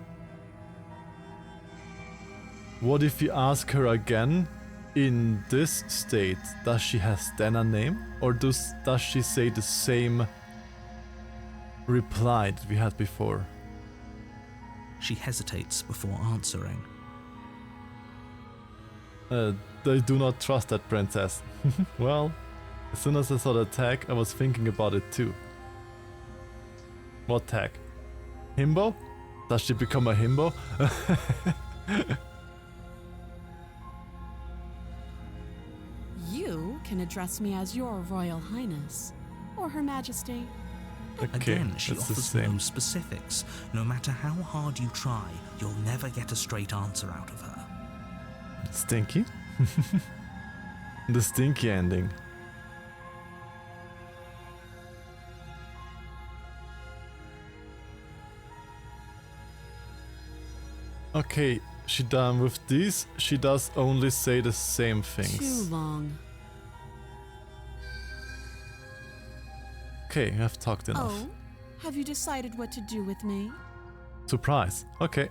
What if we ask her again in this state? Does she has then a name? Or does she say the same reply that we had before? She hesitates before answering. I do not trust that princess. Well, as soon as I saw the tag, I was thinking about it too. What tag? Himbo? Does she become a himbo? You can address me as Your Royal Highness, or Her Majesty. Okay, Again, she it's the offers same. no specifics. No matter how hard you try, you'll never get a straight answer out of her. Stinky? The stinky ending. Okay, she done with these. She does only say the same things. Too long. Okay, I've talked enough. Oh, have you decided what to do with me? Surprise. Okay.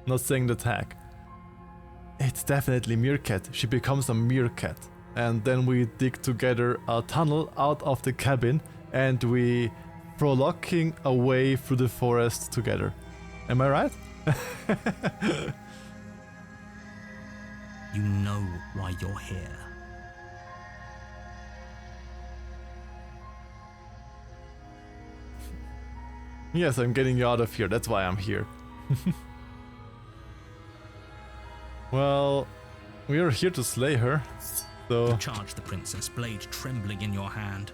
Not saying the tag. It's definitely Meerkat. She becomes a Meerkat. And then we dig together a tunnel out of the cabin and we frolicking away through the forest together. Am I right? You know why you're here. Yes, I'm getting you out of here. That's why I'm here. Well, we are here to slay her. So You charge the princess, blade trembling in your hand,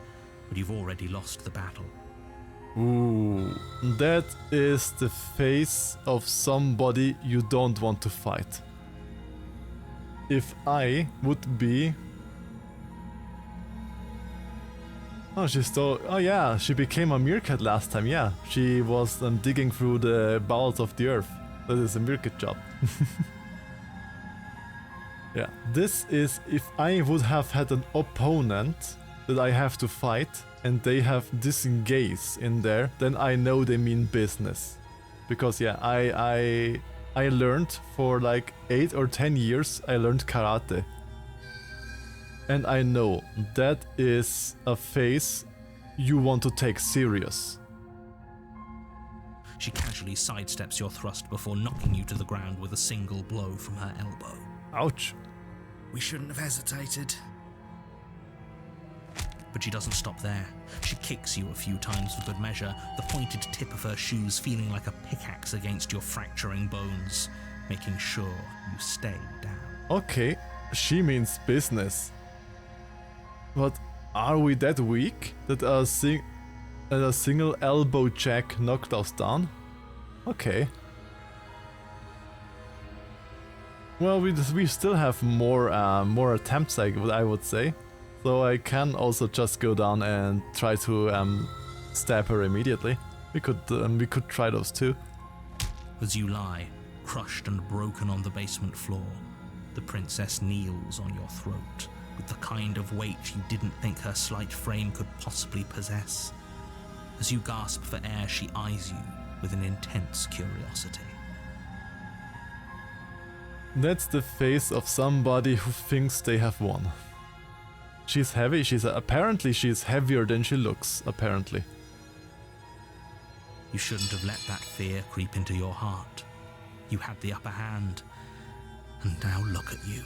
but you've already lost the battle. ooh, that is the face of somebody you don't want to fight. If I would be... Oh, oh yeah, she became a meerkat last time, yeah. She was digging through the bowels of the earth. That is a meerkat job. Yeah, this is if I would have had an opponent that I have to fight and they have disengaged in there, then I know they mean business. Because yeah, I learned for like 8 or 10 years, I learned karate. And I know that is a face you want to take serious. She casually sidesteps your thrust before knocking you to the ground with a single blow from her elbow. Ouch. We shouldn't have hesitated. But she doesn't stop there. She kicks you a few times for good measure, the pointed tip of her shoes feeling like a pickaxe against your fracturing bones, making sure you stay down. Okay, she means business. But are we that weak that a single elbow check knocked us down? Okay. Well, we still have more attempts, I would say. So I can also just go down and try to stab her immediately. We could try those too. As you lie, crushed and broken on the basement floor, the princess kneels on your throat with the kind of weight you didn't think her slight frame could possibly possess. As you gasp for air, she eyes you with an intense curiosity. That's the face of somebody who thinks they have won. She's heavy, apparently she's heavier than she looks, apparently. You shouldn't have let that fear creep into your heart. You had the upper hand, and now look at you.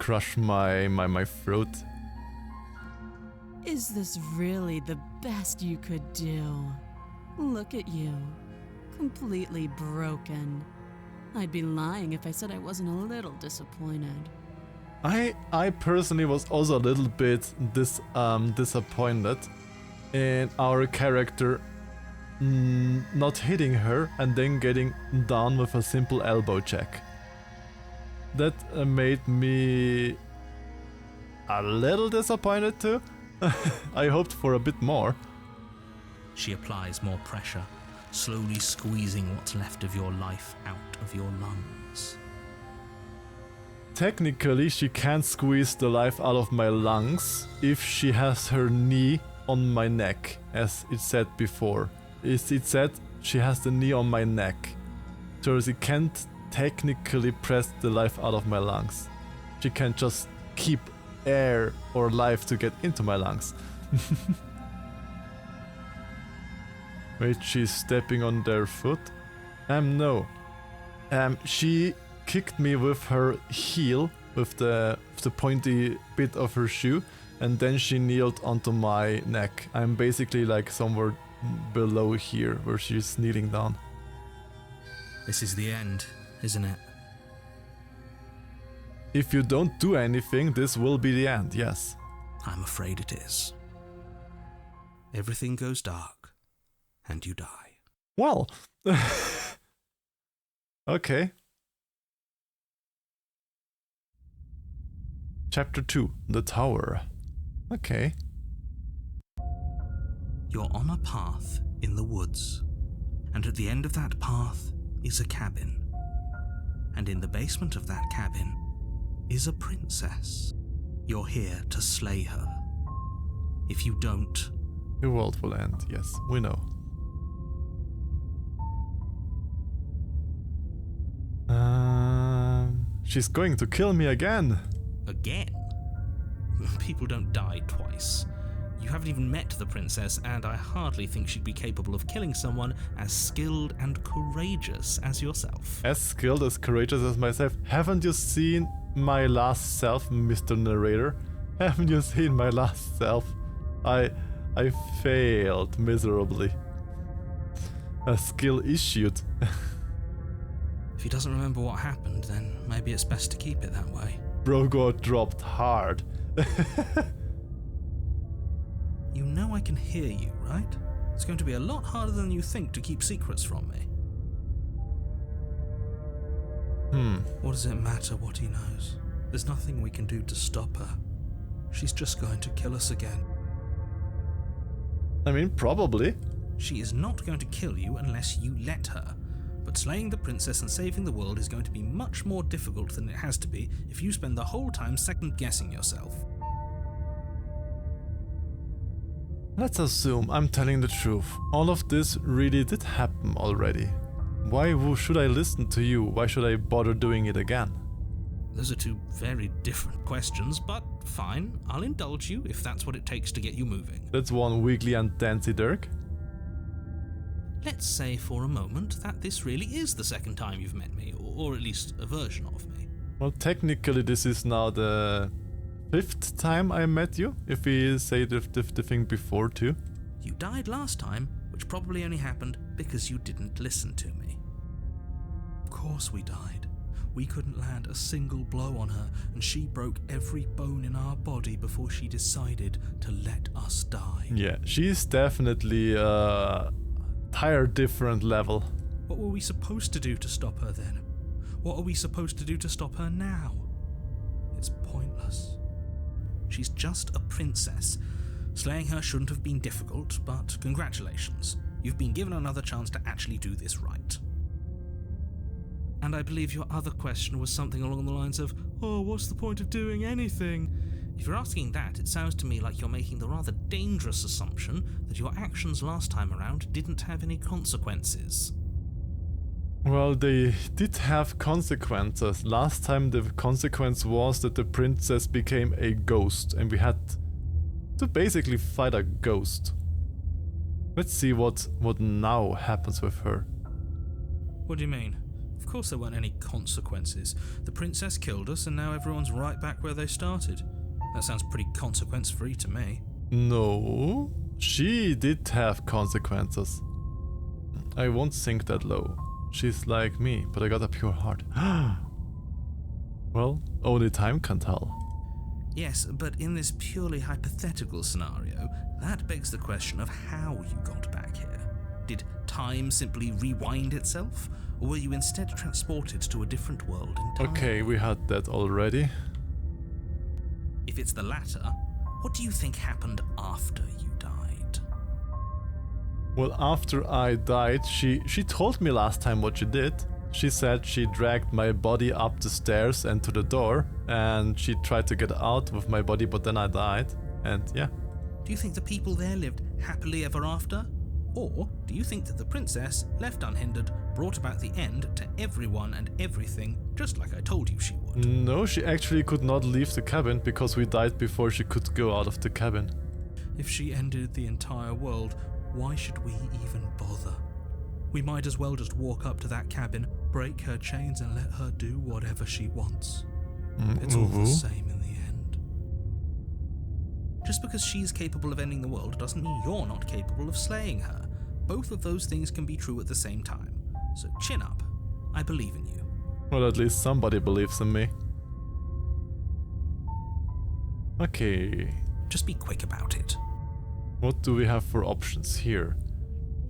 Crush my throat. Is this really the best you could do? Look at you. Completely broken. I'd be lying if I said I wasn't a little disappointed. I personally was also a little bit disappointed in our character not hitting her and then getting down with a simple elbow check. That made me a little disappointed too. I hoped for a bit more. She applies more pressure, slowly squeezing what's left of your life out of your lungs. Technically, she can't squeeze the life out of my lungs if she has her knee on my neck, as it said before. It said she has the knee on my neck, so she can't technically press the life out of my lungs. She can just keep air or life to get into my lungs. Wait, she's stepping on their foot? No. She kicked me with her heel, with the pointy bit of her shoe, and then she kneeled onto my neck. I'm basically like somewhere below here, where she's kneeling down. This is the end, isn't it? If you don't do anything, this will be the end, yes. I'm afraid it is. Everything goes dark, and you die. Well, okay. Chapter 2, The Tower. Okay. You're on a path in the woods, and at the end of that path is a cabin. And in the basement of that cabin is a princess. You're here to slay her. If you don't, The world will end, yes, we know. She's going to kill me again. again. People don't die twice. You haven't even met the princess, and I hardly think she'd be capable of killing someone as skilled and courageous as yourself. As skilled, as courageous as myself. Haven't you seen my last self, Mr. Narrator? Haven't you seen my last self? I failed miserably. A skill issued. If he doesn't remember what happened, then maybe it's best to keep it that way. Bro got dropped hard. You know I can hear you, right? It's going to be a lot harder than you think to keep secrets from me. What does it matter what he knows? There's nothing we can do to stop her. She's just going to kill us again. I mean, probably. She is not going to kill you unless you let her. But slaying the princess and saving the world is going to be much more difficult than it has to be if you spend the whole time second-guessing yourself. Let's assume I'm telling the truth. All of this really did happen already. Why should I listen to you? Why should I bother doing it again? Those are two very different questions, but fine, I'll indulge you if that's what it takes to get you moving. That's one weekly and Dancy Dirk. Let's say for a moment that this really is the second time you've met me, or at least a version of me. Well, technically this is now the 5th time I met you, if we say the thing before too. You died last time, which probably only happened because you didn't listen to me. Of course we died. We couldn't land a single blow on her, and she broke every bone in our body before she decided to let us die. Yeah, she's definitely a entire different level. What were we supposed to do to stop her then? What are we supposed to do to stop her now? It's pointless. She's just a princess. Slaying her shouldn't have been difficult, but congratulations. You've been given another chance to actually do this right. And I believe your other question was something along the lines of, oh, what's the point of doing anything? If you're asking that, it sounds to me like you're making the rather dangerous assumption that your actions last time around didn't have any consequences. Well, they did have consequences. Last time the consequence was that the princess became a ghost and we had to basically fight a ghost. Let's see what now happens with her. What do you mean? Of course there weren't any consequences. The princess killed us and now everyone's right back where they started. That sounds pretty consequence-free to me. No, she did have consequences. I won't sink that low. She's like me, but I got a pure heart. Well, only time can tell. Yes, but in this purely hypothetical scenario, that begs the question of how you got back here. Did time simply rewind itself? Or were you instead transported to a different world entirely? Okay, we had that already. If it's the latter, what do you think happened after you died? Well, after I died, she told me last time what she did. She said she dragged my body up the stairs and to the door, and she tried to get out with my body, but then I died, and yeah. Do you think the people there lived happily ever after? Or do you think that the princess, left unhindered, brought about the end to everyone and everything, just like I told you she would? No, she actually could not leave the cabin because we died before she could go out of the cabin. If she ended the entire world, why should we even bother? We might as well just walk up to that cabin, break her chains and let her do whatever she wants. It's all the same in the end. Just because she's capable of ending the world doesn't mean you're not capable of slaying her. Both of those things can be true at the same time. So chin up. I believe in you. Well, at least somebody believes in me. Okay. Just be quick about it. What do we have for options here?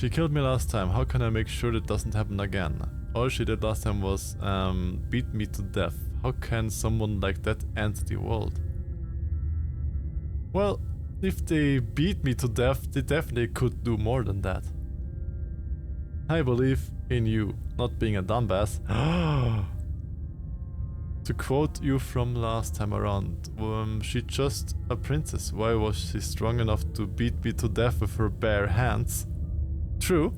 She killed me last time. How can I make sure that doesn't happen again? All she did last time was beat me to death. How can someone like that end the world? Well, if they beat me to death, they definitely could do more than that. I believe in you, not being a dumbass. To quote you from last time around, she's just a princess. Why was she strong enough to beat me to death with her bare hands? True.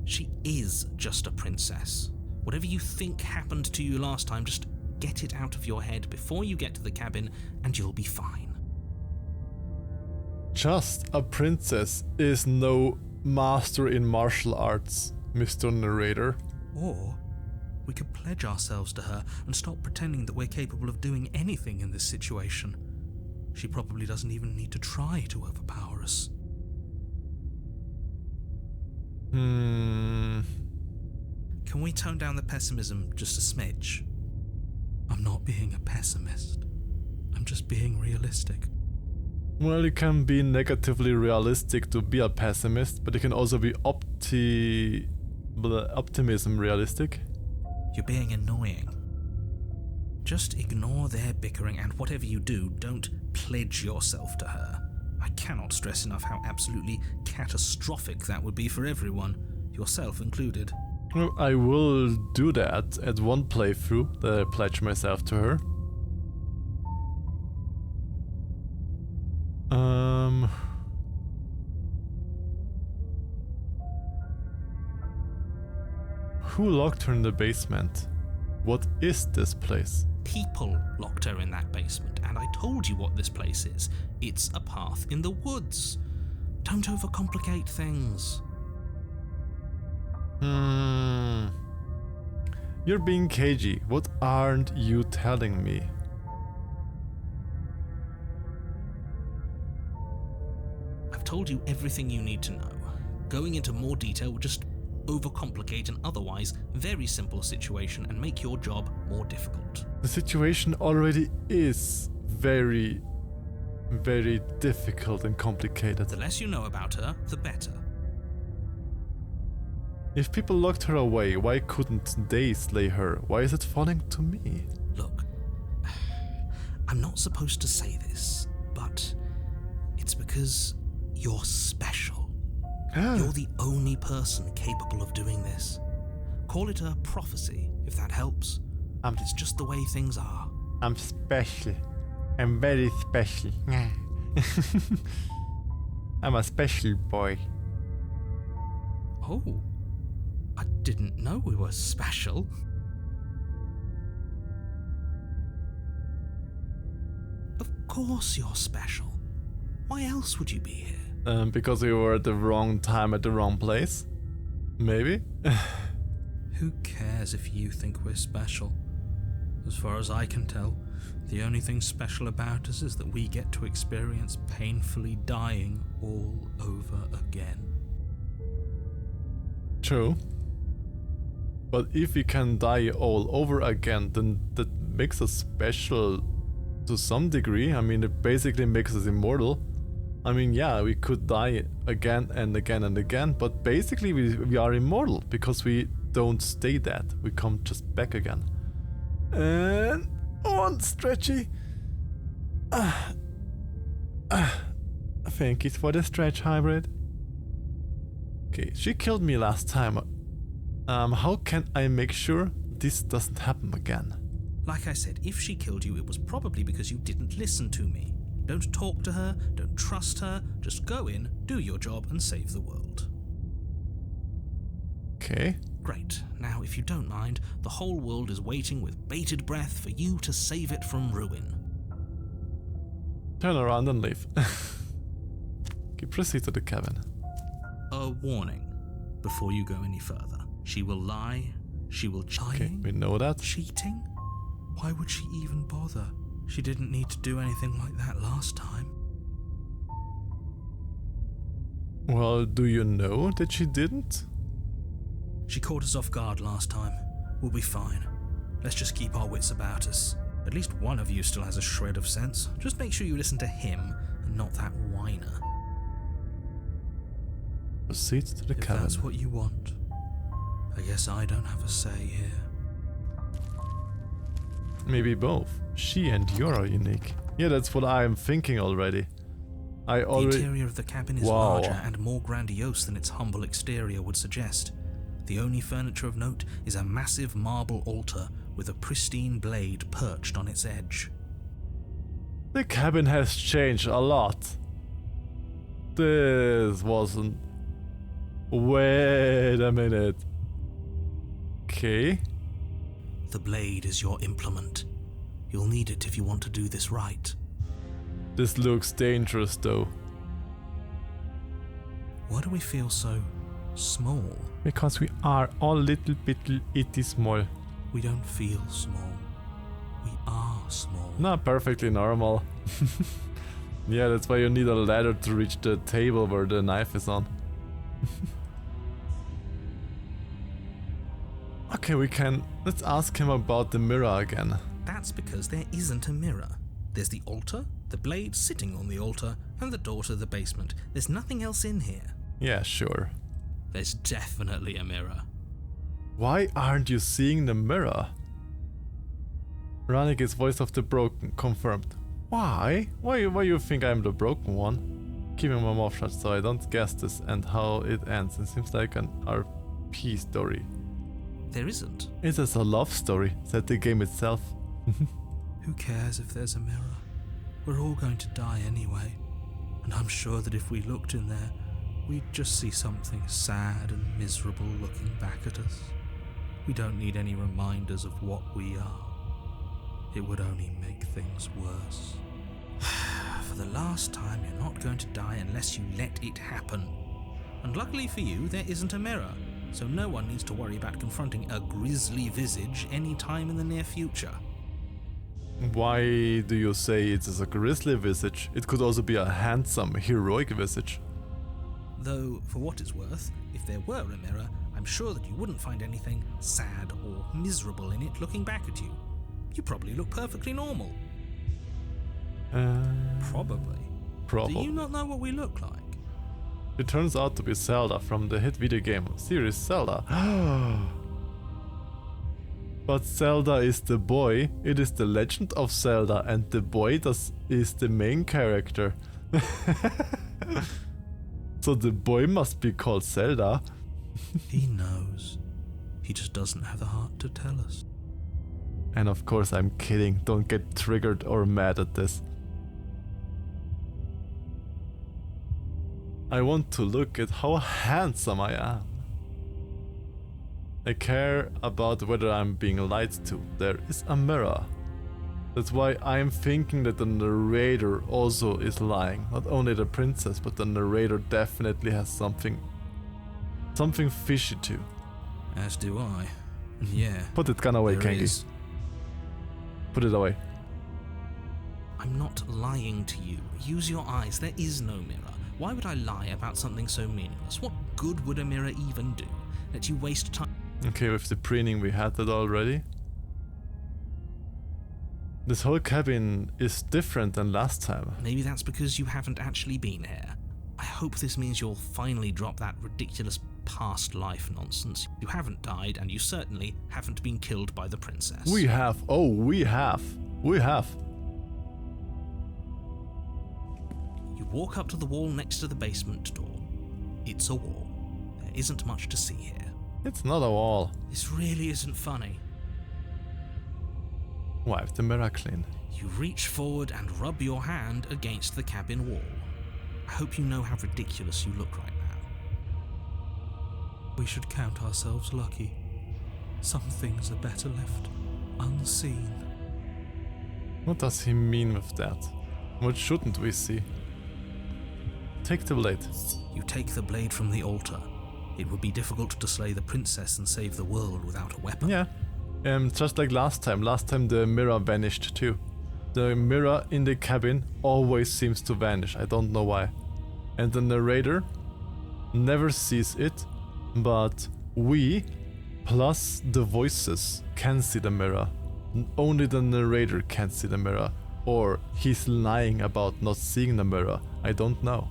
She is just a princess. Whatever you think happened to you last time, just get it out of your head before you get to the cabin and you'll be fine. Just a princess is no master in martial arts, Mr. Narrator. Or we could pledge ourselves to her and stop pretending that we're capable of doing anything in this situation. She probably doesn't even need to try to overpower us. Can we tone down the pessimism just a smidge? I'm not being a pessimist. I'm just being realistic. Well, you can be negatively realistic to be a pessimist, but you can also be optimism realistic. You're being annoying. Just ignore their bickering, and whatever you do, don't pledge yourself to her. I cannot stress enough how absolutely catastrophic that would be for everyone, yourself included. Well, I will do that at one playthrough, that I pledge myself to her. Who locked her in the basement? What is this place? People locked her in that basement, and I told you what this place is. It's a path in the woods. Don't overcomplicate things. You're being cagey. What aren't you telling me? I've told you everything you need to know. Going into more detail would just overcomplicate an otherwise very simple situation and make your job more difficult. The situation already is very, very difficult and complicated. The less you know about her, the better. If people locked her away, why couldn't they slay her? Why is it falling to me? Look, I'm not supposed to say this, but it's because you're special. You're the only person capable of doing this. Call it a prophecy, if that helps. But it's just the way things are. I'm special. I'm very special. I'm a special boy. Oh, I didn't know we were special. Of course you're special. Why else would you be here? Because we were at the wrong time at the wrong place? Maybe? Who cares if you think we're special? As far as I can tell, the only thing special about us is that we get to experience painfully dying all over again. True. But if we can die all over again, then that makes us special to some degree. I mean, it basically makes us immortal. I mean, yeah, we could die again and again and again, but basically we are immortal because we don't stay dead. We come just back again. And on, Stretchy. Thank you for the stretch, hybrid. Okay, she killed me last time. How can I make sure this doesn't happen again? Like I said, if she killed you, it was probably because you didn't listen to me. Don't talk to her, don't trust her, just go in, do your job and save the world. Okay. Great. Now, if you don't mind, the whole world is waiting with bated breath for you to save it from ruin. Turn around and leave. Okay, proceed to the cabin. A warning before you go any further. She will lie, she will Okay, we know that. Cheating? Why would she even bother? She didn't need to do anything like that last time. Well, do you know that she didn't? She caught us off guard last time. We'll be fine. Let's just keep our wits about us. At least one of you still has a shred of sense. Just make sure you listen to him and not that whiner. Proceed to the If cabin. that's what you want, I guess I don't have a say here. Maybe both. She and you are unique. Yeah, that's what I'm thinking already. The interior of the cabin is Wow. larger and more grandiose than its humble exterior would suggest. The only furniture of note is a massive marble altar with a pristine blade perched on its edge. The cabin has changed a lot. This wasn't... Wait a minute. Okay. The blade is your implement. You'll need it if you want to do this right. This looks dangerous though. Why do we feel so small? Because we are all little bit itty small. We don't feel small. We are small. Not perfectly normal. Yeah, that's why you need a ladder to reach the table where the knife is on. Okay, let's ask him about the mirror again. That's because there isn't a mirror. There's the altar, the blade sitting on the altar, and the door to the basement. There's nothing else in here. Yeah, sure. There's definitely a mirror. Why aren't you seeing the mirror? Ranik is voice of the broken, confirmed. Why? Why you think I'm the broken one? Keeping my mouth shut so I don't guess this and how it ends. It seems like an RP story. There isn't. It is a love story, said the game itself. Who cares if there's a mirror? We're all going to die anyway. And I'm sure that if we looked in there, we'd just see something sad and miserable looking back at us. We don't need any reminders of what we are. It would only make things worse. For the last time, you're not going to die unless you let it happen. And luckily for you, there isn't a mirror, so no one needs to worry about confronting a grisly visage any time in the near future. Why do you say it is a grisly visage? It could also be a handsome, heroic visage. Though, for what it's worth, if there were a mirror, I'm sure that you wouldn't find anything sad or miserable in it looking back at you. You probably look perfectly normal. Probably. Do you not know what we look like? It turns out to be Zelda from the hit video game series Zelda. But Zelda is the boy. It is the Legend of Zelda, and the boy is the main character. So the boy must be called Zelda. He knows. He just doesn't have the heart to tell us. And of course I'm kidding. Don't get triggered or mad at this. I want to look at how handsome I am. I care about whether I'm being lied to. There is a mirror. That's why I'm thinking that the narrator also is lying. Not only the princess, but the narrator definitely has something fishy too. As do I. And yeah. Put it gun away, there Kengi. is. Put it away. I'm not lying to you. Use your eyes. There is no mirror. Why would I lie about something so meaningless? What good would a mirror even do? Let you waste time. Okay, with the preening we had that already. This whole cabin is different than last time. Maybe that's because you haven't actually been here. I hope this means you'll finally drop that ridiculous past life nonsense. You haven't died, and you certainly haven't been killed by the princess. We have. Oh, we have. We have. You walk up to the wall next to the basement door. It's a wall. There isn't much to see here. It's not a wall. This really isn't funny. Wipe the mirror clean. You reach forward and rub your hand against the cabin wall. I hope you know how ridiculous you look right now. We should count ourselves lucky. Some things are better left unseen. What does he mean with that? What shouldn't we see? Take the blade. You take the blade from the altar. It would be difficult to slay the princess and save the world without a weapon. Yeah. Just like last time. Last time the mirror vanished too. The mirror in the cabin always seems to vanish. I don't know why. And the narrator never sees it, but we, plus the voices, can see the mirror. Only the narrator can't see the mirror. Or he's lying about not seeing the mirror. I don't know.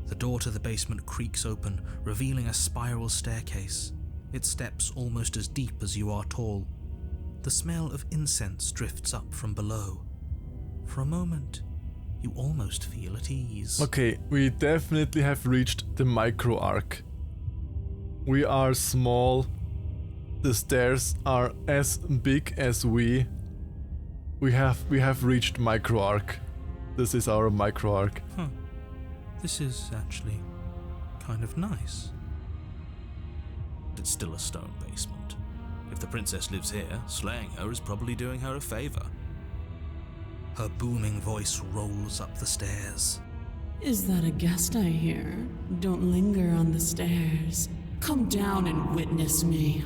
The door to the basement creaks open, revealing a spiral staircase. Its steps almost as deep as you are tall. The smell of incense drifts up from below. For a moment, you almost feel at ease. Okay, we definitely have reached the micro arc. We are small. The stairs are as big as we. We have reached micro arc. This is our micro arc. Huh. This is actually kind of nice. It's still a stone basement. If the princess lives here, slaying her is probably doing her a favor. Her booming voice rolls up the stairs. Is that a guest I hear? Don't linger on the stairs. Come down and witness me.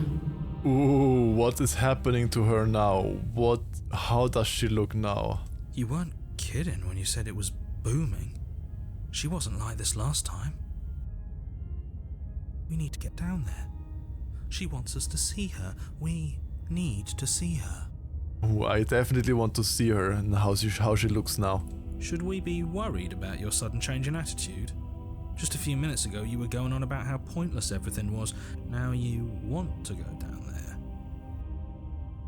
Ooh, what is happening to her now? How does she look now? You weren't kidding when you said it was booming. She wasn't like this last time. We need to get down there. She wants us to see her. We need to see her. Ooh, I definitely want to see her and how she looks now. Should we be worried about your sudden change in attitude? Just a few minutes ago you were going on about how pointless everything was. Now you want to go down there.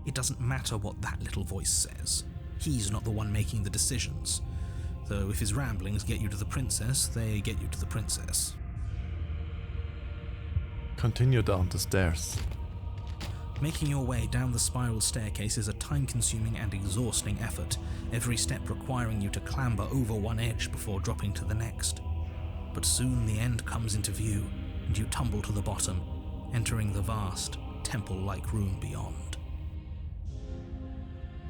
It doesn't matter what that little voice says. He's not the one making the decisions. Though if his ramblings get you to the princess, they get you to the princess. Continue down the stairs. Making your way down the spiral staircase is a time-consuming and exhausting effort, every step requiring you to clamber over one edge before dropping to the next. But soon the end comes into view, and you tumble to the bottom, entering the vast, temple-like room beyond.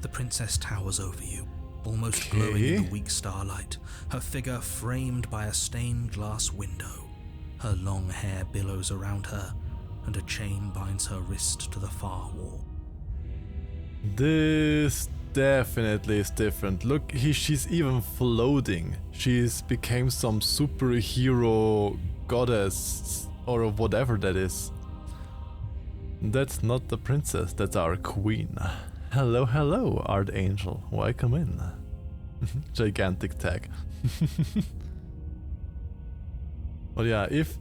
The princess towers over you, almost glowing in the weak starlight, her figure framed by a stained glass window. Her long hair billows around her, and a chain binds her wrist to the far wall. This definitely is different. Look, she's even floating. She's became some superhero goddess or whatever that is. That's not the princess, that's our queen. Hello, hello, Archangel. Welcome in. Gigantic tag. But yeah, if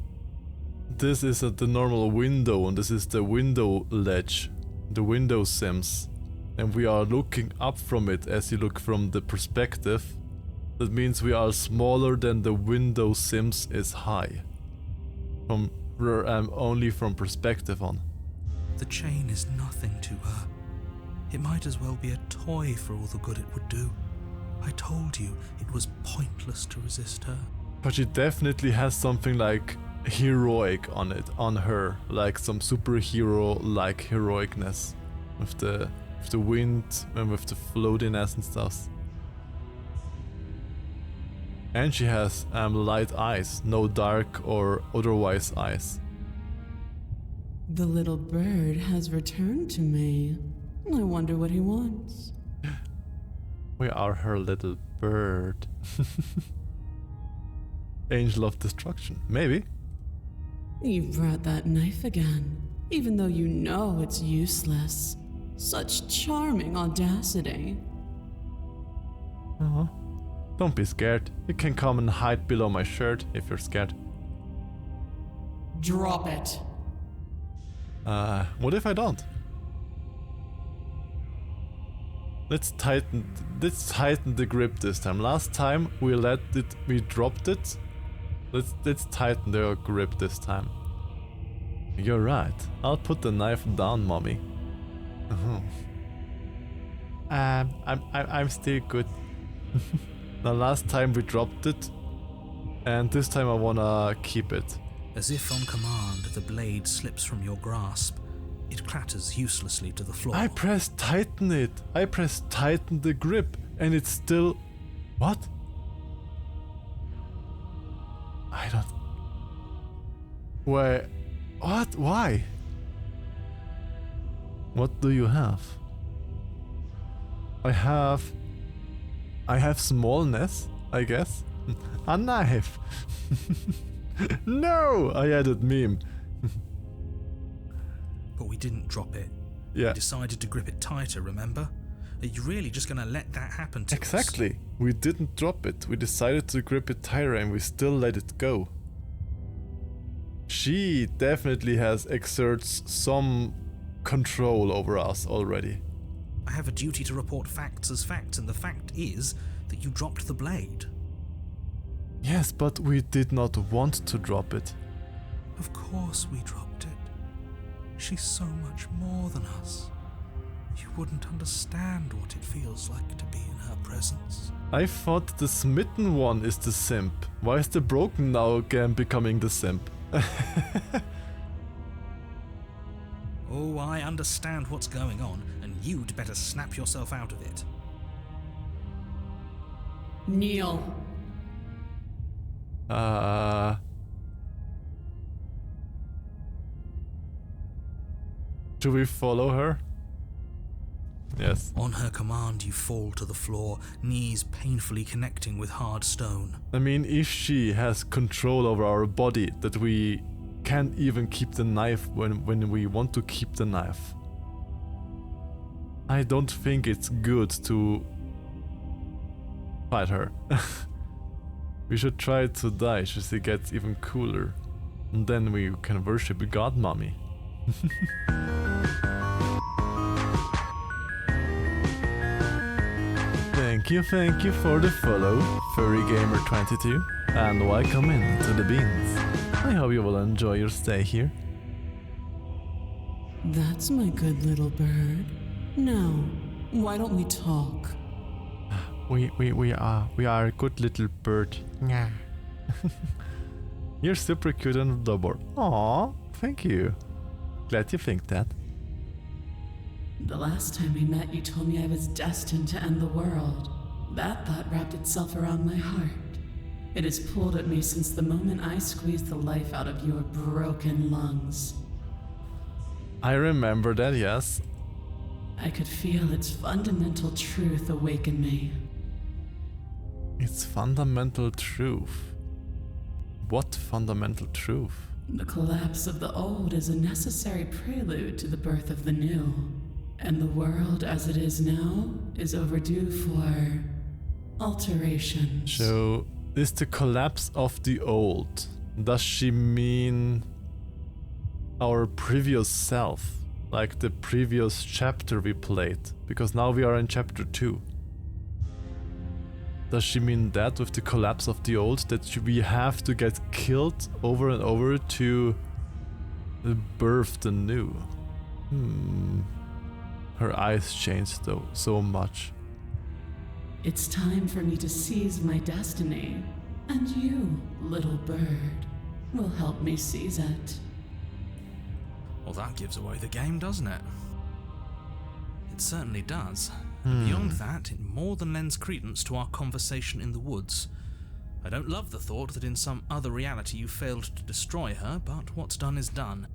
this is the normal window and this is the window ledge, the window sims, and we are looking up from it as you look from the perspective, that means we are smaller than the window sims is high. From where I'm only from perspective on. The chain is nothing to her. It might as well be a toy for all the good it would do. I told you it was pointless to resist her. But she definitely has something like heroic on it, on her, like some superhero-like heroicness, with the wind and with the floatiness and stuff. And she has light eyes, no dark or otherwise eyes. The little bird has returned to me. I wonder what he wants. We are her little bird. Angel of Destruction, maybe. You brought that knife again, even though you know it's useless. Such charming audacity. Uh-huh. Don't be scared. You can come and hide below my shirt if you're scared. Drop it. What if I don't? Let's tighten the grip this time. Last time we dropped it. Let's tighten the grip this time. You're right. I'll put the knife down, mommy. I'm still good. The last time we dropped it, and this time I wanna keep it. As if on command, the blade slips from your grasp. It clatters uselessly to the floor. I pressed tighten it. I pressed tighten the grip, and it's still... What? I don't... Wait... What? Why? What do you have? I have smallness, I guess. A knife. No! I added meme. But we didn't drop it. Yeah. We decided to grip it tighter, remember? Are you really just gonna let that happen to us? Exactly. We didn't drop it. We decided to grip it tighter and we still let it go. She definitely exerts some control over us already. I have a duty to report facts as facts, and the fact is that you dropped the blade. Yes, but we did not want to drop it. Of course we dropped it. She's so much more than us. You wouldn't understand what it feels like to be in her presence. I thought the smitten one is the simp. Why is the broken now again becoming the simp? Oh, I understand what's going on, and you'd better snap yourself out of it. Kneel. Do we follow her? Yes. On her command, you fall to the floor, knees painfully connecting with hard stone. I mean, if she has control over our body, that we can't even keep the knife when we want to keep the knife. I don't think it's good to fight her. We should try to die so she gets even cooler. And then we can worship God Mommy. Thank you for the follow, FurryGamer22, and welcome into the beans. I hope you will enjoy your stay here. That's my good little bird. Now, why don't we talk? We are a good little bird. Yeah. You're super cute and adorable. Aww, thank you. Glad you think that. The last time we met, you told me I was destined to end the world. That thought wrapped itself around my heart. It has pulled at me since the moment I squeezed the life out of your broken lungs. I remember that, yes. I could feel its fundamental truth awaken me. It's fundamental truth. What fundamental truth? The collapse of the old is a necessary prelude to the birth of the new. And the world as it is now is overdue for alterations. So, is the collapse of the old Does she mean our previous self? Like the previous chapter we played? Because now we are in chapter 2. Does she mean that with the collapse of the old, that we have to get killed over and over to birth the new? Her eyes changed though so much. It's time for me to seize my destiny, and you, little bird, will help me seize it. Well, that gives away the game, doesn't it? It certainly does. Beyond that, it more than lends credence to our conversation in the woods. I don't love the thought that in some other reality you failed to destroy her, but what's done is done.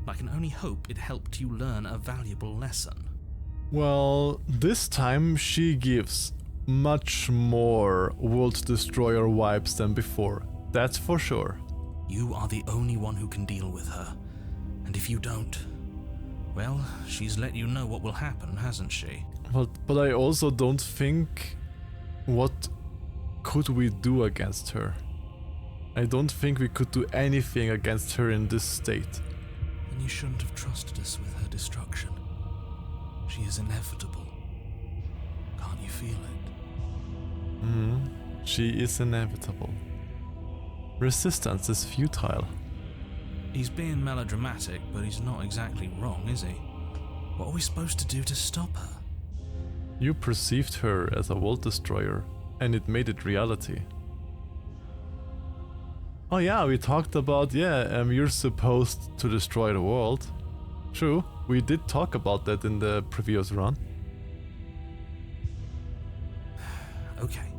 I can only hope it helped you learn a valuable lesson. Well, this time she gives much more World Destroyer vibes than before. That's for sure. You are the only one who can deal with her. And if you don't, well, she's let you know what will happen, hasn't she? But I also don't think... What could we do against her? I don't think we could do anything against her in this state. And you shouldn't have trusted us with her destruction. She is inevitable. Can't you feel it? She is inevitable. Resistance is futile. He's being melodramatic, but he's not exactly wrong, is he? What are we supposed to do to stop her? You perceived her as a world destroyer, and it made it reality. Oh yeah, we talked about, you're supposed to destroy the world. True, we did talk about that in the previous run. Okay,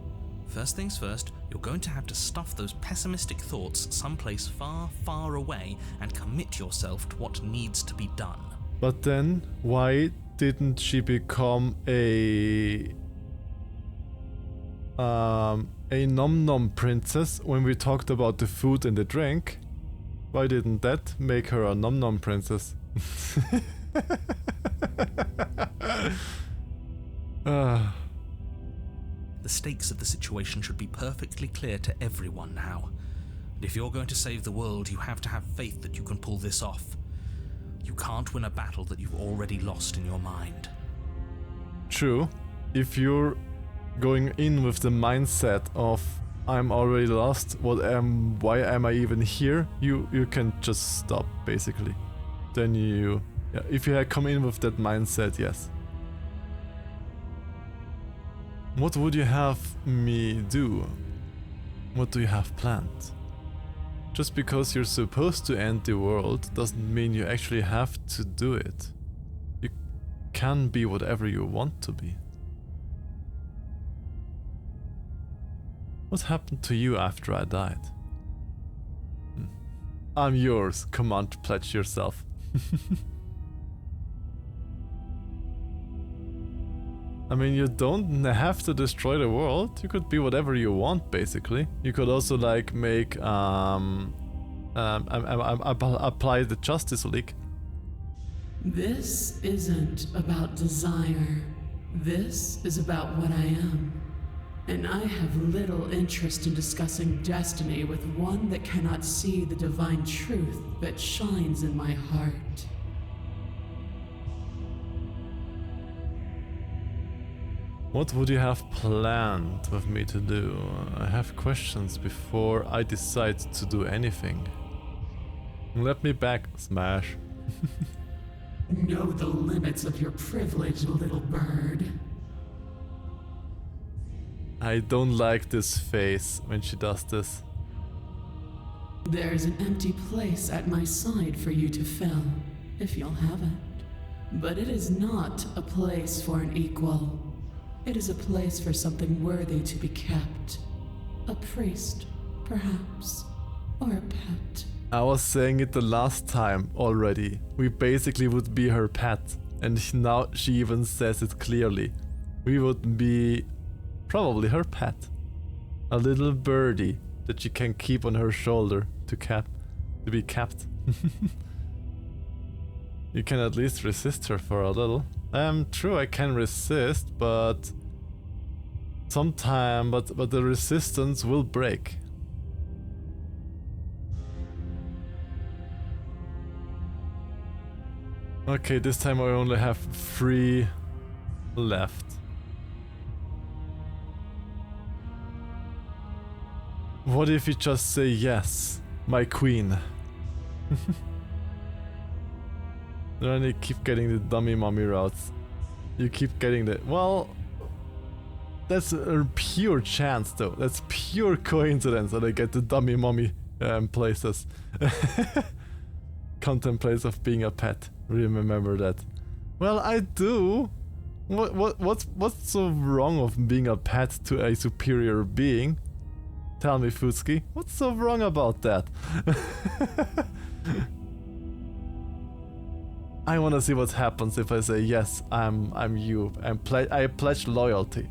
first things first, you're going to have to stuff those pessimistic thoughts someplace far, far away and commit yourself to what needs to be done. But then, why didn't she become a nom-nom princess when we talked about the food and the drink? Why didn't that make her a nom-nom princess? The stakes of the situation should be perfectly clear to everyone now. And if you're going to save the world, you have to have faith that you can pull this off. You can't win a battle that you've already lost in your mind. True. If you're going in with the mindset of I'm already lost, why am I even here? You can just stop, basically. Then if you had come in with that mindset, yes. What would you have me do? What do you have planned? Just because you're supposed to end the world doesn't mean you actually have to do it. You can be whatever you want to be. What happened to you after I died? I'm yours. Come on, pledge yourself. I mean, you don't have to destroy the world. You could be whatever you want, basically. You could also like make apply the Justice League. This isn't about desire. This is about what I am. And I have little interest in discussing destiny with one that cannot see the divine truth that shines in my heart. What would you have planned with me to do? I have questions before I decide to do anything. Let me back, Smash. Know the limits of your privilege, little bird. I don't like this face when she does this. There's an empty place at my side for you to fill, if you'll have it. But it is not a place for an equal. It is a place for something worthy to be kept. A priest, perhaps, or a pet. I was saying it the last time already. We basically would be her pet. And now she even says it clearly. We would be probably her pet. A little birdie that she can keep on her shoulder to be kept. You can at least resist her for a little. True, I can resist, but the resistance will break. Okay, this time I only have 3 left. What if you just say yes, my queen? Then you keep getting the dummy mummy routes. You keep getting the... Well... That's a pure chance though. That's pure coincidence that I get the dummy mummy places. Contemplates of being a pet. Remember that. Well, I do. What's so wrong of being a pet to a superior being? Tell me, Futsuki, what's so wrong about that? I wanna see what happens if I say yes, I'm you. I pledge loyalty.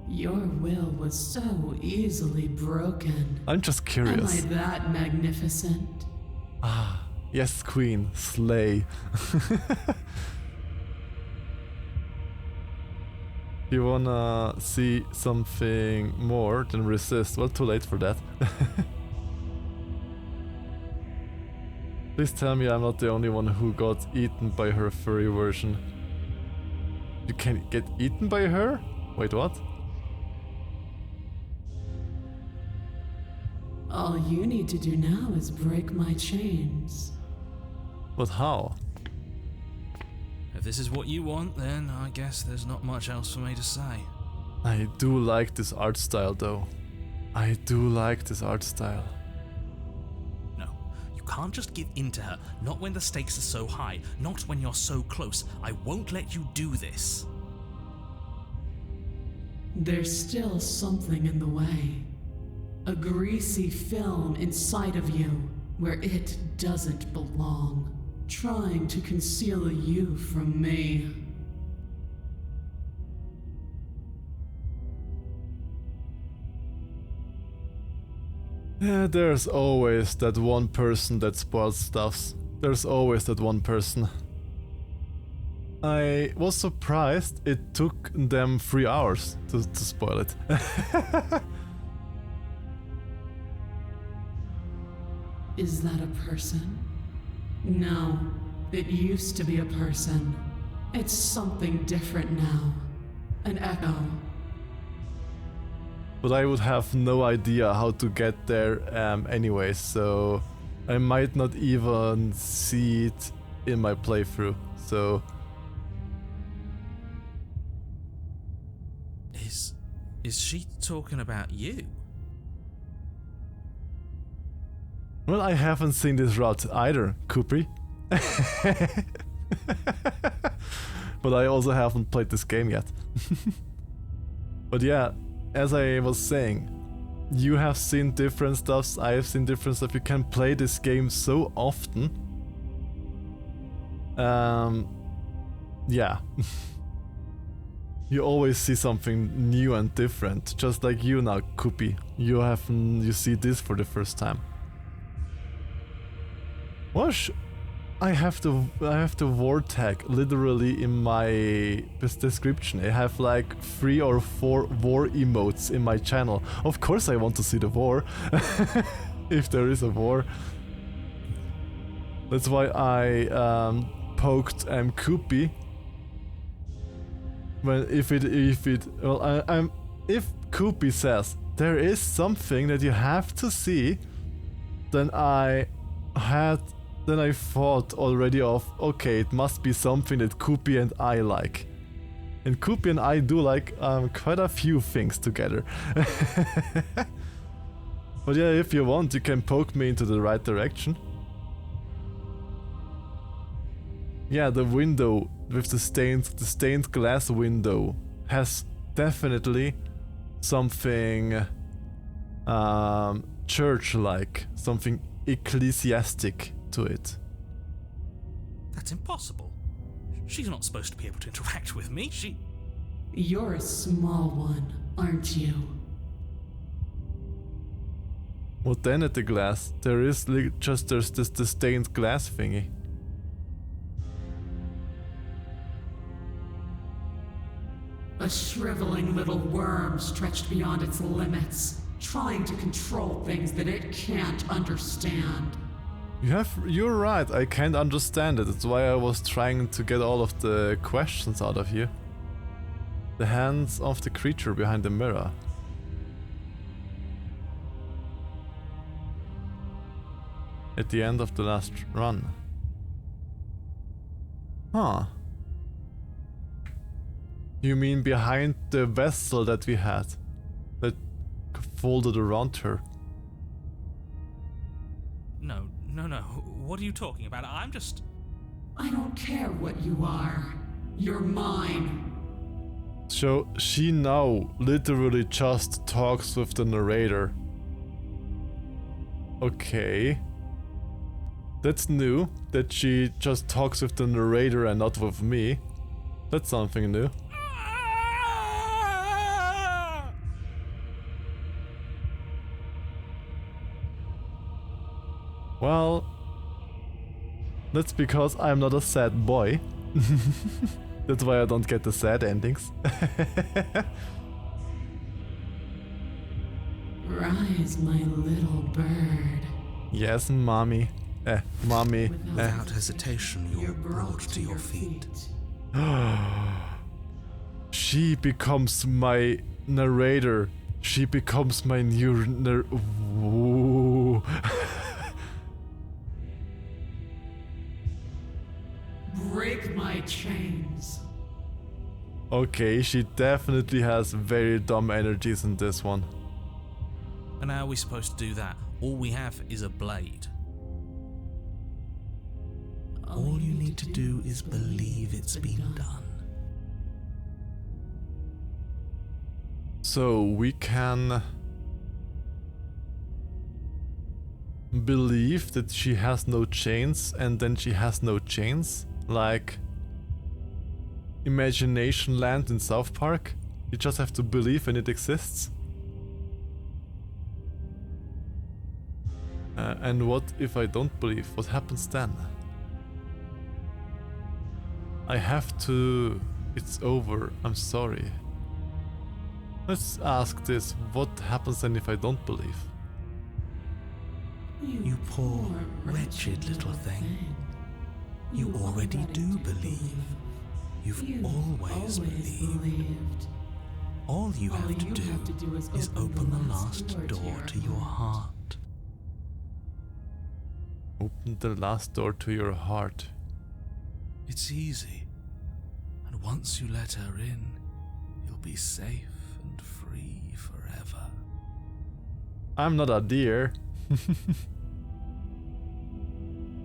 Your will was so easily broken. I'm just curious. Am I that magnificent? Ah, yes, queen, slay. You wanna see something more than resist? Well, too late for that. Please tell me I'm not the only one who got eaten by her furry version. You can get eaten by her? Wait, what? All you need to do now is break my chains. But how? If this is what you want, then I guess there's not much else for me to say. I do like this art style though. I do like this art style. No, you can't just give in to her, not when the stakes are so high, not when you're so close. I won't let you do this. There's still something in the way. A greasy film inside of you where it doesn't belong, trying to conceal you from me. Yeah, there's always that one person that spoils stuffs. There's always that one person. I was surprised it took them 3 hours to spoil it. Is that a person? No, it used to be a person. It's something different now. An echo. But I would have no idea how to get there anyway, so I might not even see it in my playthrough, so... Is she talking about you? Well, I haven't seen this route either, Kupri. But I also haven't played this game yet. But yeah, as I was saying, you have seen different stuffs, I have seen different stuff. You can play this game so often. Yeah. You always see something new and different, just like you now, Kupi. You see this for the first time. Wash, I have the war tag literally in my description. I have like 3 or 4 war emotes in my channel. Of course I want to see the war, if there is a war. That's why I poked Kupi. Well, if Kupi says there is something that you have to see, then I thought already of, okay, it must be something that Kupi and I like. And Kupi and I do like quite a few things together. But yeah, if you want, you can poke me into the right direction. Yeah, the window with the stained glass window has definitely something church-like, something ecclesiastic to it. That's impossible. She's not supposed to be able to interact with me. You're a small one, aren't you? What then at the glass? There's the stained glass thingy. A shriveling little worm stretched beyond its limits, trying to control things that it can't understand. You're right, I can't understand it. That's why I was trying to get all of the questions out of you. The hands of the creature behind the mirror. At the end of the last run. Huh. You mean behind the vessel that we had? That folded around her? No. What are you talking about? I'm just... I don't care what you are. You're mine. So she now literally just talks with the narrator. Okay. That's new, that she just talks with the narrator and not with me. That's something new. Well, that's because I'm not a sad boy. That's why I don't get the sad endings. Rise, my little bird. Yes, mommy. Mommy. Without hesitation, you're brought to your feet. She becomes my narrator. She becomes my new Ooh. Break my chains. Okay, she definitely has very dumb energies in this one. And how are we supposed to do that? All we have is a blade. All you need to do is believe it's been done. So we can believe that she has no chains and then she has no chains, like Imagination Land in South Park. You just have to believe and it exists. And what if I don't believe? What happens then? I have to... It's over. I'm sorry. Let's ask this. What happens then if I don't believe? You poor, wretched little thing. You already do believe. You've always believed. All you have to do is open the last door to your heart. Open the last door to your heart. It's easy. And once you let her in, you'll be safe and free forever. I'm not a deer.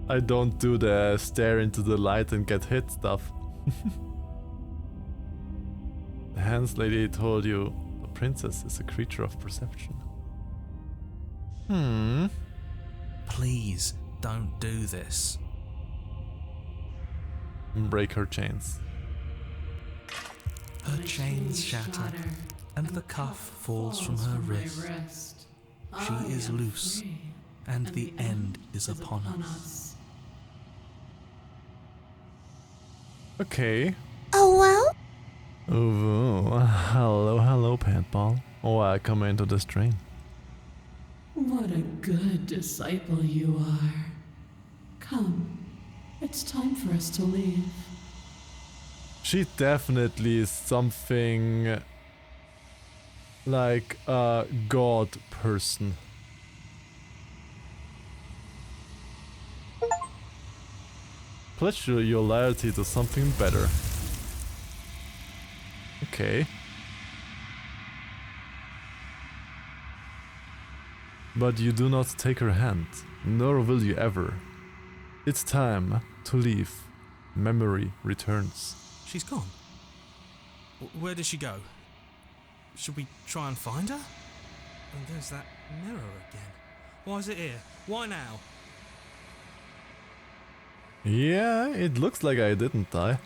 I don't do the stare into the light and get hit stuff. The hands lady told you the princess is a creature of perception. Please don't do this. Break her chains. Her chains shatter, and the cuff falls from her wrist. She is loose, and the end is upon us. Okay. Oh well? Oh, hello, Pantball. Welcome into the stream. What a good disciple you are. Come, it's time for us to leave. She definitely is something like a god person. Pledge your loyalty to something better. Okay. But you do not take her hand, nor will you ever. It's time to leave. Memory returns. She's gone. Where did she go? Should we try and find her? And there's that mirror again. Why is it here? Why now? Yeah, it looks like I didn't die.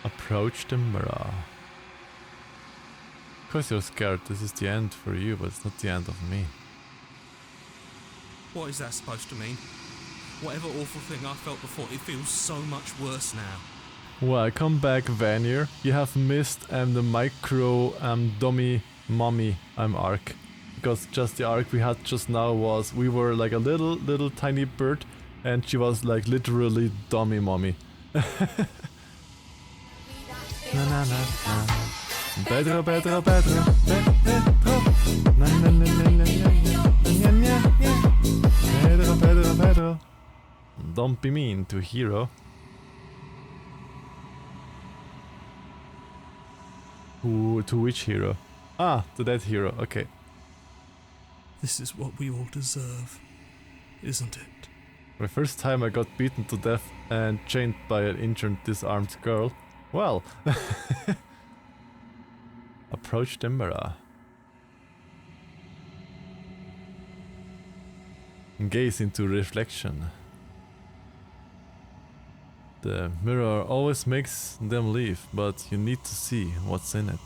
Approach the mirror. Of course you're scared, this is the end for you, but it's not the end of me. What is that supposed to mean? Whatever awful thing I felt before, it feels so much worse now. Welcome back, Vanir. You have missed the micro dummy Mommy, I'm Ark. Because just the Ark we had just now was, we were like a little tiny bird, and she was like literally dummy mommy. Na na na na. Pedro, Pedro, Pedro, Pedro. Na na na na na na na na. Pedro, Pedro, Pedro. Don't be mean to Hero. To which hero? Ah, to that hero, okay. This is what we all deserve, isn't it? The first time I got beaten to death and chained by an injured, disarmed girl. Well, approach the mirror. Gaze into reflection. The mirror always makes them leave, but you need to see what's in it.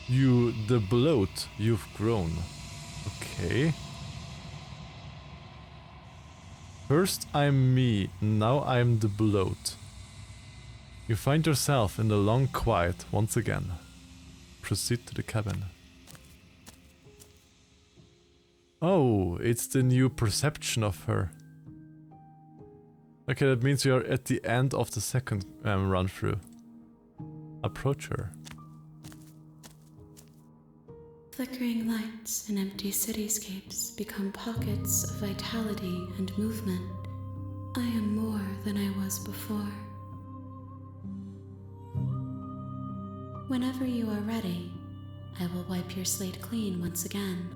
You, the bloat, you've grown. Okay. First I'm me, now I'm the bloat. You find yourself in the long quiet once again. Proceed to the cabin. Oh, it's the new perception of her. Okay, that means we are at the end of the second run through. Approach her. Flickering lights and empty cityscapes become pockets of vitality and movement. I am more than I was before. Whenever you are ready, I will wipe your slate clean once again.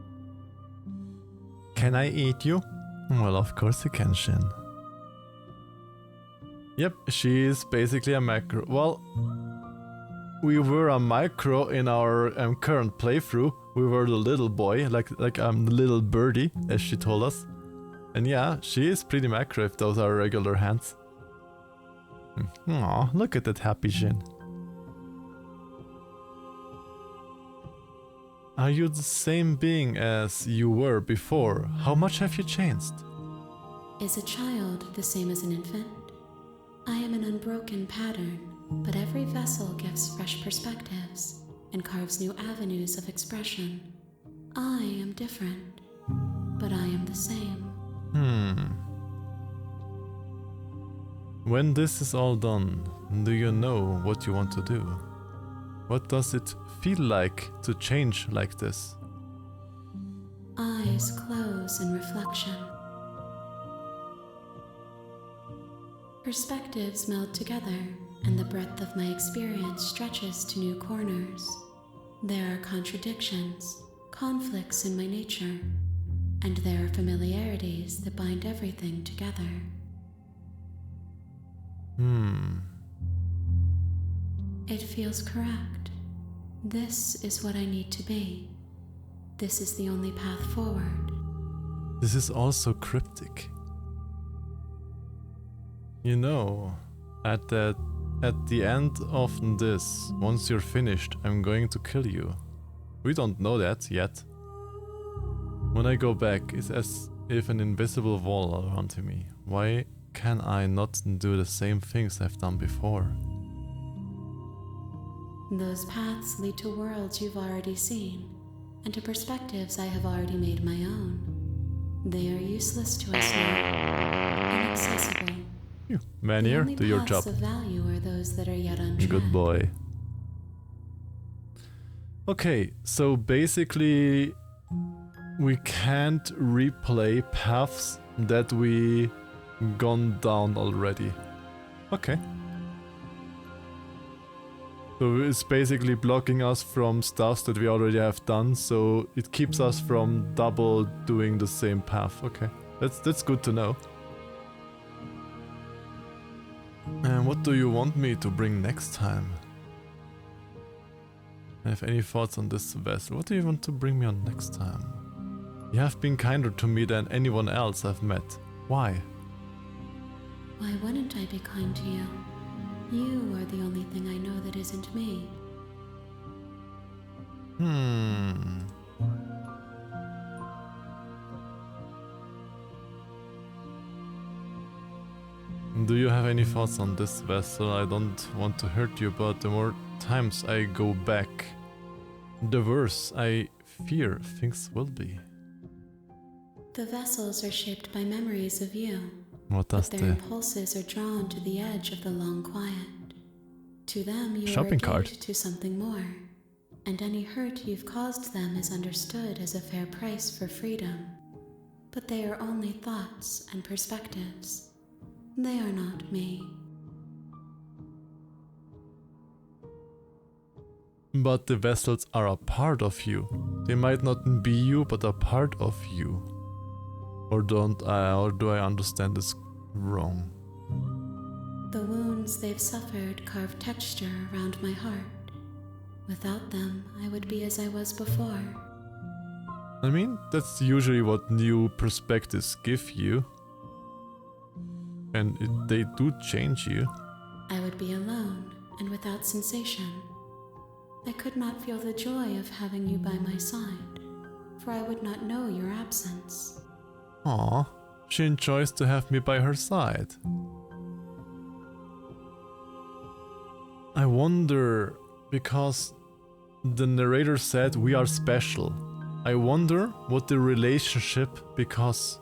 Can I eat you? Well, of course you can, Shin. Yep, she is basically a macro. Well, we were a micro in our current playthrough. We were the little boy, like the little birdie, as she told us. And yeah, she is pretty macro if those are regular hands. Aw, look at that happy Shin. Are you the same being as you were before? How much have you changed? Is a child the same as an infant? I am an unbroken pattern, but every vessel gives fresh perspectives and carves new avenues of expression. I am different, but I am the same. When this is all done, do you know what you want to do? What does it feel like to change like this? Eyes close in reflection. Perspectives meld together, and the breadth of my experience stretches to new corners. There are contradictions, conflicts in my nature, and there are familiarities that bind everything together. It feels correct. This is what I need to be. This is the only path forward. This is also cryptic. You know, at the end of this, once you're finished, I'm going to kill you. We don't know that yet. When I go back, it's as if an invisible wall around me. Why can I not do the same things I've done before? Those paths lead to worlds you've already seen, and to perspectives I have already made my own. They are useless to us now, inaccessible. Vanir, do your job. The only paths of value are those that are yet untread. Good boy. Okay, so basically we can't replay paths that we gone down already. Okay. So it's basically blocking us from stuff that we already have done, so it keeps us from double doing the same path. Okay, that's good to know. And what do you want me to bring next time? Have any thoughts on this vessel? What do you want to bring me on next time? You have been kinder to me than anyone else I've met. Why? Why wouldn't I be kind to you? You are the only thing I know that isn't me. Do you have any thoughts on this vessel? I don't want to hurt you, but the more times I go back, the worse I fear things will be. The vessels are shaped by memories of you, What does but their the impulses are drawn to the edge of the long quiet. To them, you shopping are a cart gate to something more, and any hurt you've caused them is understood as a fair price for freedom. But they are only thoughts and perspectives. They are not me. But the vessels are a part of you. They might not be you, but a part of you. Or do I understand this wrong? The wounds they've suffered carve texture around my heart. Without them, I would be as I was before. I mean, that's usually what new perspectives give you. And they do change you. I would be alone and without sensation. I could not feel the joy of having you by my side, for I would not know your absence. Aw, she enjoys to have me by her side. I wonder, because the narrator said we are special. I wonder what the relationship because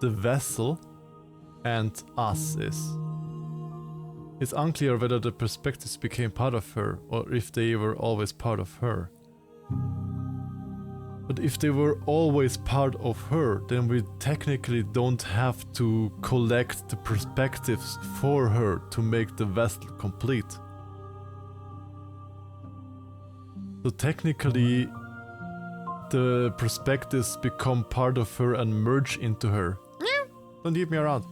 the vessel and us is. It's unclear whether the perspectives became part of her or if they were always part of her. But if they were always part of her, then we technically don't have to collect the perspectives for her to make the vessel complete. So technically, the perspectives become part of her and merge into her. Don't leave me around.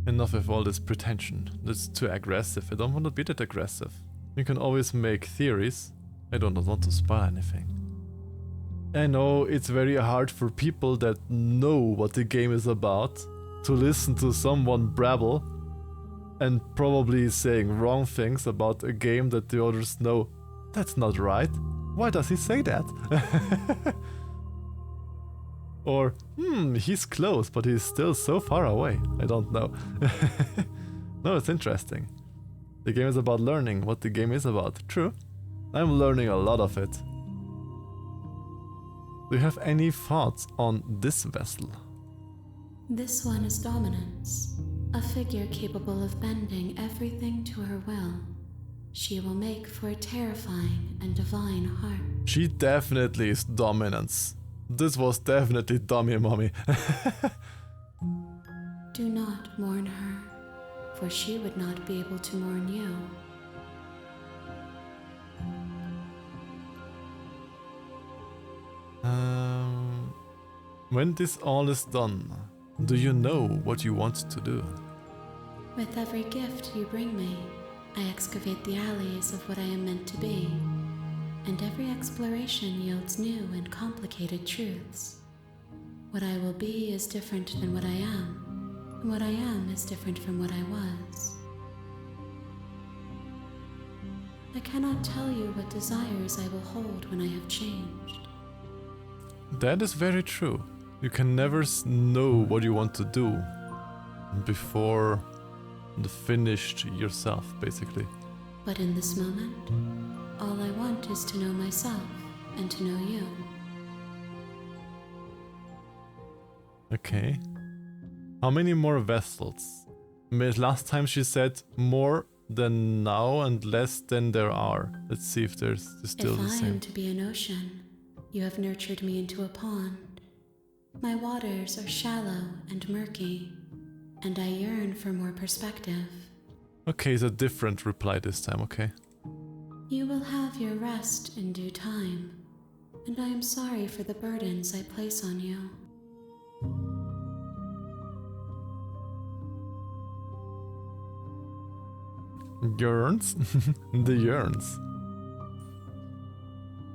Enough with all this pretension. That's too aggressive. I don't want to be that aggressive. You can always make theories. I don't want to spoil anything. I know it's very hard for people that know what the game is about to listen to someone brabble and probably saying wrong things about a game that the others know. That's not right. Why does he say that? Or, he's close, but he's still so far away. I don't know. No, it's interesting. The game is about learning what the game is about. True. I'm learning a lot of it. Do you have any thoughts on this vessel? This one is dominance, a figure capable of bending everything to her will. She will make for a terrifying and divine heart. She definitely is dominance. This was definitely dummy mommy. Do not mourn her, for she would not be able to mourn you. When this all is done, do you know what you want to do? With every gift you bring me, I excavate the alleys of what I am meant to be, and every exploration yields new and complicated truths. What I will be is different than what I am, and what I am is different from what I was. I cannot tell you what desires I will hold when I have changed. That is very true. You can never know what you want to do before the finished yourself, basically. But in this moment, all I want is to know myself and to know you. Okay. How many more vessels? Last time she said more than now and less than there are. Let's see if there's still the If I same. am to be an ocean, you have nurtured me into a pond. My waters are shallow and murky, and I yearn for more perspective. Okay, it's a different reply this time, okay. You will have your rest in due time, and I am sorry for the burdens I place on you. Yearns? The yearns.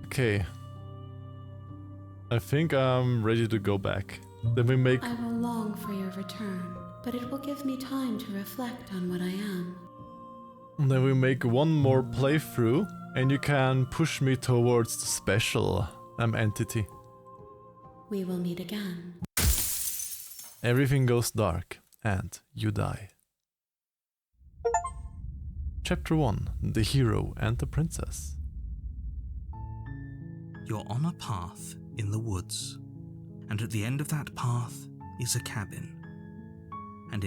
Okay. I think I'm ready to go back. Then we make... I will long for your return, but it will give me time to reflect on what I am. Then we make one more playthrough, and you can push me towards the special entity. We will meet again. Everything goes dark and you die. Chapter 1: The Hero and the Princess. You're on a path in the woods, and at the end of that path is a cabin. And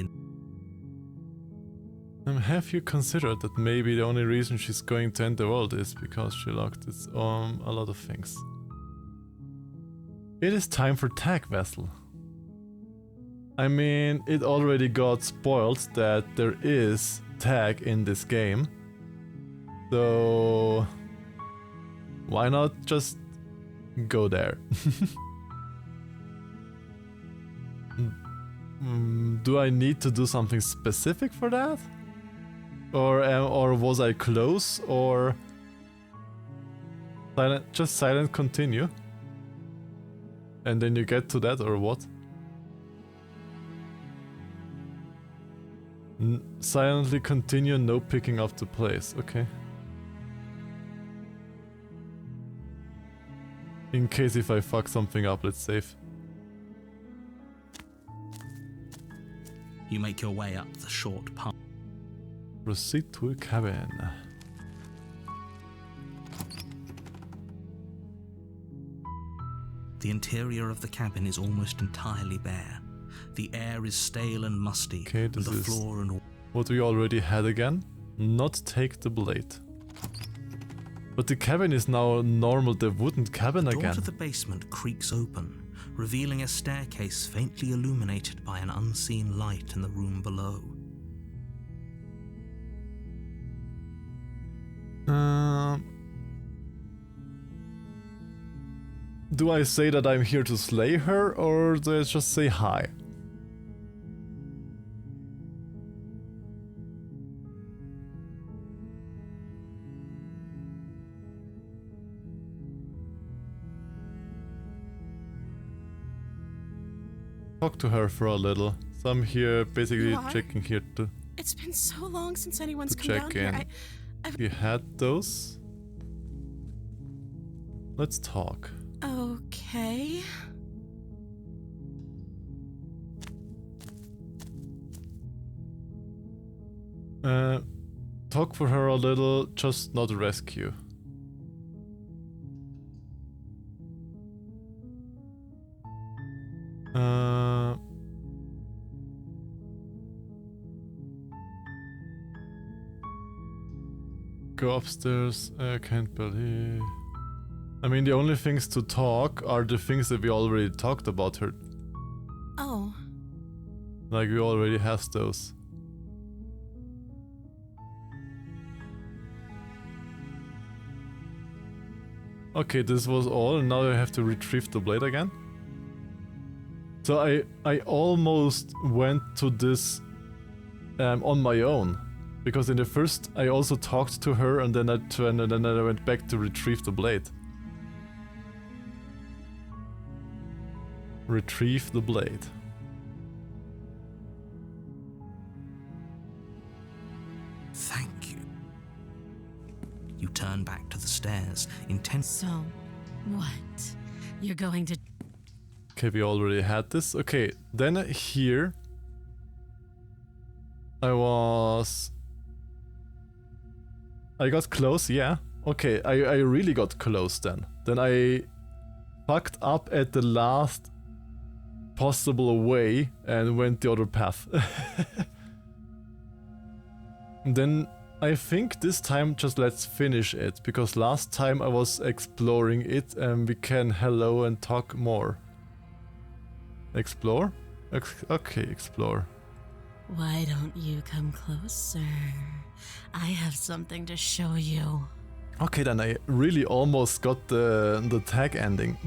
Have you considered that maybe the only reason she's going to end the world is because she locked a lot of things? It is time for Tag Vessel. I mean, it already got spoiled that there is tag in this game. So why not just go there? Do I need to do something specific for that? Or was I close? Or silent continue? And then you get to that, or what? Silently continue, no picking up the place, okay. In case if I fuck something up, let's save. you make your way up the short path. Proceed to a cabin. The interior of the cabin is almost entirely bare. The air is stale and musty, Okay, and this the is floor and what we already had again. Not take the blade. But the cabin is now normal, the wooden cabin the door again. to the basement creaks open, revealing a staircase faintly illuminated by an unseen light in the room below. Do I say that I'm here to slay her, or do I just say hi? Talk to her for a little. So I'm here basically checking here to It's been so long since anyone's come check down in. here. You had those? Let's talk. Okay. Talk for her a little, just not rescue. Go upstairs. I can't believe. I mean, the only things to talk are the things that we already talked about her. Oh. Like, we already have those. Okay, this was all, and now I have to retrieve the blade again. So I almost went to this on my own. Because in the first, I also talked to her, and then I turned, and then I went back to retrieve the blade. Retrieve the blade. Thank you. You turn back to the stairs, intent. So, what? You're going to... Okay, we already had this. Okay, then here... I got close, yeah. Okay, I really got close then. Then I fucked up at the last possible way and went the other path. Then I think this time just let's finish it, because last time I was exploring it and we can hello and talk more. Explore? Okay, explore. Why don't you come closer? I have something to show you. Okay, then I really almost got the tag ending.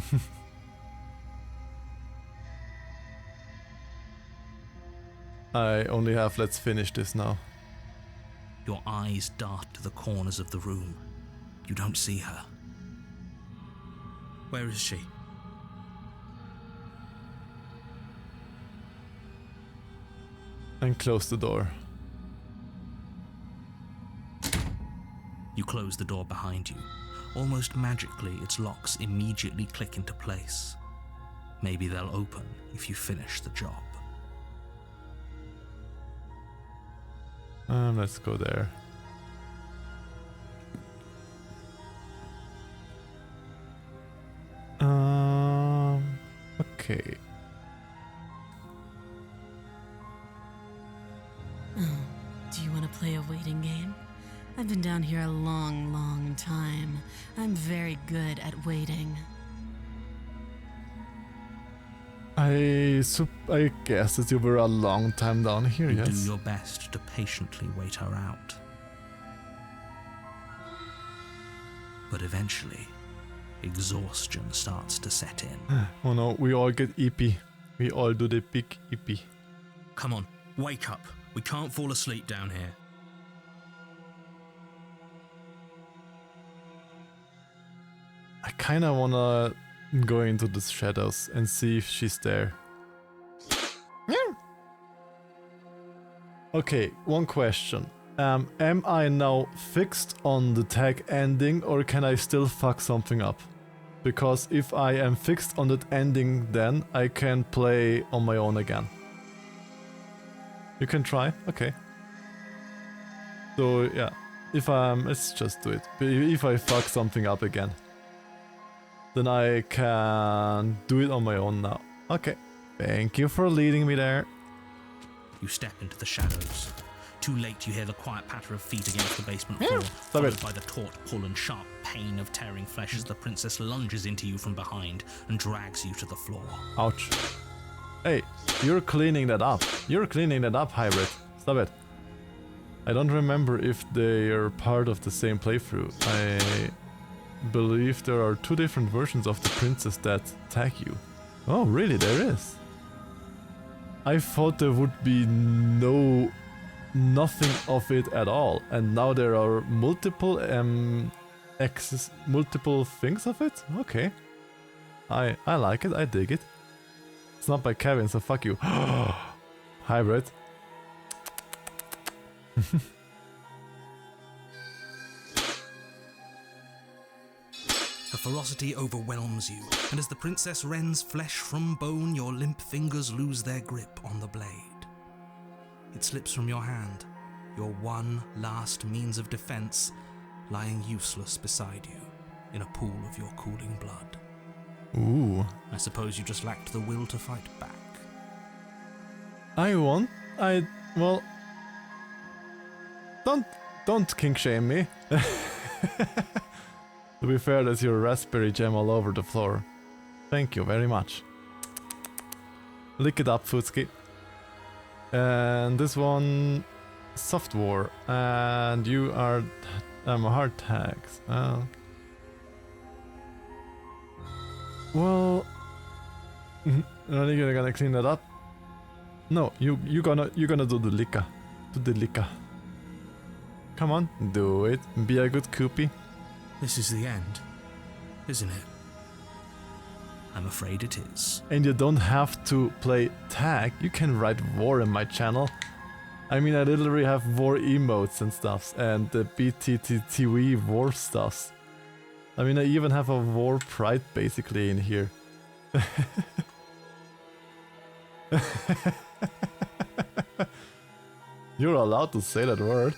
I only have let's finish this now. Your eyes dart to the corners of the room. You don't see her. Where is she? And close the door. You close the door behind you. Almost magically, its locks immediately click into place. Maybe they'll open if you finish the job. Let's go there. Okay. Do you want to play a waiting game? I've been down here a long, long time. I'm very good at waiting. I guess that you were a long time down here, You yes? do your best to patiently wait her out. But eventually, exhaustion starts to set in. Oh no, we all get eepy. We all do the big eepy. Come on, wake up. We can't fall asleep down here. I kinda wanna go into the shadows and see if she's there. Okay, one question. Am I now fixed on the tag ending, or can I still fuck something up? Because if I am fixed on that ending, then I can play on my own again. You can try? Okay. So yeah, if let's just do it. If I fuck something up again, then I can do it on my own now. Okay. Thank you for leading me there. You step into the shadows. Too late, you hear the quiet patter of feet against the basement floor, Stop followed it. by the taut pull and sharp pain of tearing flesh as the princess lunges into you from behind and drags you to the floor. Ouch. Hey, you're cleaning that up. You're cleaning that up, Hybrid. Stop it. I don't remember if they are part of the same playthrough. I believe there are two different versions of the princess that tag you. Oh, really? There is. I thought there would be nothing of it at all, and now there are multiple multiple things of it. Okay, I like it. I dig it. It's not by Kevin, so fuck you. Hybrid. Her ferocity overwhelms you, and as the princess rends flesh from bone, your limp fingers lose their grip on the blade. It slips from your hand, your one last means of defense, lying useless beside you in a pool of your cooling blood. Ooh. I suppose you just lacked the will to fight back. Well, don't kink shame me. To be fair, there's your raspberry jam all over the floor. Thank you very much. Lick it up, Futski. And this one, soft war, and you are hard tags. Well, are you gonna clean that up? No, you gonna do the liquor. Do the liquor. Come on, do it. Be a good Koopy. This is the end, isn't it? I'm afraid it is. And you don't have to play tag. You can write war in my channel. I mean, I literally have war emotes and stuffs, and the BTTTV war stuffs. I mean, I even have a war pride basically in here. You're allowed to say that word.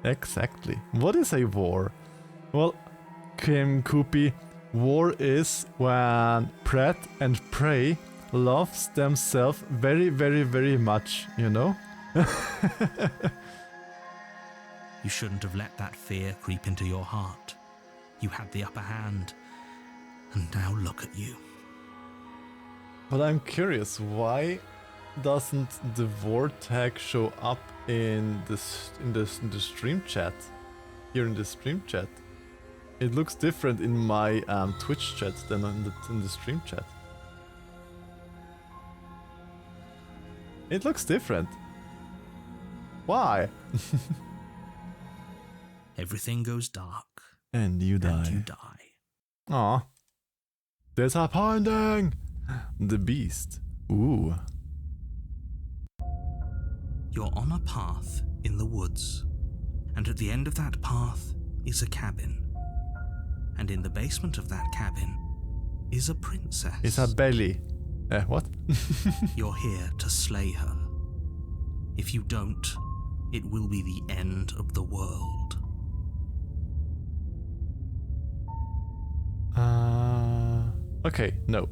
Exactly. What is a war? Well, Kim Koopy, war is when pret and prey loves themselves very, very, very much, you know? You shouldn't have let that fear creep into your heart. You had the upper hand, and now look at you. But I'm curious, why doesn't the war tag show up in the stream chat? Here in the stream chat, it looks different in my Twitch chat than in the stream chat. It looks different. Why? Everything goes dark. And you die. And you die. Aw. Disappointing! The beast. Ooh. You're on a path in the woods, And at the end of that path is a cabin. And in the basement of that cabin is a princess. Isabelli. What? You're here to slay her. If you don't, it will be the end of the world. Okay, no.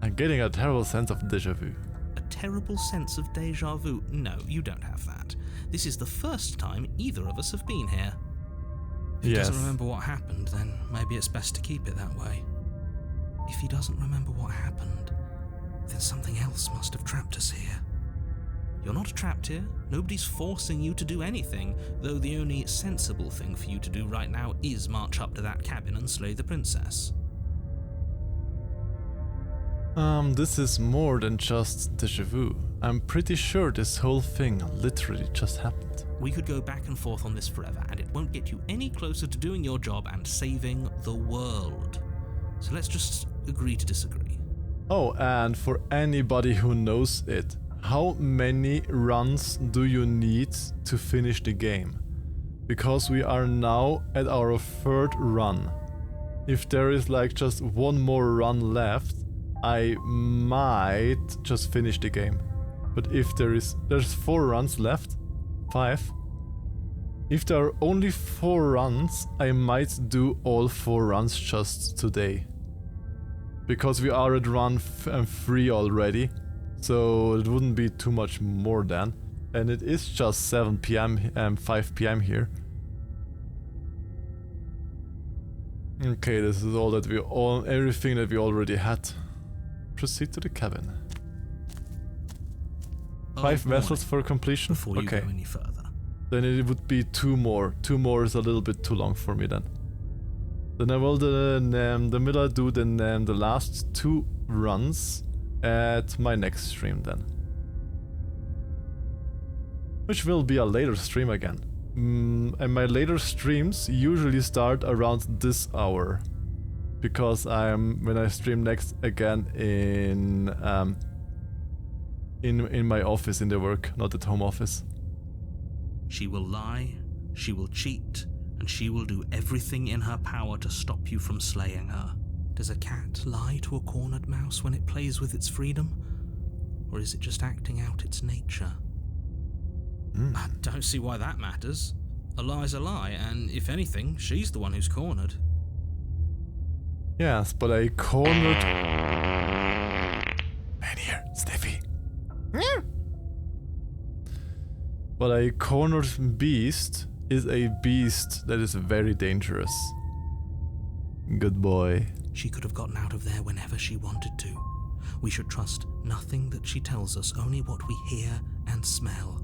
I'm getting a terrible sense of déjà vu. A terrible sense of déjà vu? No, you don't have that. This is the first time either of us have been here. If he doesn't remember what happened, then maybe it's best to keep it that way. If he doesn't remember what happened, then something else must have trapped us here. You're not trapped here. Nobody's forcing you to do anything, though the only sensible thing for you to do right now is march up to that cabin and slay the princess. This is more than just déjà vu. I'm pretty sure this whole thing literally just happened. We could go back and forth on this forever, and it won't get you any closer to doing your job and saving the world. So let's just agree to disagree. Oh, and for anybody who knows it, how many runs do you need to finish the game? Because we are now at our third run. If there is like just one more run left, I might just finish the game. But if there's 4 runs left, 5. If there are only 4 runs, I might do all 4 runs just today. Because we are at run 3 already, so it wouldn't be too much more then. And it is just 7 PM and 5 PM here. Okay, this is everything that we already had. Proceed to the cabin. 5 vessels for completion? Before you go any further. Then it would be 2 more. 2 more is a little bit too long for me then. Then I will the middle do the last 2 runs at my next stream then. Which will be a later stream again. And my later streams usually start around this hour. Because when I stream next again in my office, in the work, not at home office. She will lie, she will cheat, and she will do everything in her power to stop you from slaying her. Does a cat lie to a cornered mouse when it plays with its freedom? Or is it just acting out its nature? I don't see why that matters. A lie's a lie, and if anything, she's the one who's cornered. Yes, but a cornered... Man here, Sniffy. But a cornered beast is a beast that is very dangerous. Good boy. She could have gotten out of there whenever she wanted to. We should trust nothing that she tells us, only what we hear and smell.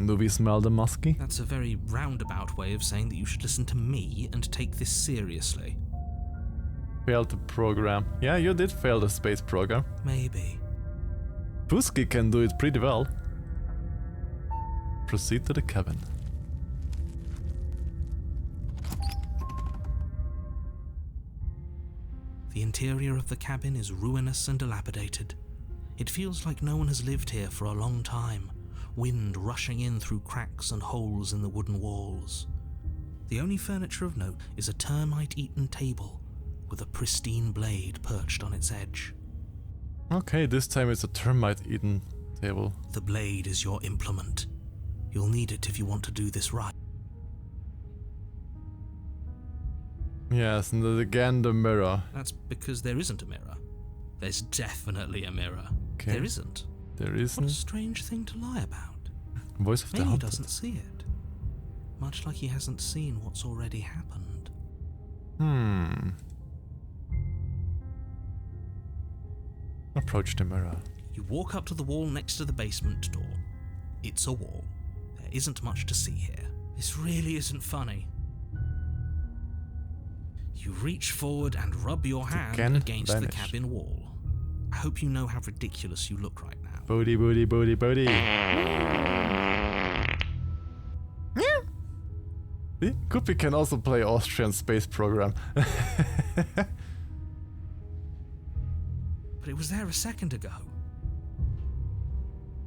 Do we smell the muskie? That's a very roundabout way of saying that you should listen to me and take this seriously. Failed the program. Yeah, you did fail the space program. Maybe. Pusky can do it pretty well. Proceed to the cabin. The interior of the cabin is ruinous and dilapidated. It feels like no one has lived here for a long time, wind rushing in through cracks and holes in the wooden walls. The only furniture of note is a termite-eaten table with a pristine blade perched on its edge. Okay, this time it's a termite-eaten table. The blade is your implement. You'll need it if you want to do this right. Yes, and then again the mirror. That's because there isn't a mirror. There's definitely a mirror. Okay. There isn't. There What a isn't. strange thing to lie about. Voice of the Maybe he haunted. doesn't see it. Much like he hasn't seen what's already happened. Approach the mirror. You walk up to the wall next to the basement door. It's a wall. There isn't much to see here. This really isn't funny. You reach forward and rub your hand Again, against vanish. the cabin wall. I hope you know how ridiculous you look right now. Booty, booty, booty, booty. See? Guppy can also play Austrian space program. but it was there a second ago.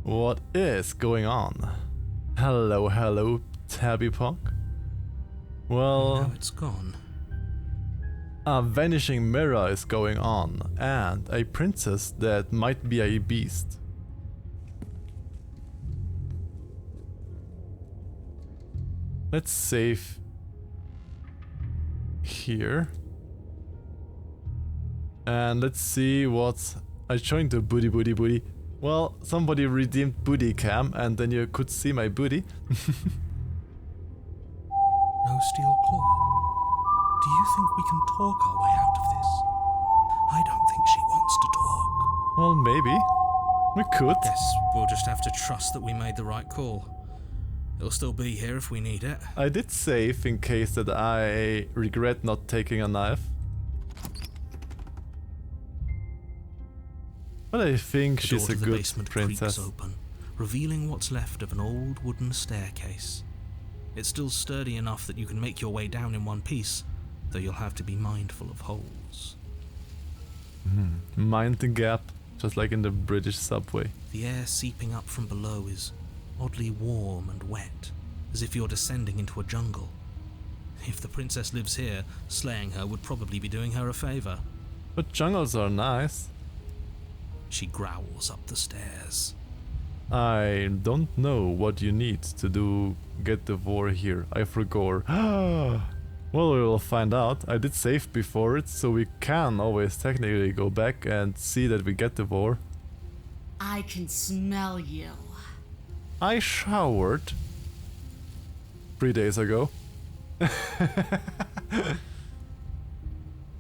What is going on? Hello, hello, Tabby Pog. Well, Now it's gone. a vanishing mirror is going on, and a princess that might be a beast. Let's save here. And let's see what I joined the booty. Well, somebody redeemed booty cam and then you could see my booty. No steel claw. Do you think we can talk our way out of this? I don't think she wants to talk. Well, maybe. We could. Guess we'll just have to trust that we made the right call. It'll still be here if we need it. I did save in case that I regret not taking a knife. But I think The she's door a to the good basement princess. creaks open, revealing what's left of an old wooden staircase. It's still sturdy enough that you can make your way down in one piece, though you'll have to be mindful of holes. Mind the gap, just like in the British subway. The air seeping up from below is oddly warm and wet, as if you're descending into a jungle. If the princess lives here, slaying her would probably be doing her a favor. But jungles are nice. She growls up the stairs. I don't know what you need to get the war here. I forgot. Well, we will find out. I did save before it, so we can always technically go back and see that we get the war. I can smell you. I showered 3 days ago.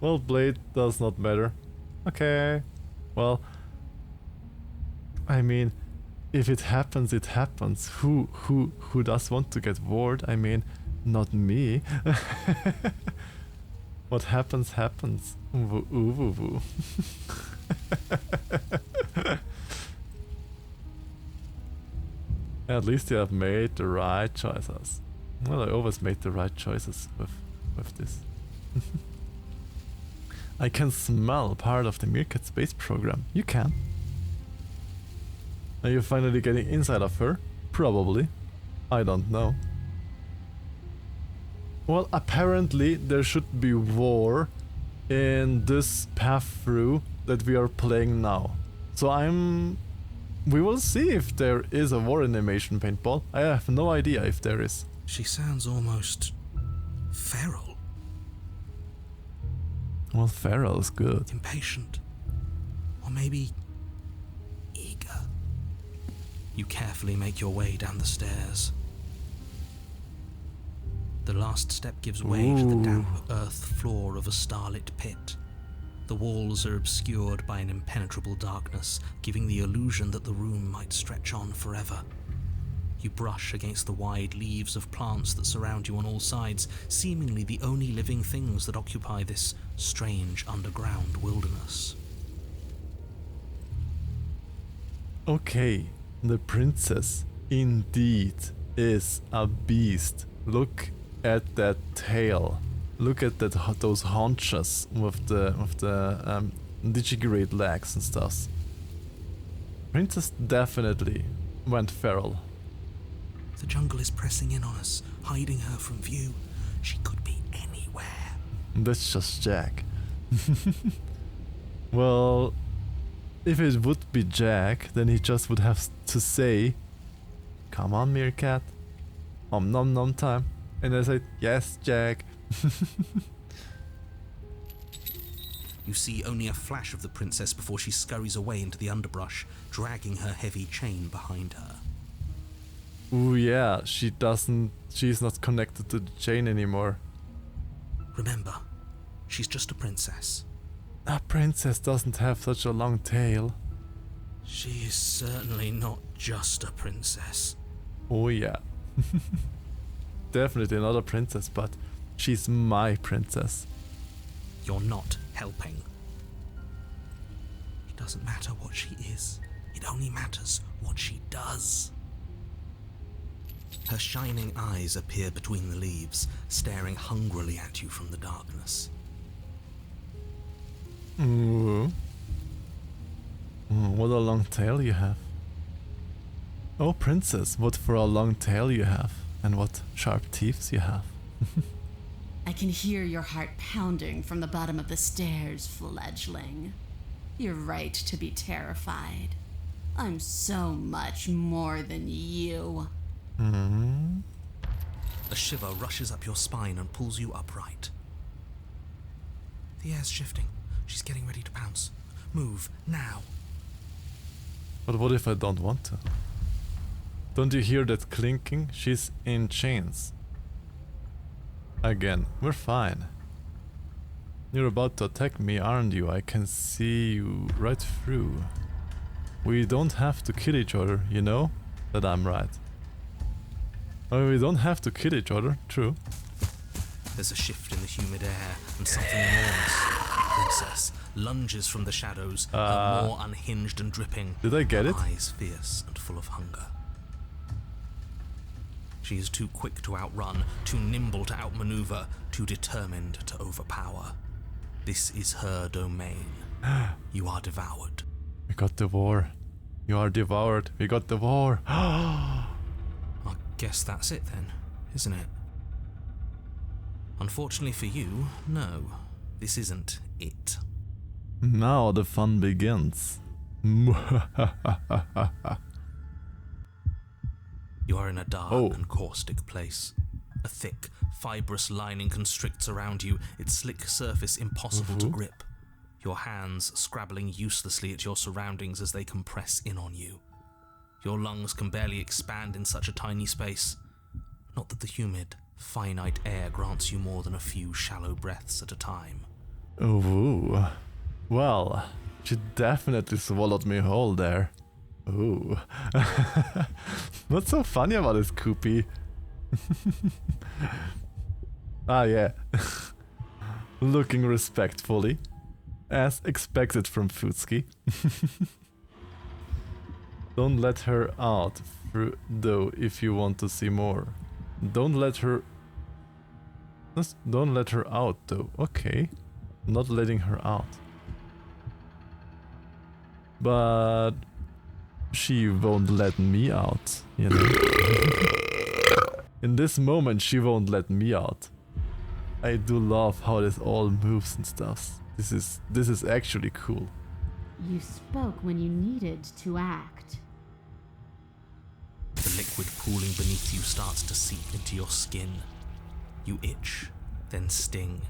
Well, blade does not matter. Okay. Well, I mean, if it happens, it happens. Who does want to get warred? I mean, not me. What happens, happens. Woo, woo, woo, woo. At least you have made the right choices. Well, I always made the right choices with this. I can smell part of the Meerkat space program. You can. Are you finally getting inside of her? Probably. I don't know. Well, apparently there should be war in this path through that we are playing now. So we will see if there is a war animation paintball. I have no idea if there is. She sounds almost feral, Well, feral is good. impatient, or maybe eager. You carefully make your way down the stairs. The last step gives way to the damp earth floor of a starlit pit. The walls are obscured by an impenetrable darkness, giving the illusion that the room might stretch on forever. You brush against the wide leaves of plants that surround you on all sides, seemingly the only living things that occupy this strange underground wilderness. Okay, the princess indeed is a beast. Look at that tail. Look at those haunches with the digigrade legs and stuff. Princess definitely went feral. The jungle is pressing in on us, hiding her from view. She could be anywhere. That's just Jack. Well, if it would be Jack, then he just would have to say, "Come on, Meerkat. Om nom nom time." And I said, "Yes, Jack." You see only a flash of the princess before she scurries away into the underbrush, dragging her heavy chain behind her. Ooh, yeah, she's not connected to the chain anymore. Remember, she's just a princess. A princess doesn't have such a long tail. She is certainly not just a princess. Oh yeah. Definitely not a princess, but she's my princess. You're not helping. It doesn't matter what she is. It only matters what she does. Her shining eyes appear between the leaves, staring hungrily at you from the darkness. Ooh. What a long tail you have. Oh, princess, what for a long tail you have, and what sharp teeth you have. I can hear your heart pounding from the bottom of the stairs, fledgling. You're right to be terrified. I'm so much more than you. A shiver rushes up your spine and pulls you upright. The air's shifting. She's getting ready to pounce. Move, now. But what if I don't want to? Don't you hear that clinking? She's in chains. Again, we're fine. You're about to attack me, aren't you? I can see you right through. We don't have to kill each other, you know? That I'm right. Oh, we don't have to kill each other, true. There's a shift in the humid air, and something enormous. Princess lunges from the shadows, her more unhinged and dripping. Did I get it? Eyes fierce and full of hunger. She is too quick to outrun, too nimble to outmaneuver, too determined to overpower. This is her domain. You are devoured. We got the war. You are devoured. We got the war. I guess that's it then, isn't it? Unfortunately for you, no. This isn't it. Now the fun begins. You are in a dark and caustic place. A thick, fibrous lining constricts around you, its slick surface impossible to grip. Your hands scrabbling uselessly at your surroundings as they compress in on you. Your lungs can barely expand in such a tiny space. Not that the humid, finite air grants you more than a few shallow breaths at a time. Ooh. Well, she definitely swallowed me whole there. Ooh. What's so funny about this, Koopy? Yeah. Looking respectfully. As expected from Futski. Don't let her out, though, if you want to see more. Don't let her out, though. Okay. Not letting her out. But she won't let me out, you know. In this moment, she won't let me out. I do love how this all moves and stuff. This is actually cool. You spoke when you needed to act. The liquid pooling beneath you starts to seep into your skin. You itch, then sting,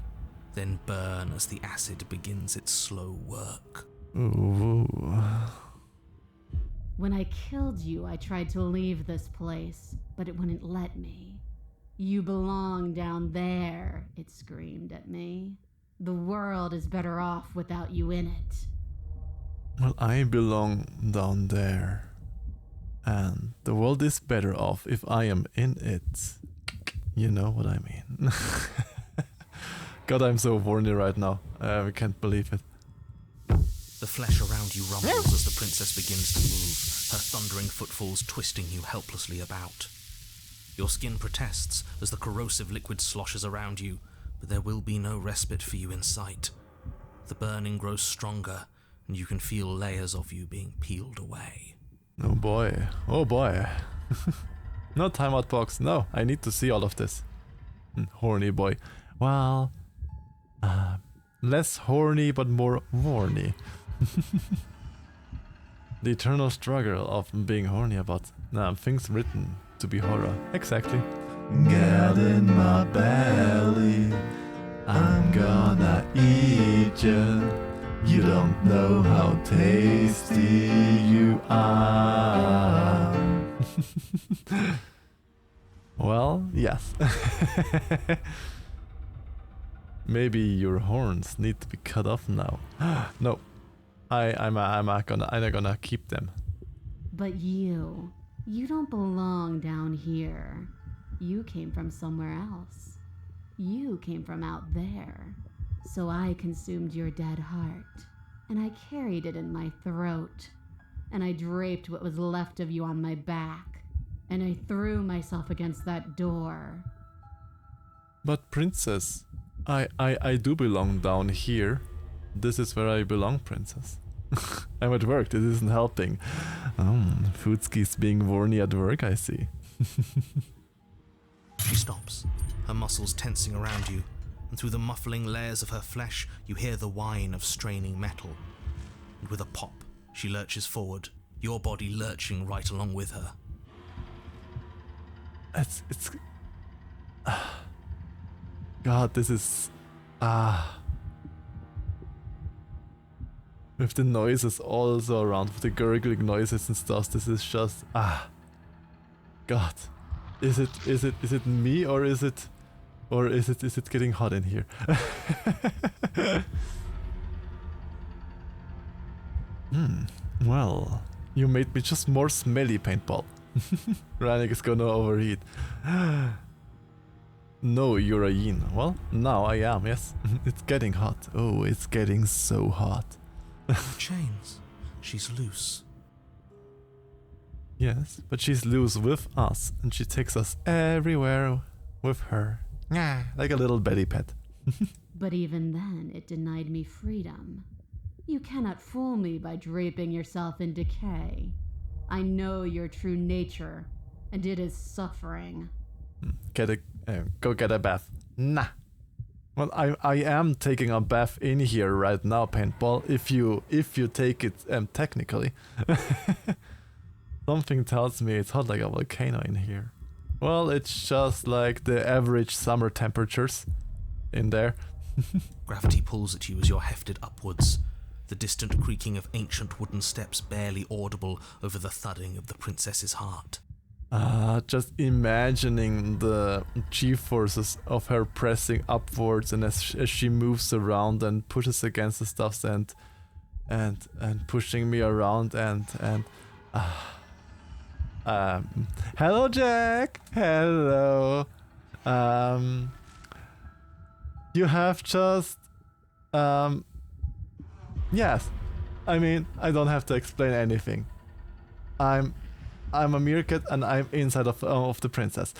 then burn as the acid begins its slow work. Ooh. When I killed you, I tried to leave this place, but it wouldn't let me. You belong down there, it screamed at me. The world is better off without you in it. Well, I belong down there. And the world is better off if I am in it. You know what I mean. God, I'm so horny right now. I can't believe it. The flesh around you rumbles as the princess begins to move, her thundering footfalls twisting you helplessly about. Your skin protests as the corrosive liquid sloshes around you, but there will be no respite for you in sight. The burning grows stronger, and you can feel layers of you being peeled away. Oh boy, oh boy. No timeout box, no, I need to see all of this. Horny boy. Well, less horny but more horny. The eternal struggle of being horny about things written to be horror. Exactly. Get in my belly, I'm gonna eat you. You don't know how tasty you are. Well, yes. Maybe your horns need to be cut off now. No, I'm not gonna keep them. But you don't belong down here. You came from somewhere else. You came from out there. So I consumed your dead heart, and I carried it in my throat, and I draped what was left of you on my back, and I threw myself against that door. But princess, I do belong down here. This is where I belong, princess. I'm at work, this isn't helping. Foodski's being horny at work, I see. She stops, her muscles tensing around you, and through the muffling layers of her flesh, you hear the whine of straining metal. And with a pop, she lurches forward, your body lurching right along with her. It's... God, this is... With the noises also around, with the gurgling noises and stuff, this is just... God. Is it me or is it getting hot in here? Well, you made me just more smelly, paintball. Rannick is gonna overheat. No, you're a yin. Well, now I am, yes. It's getting hot. Oh, it's getting so hot. Chains. She's loose. Yes, but she's loose with us, and she takes us everywhere with her. Like a little Betty pet. But even then, it denied me freedom. You cannot fool me by draping yourself in decay. I know your true nature, and it is suffering. Go get a bath. Nah. Well, I am taking a bath in here right now, paintball. If you take it technically. Something tells me it's hot like a volcano in here. Well, it's just like the average summer temperatures in there. Gravity pulls at you as you're hefted upwards, the distant creaking of ancient wooden steps barely audible over the thudding of the princess's heart. Just imagining the G-forces of her pressing upwards, and as she moves around and pushes against the stuff and pushing me around and hello Jack, hello. You have just yes, I mean, I don't have to explain anything. I'm a meerkat and I'm inside of the princess.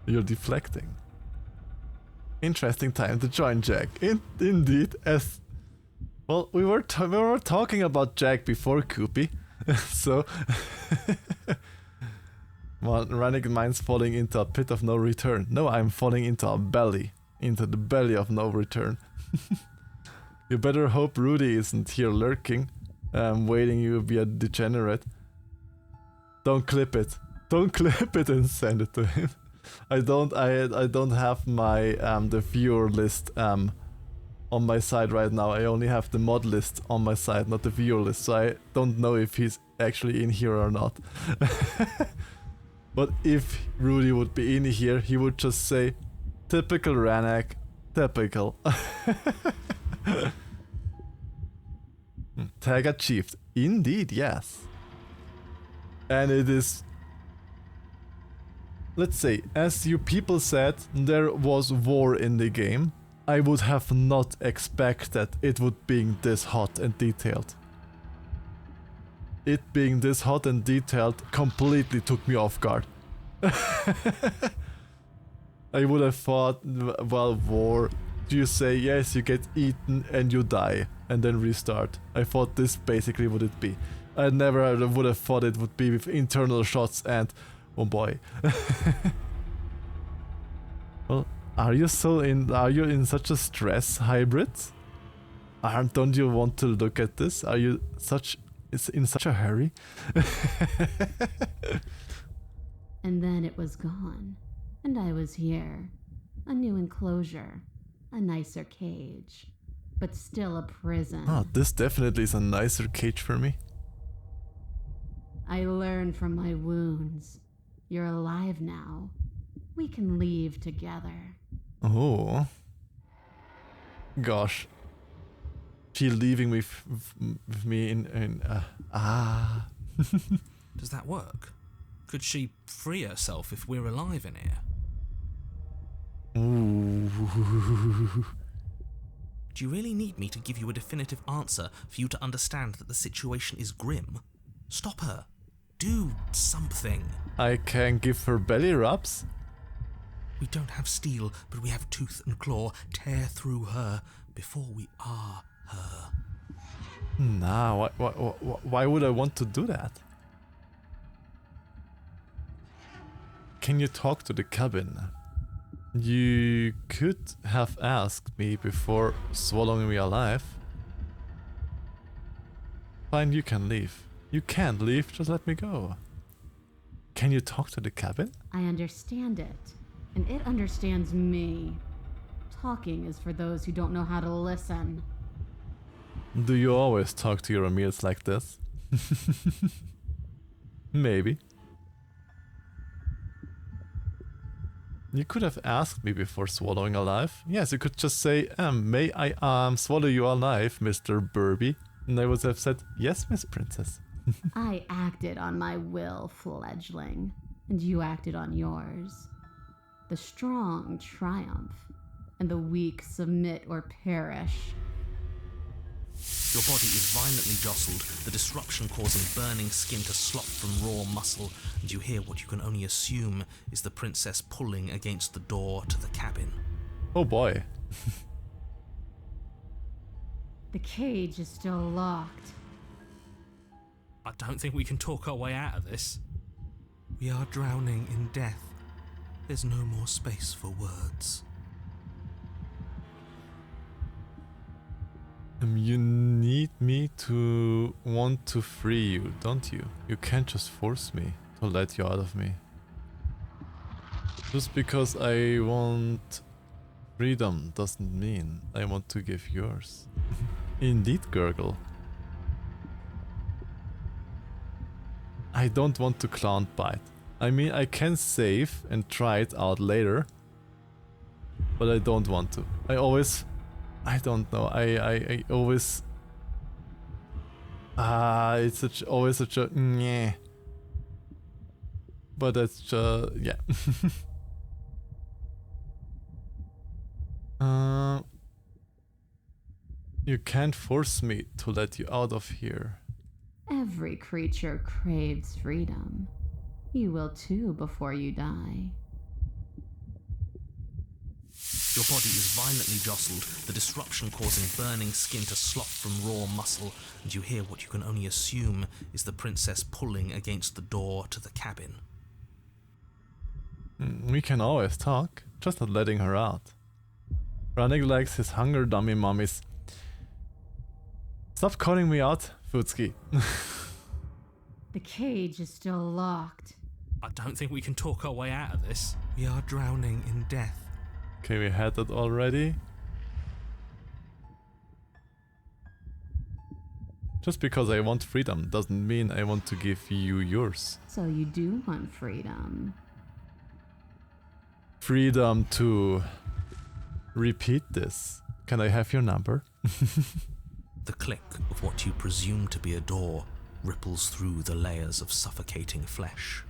You're deflecting. Interesting time to join Jack. Indeed, as well, we were talking about Jack before Koopy, so well, Rannick mine's falling into a pit of no return. No, I'm falling into the belly of no return. You better hope Rudy isn't here lurking, waiting you be a degenerate. Don't clip it. Don't clip it and send it to him. I don't have my the viewer list on my side right now. I only have the mod list on my side, not the viewer list, so I don't know if he's actually in here or not. But if Rudy would be in here, he would just say, typical Rannick, typical. Tag achieved. Indeed, yes. And it is... Let's say, as you people said, there was war in the game. I would have not expected it would be this hot and detailed. It being this hot and detailed completely took me off guard. I would have thought, well, war... Do you say, yes, you get eaten and you die, and then restart? I thought this basically would it be. I never would have thought it would be with internal shots and... Oh boy. Well, are you in such a stress, hybrid? Don't you want to look at this? Are you in such a hurry? And then it was gone, and I was here. A new enclosure. A nicer cage, but still a prison. Oh, this definitely is a nicer cage for me. I learned from my wounds. You're alive now. We can leave together. Oh. Gosh. She leaving with me in Does that work? Could she free herself if we're alive in here? Ooh. Do you really need me to give you a definitive answer for you to understand that the situation is grim? Stop her. Do something. I can give her belly rubs. We don't have steel, but we have tooth and claw. Tear through her before we are her. Nah, why would I want to do that? Can you talk to the cabin? You could have asked me before swallowing me alive. Fine, you can leave. You can't leave, just let me go. Can you talk to the cabin? I understand it, and it understands me. Talking is for those who don't know how to listen. Do you always talk to your meals like this? Maybe. You could have asked me before swallowing alive. Yes, you could just say, may I swallow you alive, Mr. Burby? And I would have said, yes, Miss Princess. I acted on my will, fledgling, and you acted on yours. The strong triumph, and the weak submit or perish. Your body is violently jostled, the disruption causing burning skin to slop from raw muscle, and you hear what you can only assume is the princess pulling against the door to the cabin. Oh boy. The cage is still locked. I don't think we can talk our way out of this. We are drowning in death. There's no more space for words. You need me to want to free you, don't you? You can't just force me to let you out of me. Just because I want freedom doesn't mean I want to give yours. Indeed, Gurgle. I don't want to clown bite. I mean, I can save and try it out later, but I don't want to. I don't know. I always. It's always such a nyeh. But that's just yeah. You can't force me to let you out of here. Every creature craves freedom. You will too before you die. Your body is violently jostled, the disruption causing burning skin to slop from raw muscle, and you hear what you can only assume is the princess pulling against the door to the cabin. We can always talk, just not letting her out. Running likes his hunger dummy mummies. Stop calling me out, Futski. The cage is still locked. I don't think we can talk our way out of this. We are drowning in death. Okay, we had that already. Just because I want freedom doesn't mean I want to give you yours. So you do want freedom. Freedom to repeat this. Can I have your number? The click of what you presume to be a door ripples through the layers of suffocating flesh.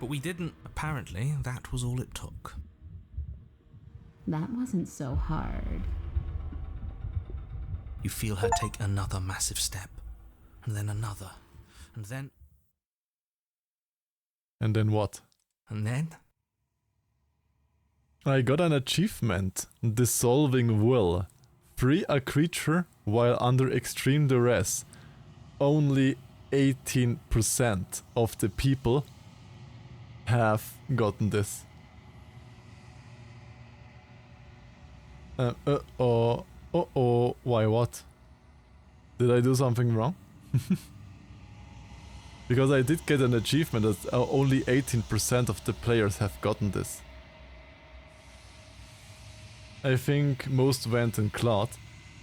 But we didn't. Apparently, that was all it took. That wasn't so hard. You feel her take another massive step, and then another, and then... And then what? And then? I got an achievement. Dissolving will. Free a creature while under extreme duress. Only 18% of the people have gotten this. Why what? Did I do something wrong? Because I did get an achievement that only 18% of the players have gotten this. I think most went and clawed,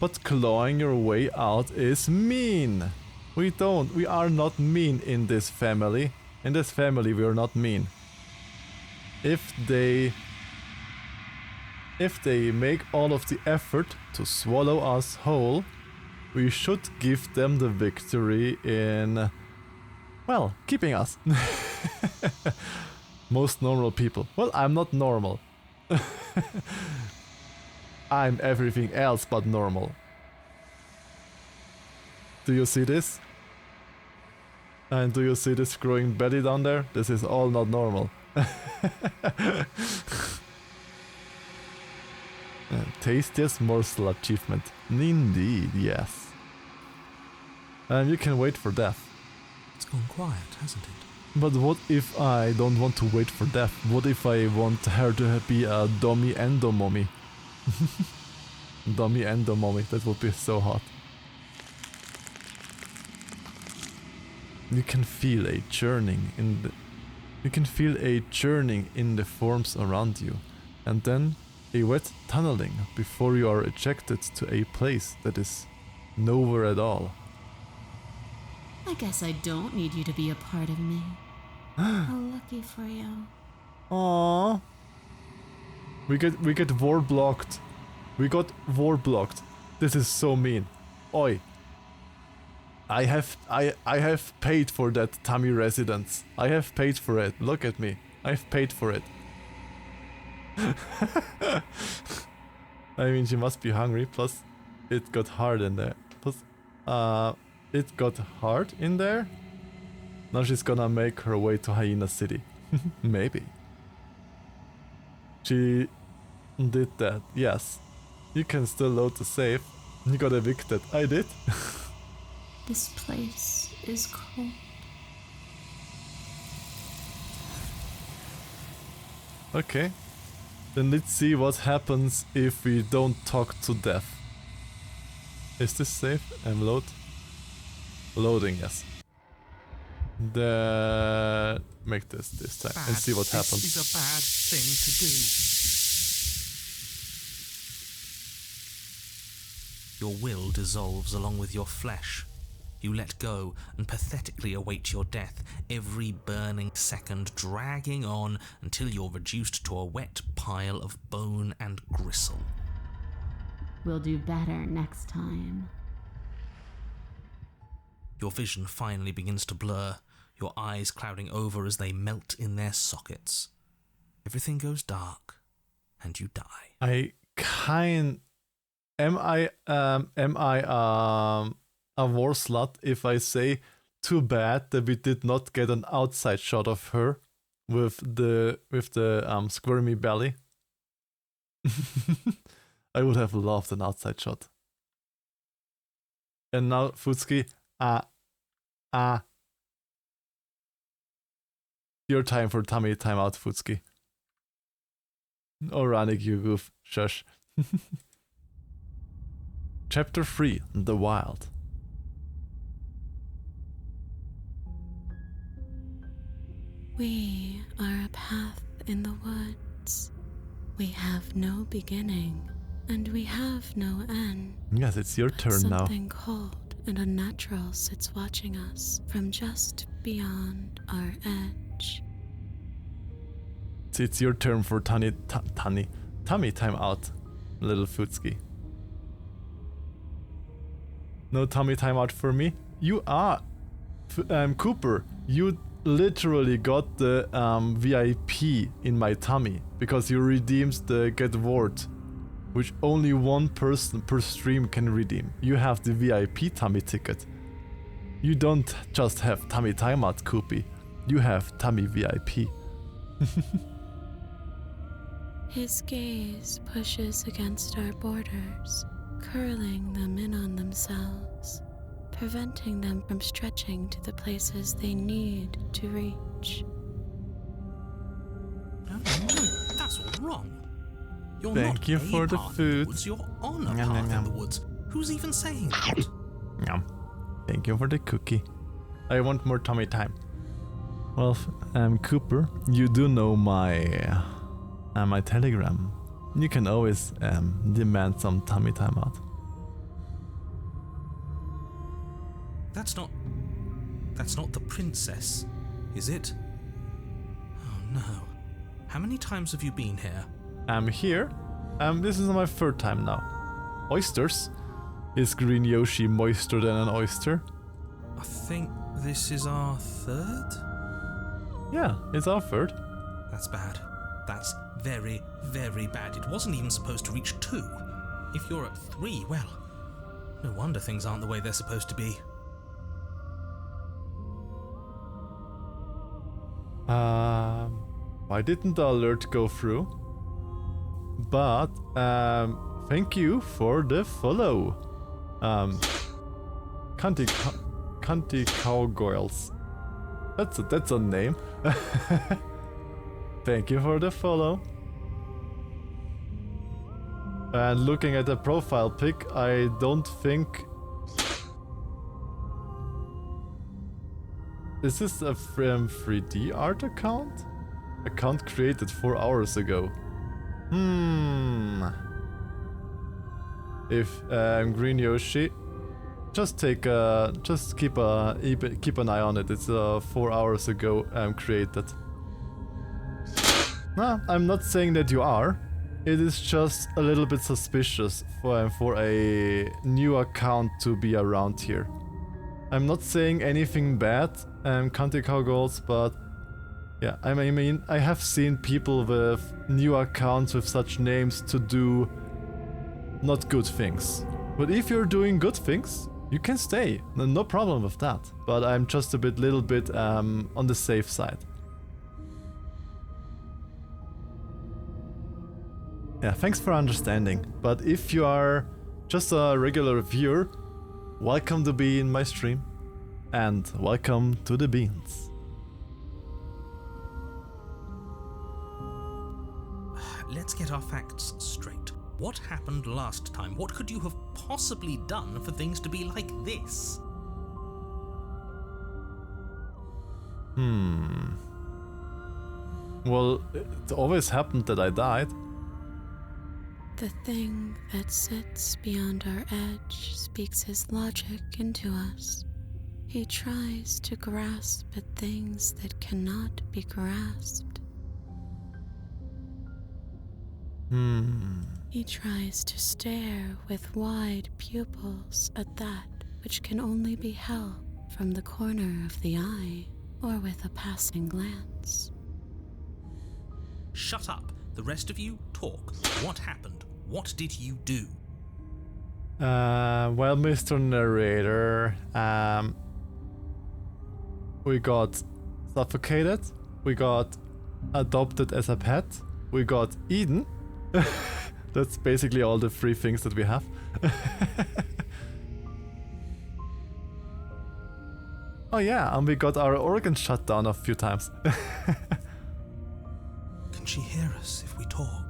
but clawing your way out is mean. We are not mean in this family. In this family we are not mean. If they make all of the effort to swallow us whole, we should give them the victory in, well, keeping us. Most normal people. Well, I'm not normal. I'm everything else but normal. Do you see this? And do you see this growing belly down there? This is all not normal. Tastiest morsel achievement. Indeed, yes. And you can wait for death. It's gone quiet, hasn't it? But what if I don't want to wait for death? What if I want her to be a dummy endomommy? Dummy endomommy, that would be so hot. You can feel a churning in the... You can feel a churning in the forms around you, and then a wet tunneling before you are ejected to a place that is nowhere at all. I guess I don't need you to be a part of me. How lucky for you. Aww. We get war blocked. We got war blocked. This is so mean. Oi. I have paid for that tummy residence. I have paid for it. Look at me. I've paid for it. I mean, she must be hungry. Plus, it got hard in there. Plus, it got hard in there. Now she's gonna make her way to Hyena City. Maybe. She did that. Yes. You can still load the save. You got evicted. I did. This place is cold. Okay. Then let's see what happens if we don't talk to death. Is this safe? I'm loading, yes. Make this time and see what happens. This is a bad thing to do. Your will dissolves along with your flesh. You let go and pathetically await your death, every burning second dragging on until you're reduced to a wet pile of bone and gristle. We'll do better next time. Your vision finally begins to blur, your eyes clouding over as they melt in their sockets. Everything goes dark, and you die. Am I a war slut if I say too bad that we did not get an outside shot of her with the squirmy belly? I would have loved an outside shot. And now Futsuki, your time for tummy timeout, Futsuki. Oranik, you goof. Shush. Chapter 3, The Wild. We are a path in the woods. We have no beginning, and we have no end. Yes, it's your turn now. Something cold and unnatural sits watching us from just beyond our edge. It's your turn for tummy time out, little Futsuki. No tummy time out for me. You are Cooper. You literally got the VIP in my tummy because you redeemed the get ward, which only one person per stream can redeem. You have the VIP tummy ticket. You don't just have tummy timeout, Koopy. You have tummy VIP. His gaze pushes against our borders, curling them in on themselves, preventing them from stretching to the places they need to reach. No, that's all wrong. You're Thank not you a for the path food. In the woods, you're on a path in the woods. Who's even saying that? Yum. Thank you for the cookie. I want more tummy time. Well, Cooper, you do know my my Telegram. You can always demand some tummy time out. That's not the princess, is it? Oh no. How many times have you been here? I'm here. This is my third time now. Oysters? Is Green Yoshi moister than an oyster? I think this is our third? Yeah, it's our third. That's bad. That's very, very bad. It wasn't even supposed to reach 2. If you're at 3, well, no wonder things aren't the way they're supposed to be. Why didn't the alert go through? But thank you for the follow. Cunty Cowgirls. That's a name. Thank you for the follow. And looking at the profile pic, I don't think... Is this a 3D art account? Account created 4 hours ago. If Green Yoshi, just keep an eye on it. It's 4 hours ago created. Nah, I'm not saying that you are. It is just a little bit suspicious for a new account to be around here. I'm not saying anything bad, Country Cowgirls, but yeah, I mean, I have seen people with new accounts with such names to do not good things. But if you're doing good things, you can stay. No problem with that. But I'm just a little bit on the safe side. Yeah, thanks for understanding. But if you are just a regular viewer, welcome to be in my stream. And welcome to the beans. Let's get our facts straight. What happened last time? What could you have possibly done for things to be like this? Well, it always happened that I died. The thing that sits beyond our edge speaks his logic into us. He tries to grasp at things that cannot be grasped. He tries to stare with wide pupils at that which can only be held from the corner of the eye or with a passing glance. Shut up. The rest of you, talk. What happened? What did you do? Well, Mr. Narrator, we got suffocated, we got adopted as a pet, we got eaten. That's basically all the 3 things that we have. Oh yeah, and we got our organs shut down a few times. Can she hear us if we talk?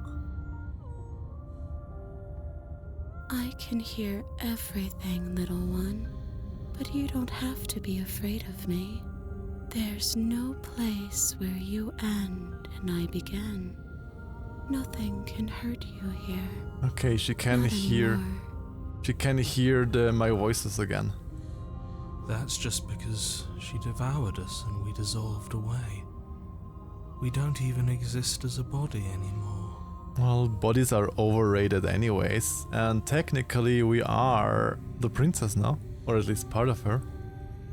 I can hear everything, little one, but you don't have to be afraid of me. There's no place where you end and I begin. Nothing can hurt you here. Okay, she can hear. She can hear my voices again. That's just because she devoured us and we dissolved away. We don't even exist as a body anymore. Well, bodies are overrated anyways, and technically we are the princess now, or at least part of her.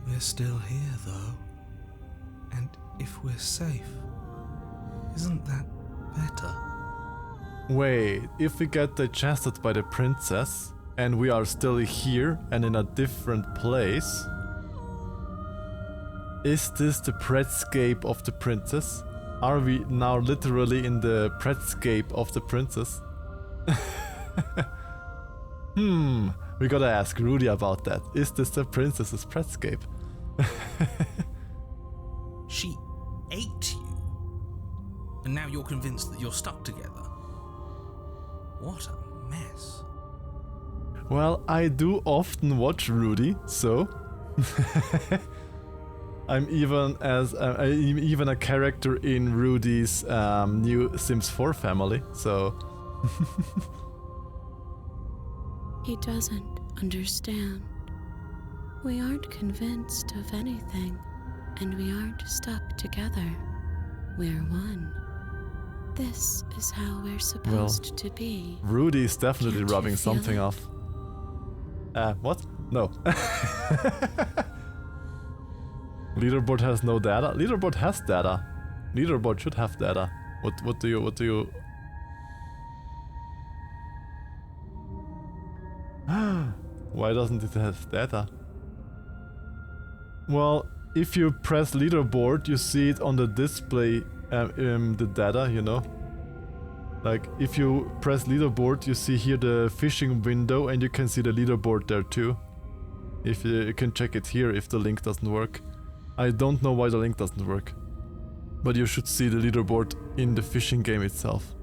We're still here though. And if we're safe, isn't that better? Wait, if we get digested by the princess, and we are still here and in a different place, is this the predscape of the princess? Are we now literally in the predscape of the princess? We gotta ask Rudy about that. Is this the princess's predscape? She ate you, and now you're convinced that you're stuck together. What a mess. Well, I do often watch Rudy, so I'm even a character in Rudy's new Sims 4 family, so He doesn't understand. We aren't convinced of anything, and we aren't stuck together. We're one. This is how we're supposed to be. Rudy is definitely Can't you rubbing feel something it? off. What? No. Leaderboard has no data. Leaderboard has data. Leaderboard should have data. What do you? Why doesn't it have data? Well, if you press leaderboard, you see it on the display the data, you know. Like if you press leaderboard, you see here the fishing window, and you can see the leaderboard there too. If you can check it here if the link doesn't work. I don't know why the link doesn't work, but you should see the leaderboard in the fishing game itself.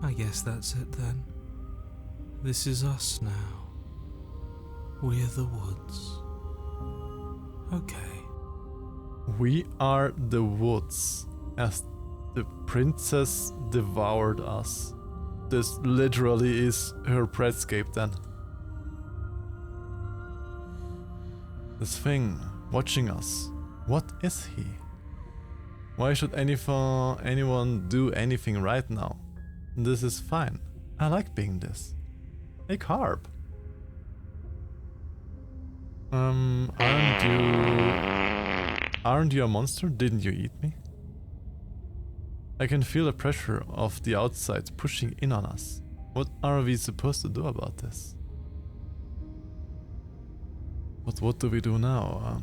I guess that's it then. This is us now. We're the woods. Okay. We are the woods, as the princess devoured us. This literally is her predscape then. This thing watching us, what is he? Why should anyone do anything right now? This is fine. I like being this. Hey Carp. Aren't you a monster? Didn't you eat me? I can feel the pressure of the outside pushing in on us. What are we supposed to do about this? But what do we do now?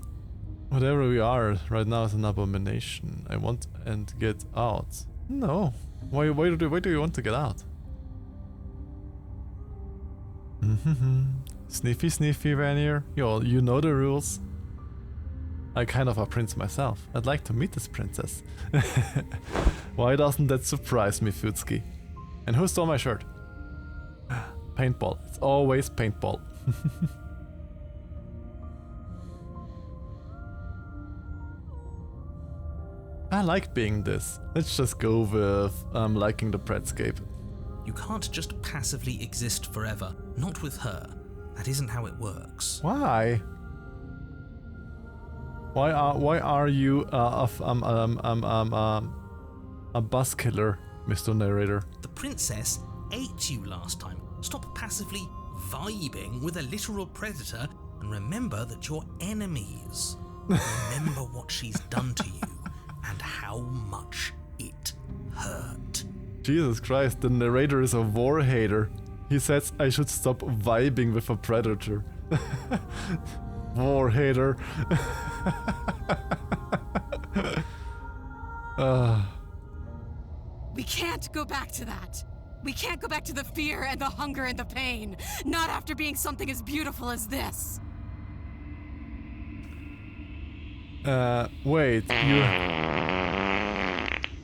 Whatever we are right now is an abomination. I want and get out. No. Why do you want to get out? Sniffy sniffy Vanir. You know the rules. I'm kind of a prince myself. I'd like to meet this princess. Why doesn't that surprise me, Futski? And who stole my shirt? Paintball. It's always paintball. I like being this. Let's just go with liking the predscape. You can't just passively exist forever. Not with her. That isn't how it works. Why? Why are you a bus killer, Mr. Narrator? The princess ate you last time. Stop passively vibing with a literal predator and remember that you're enemies. Remember what she's done to you and how much it hurt. Jesus Christ, the narrator is a war hater. He says I should stop vibing with a predator. War hater. We can't go back to that. We can't go back to the fear and the hunger and the pain. Not after being something as beautiful as this. Wait,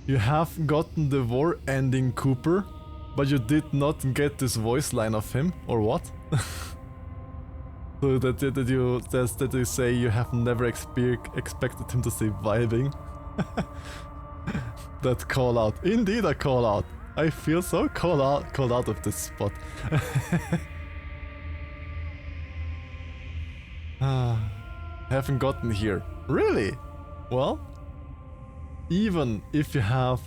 you have gotten the war ending, Cooper, but you did not get this voice line of him, or what? So that you say you have never expected him to say vibing. That call out, indeed a call out. I feel so called out of this spot. Haven't gotten here. Really? Well, even if you have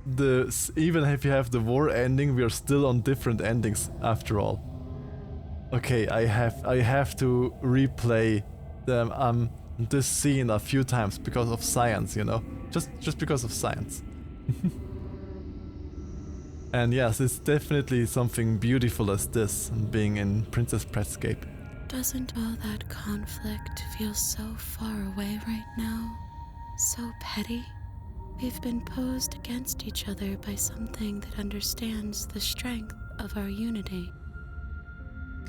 the war ending, we are still on different endings after all. Okay, I have to replay this scene a few times because of science, you know, just because of science. And yes, it's definitely something beautiful as this, being in Princess Predscape. Doesn't all that conflict feel so far away right now? So petty? We've been posed against each other by something that understands the strength of our unity.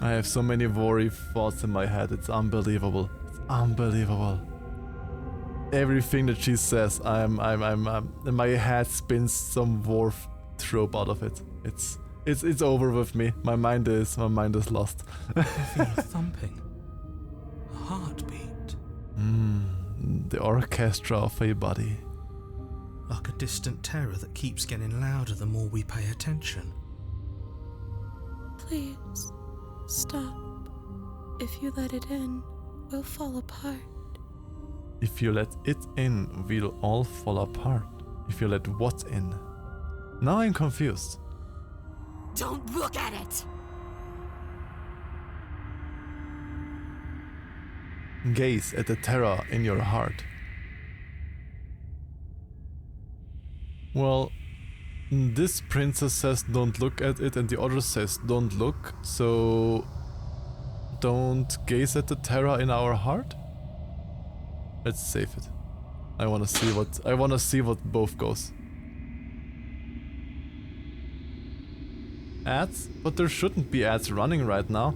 I have so many worry thoughts in my head, it's unbelievable. It's unbelievable. Everything that she says, my head spins some war trope out of it. It's over with me. My mind is lost. I feel a thumping. A heartbeat. The orchestra of a body. Like a distant terror that keeps getting louder the more we pay attention. Please, stop. If you let it in, we'll fall apart. If you let it in, we'll all fall apart. If you let what in? Now I'm confused. Don't look at it! Gaze at the terror in your heart. Well, this princess says don't look at it and the other says don't look, so don't gaze at the terror in our heart? Let's save it. I wanna see what both goes. Ads? But there shouldn't be ads running right now.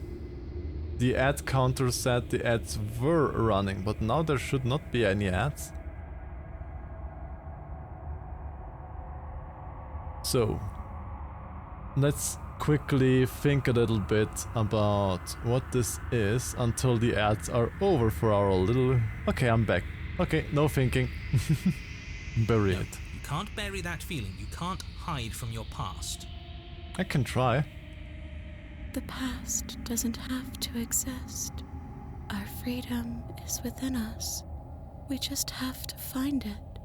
The ad counter said the ads were running, but now there should not be any ads. So, let's quickly think a little bit about what this is until the ads are over for our little... Okay, I'm back. Okay, no thinking. Bury it. You can't bury that feeling. You can't hide from your past. I can try. The past doesn't have to exist. Our freedom is within us. We just have to find it.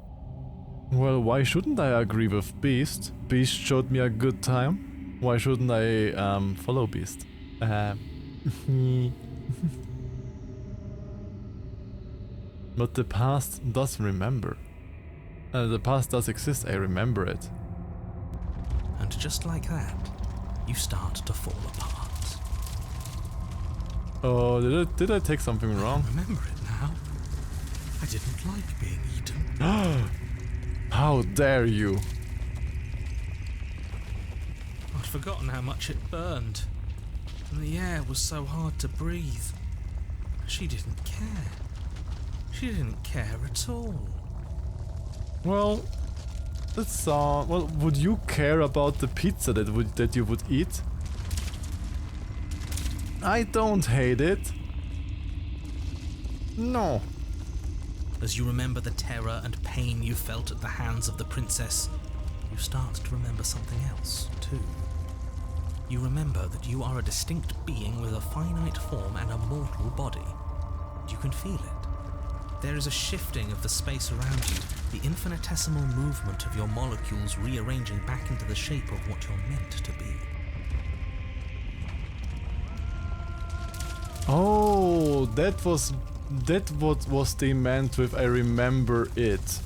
Well, why shouldn't I agree with Beast? Beast showed me a good time. Why shouldn't I follow Beast? But the past does remember. The past does exist, I remember it. And just like that, you start to fall apart. Oh, did I take something wrong? I remember it now. I didn't like being eaten. How dare you! I'd forgotten how much it burned. And the air was so hard to breathe. She didn't care. She didn't care at all. Well, that's well, would you care about the pizza that you would eat? I don't hate it. No. As you remember the terror and pain you felt at the hands of the princess, you start to remember something else, too. You remember that you are a distinct being with a finite form and a mortal body. You can feel it. There is a shifting of the space around you, the infinitesimal movement of your molecules rearranging back into the shape of what you're meant to be. Oh, that what was they meant with I remember it.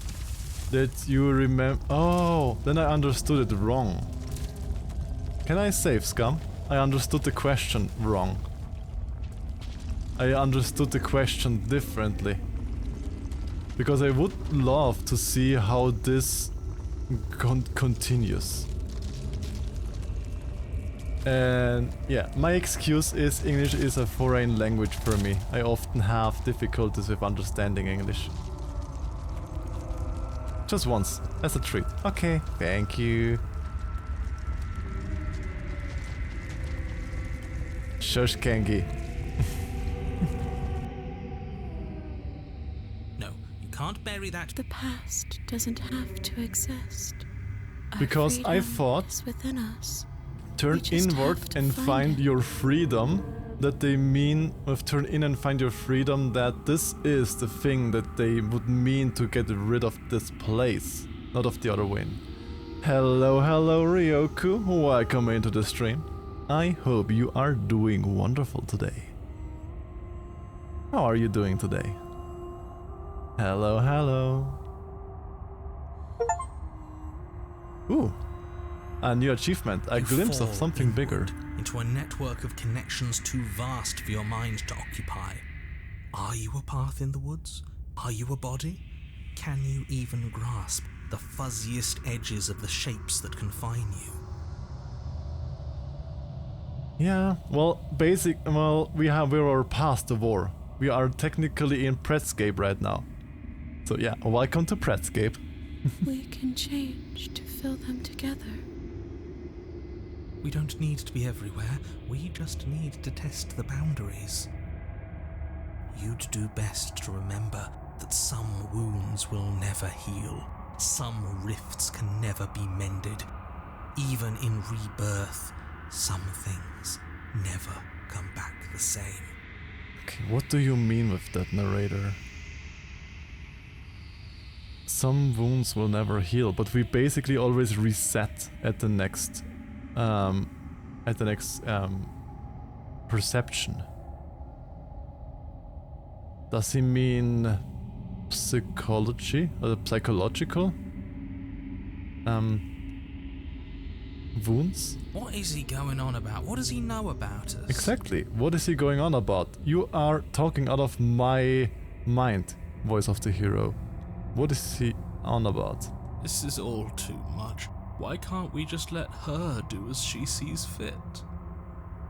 That you remember... Oh, then I understood it wrong. Can I save, Scum? I understood the question wrong. I understood the question differently. Because I would love to see how this continues. And yeah, my excuse is English is a foreign language for me. I often have difficulties with understanding English. Just once, as a treat. Okay, thank you. Shush, Kengi. No, you can't bury that. The past doesn't have to exist. Our Because I freedom thought is within us. turn We just inward have to and find it. your freedom, that they mean with turn in and find your freedom, that this is the thing that they would mean to get rid of this place, not of the other way. Hello Ryoku, welcome into the stream. I hope you are doing wonderful today. How are you doing today? Hello. Ooh. A new achievement, a You glimpse of fall something inward bigger. into a network of connections too vast for your mind to occupy. Are you a path in the woods? Are you a body? Can you even grasp the fuzziest edges of the shapes that confine you? Yeah, well, we're past the war. We are technically in Pretscape right now. So yeah, welcome to Pretscape. We can change to fill them together. We don't need to be everywhere, we just need to test the boundaries. You'd do best to remember that some wounds will never heal, some rifts can never be mended. Even in rebirth, some things never come back the same. Okay, what do you mean with that, narrator? Some wounds will never heal, but we basically always reset at the next perception. Does he mean psychology or psychological wounds? What is he going on about? What does he know about us? Exactly. What is he going on about? You are talking out of my mind, voice of the hero. What is he on about? This is all too much. Why can't we just let her do as she sees fit?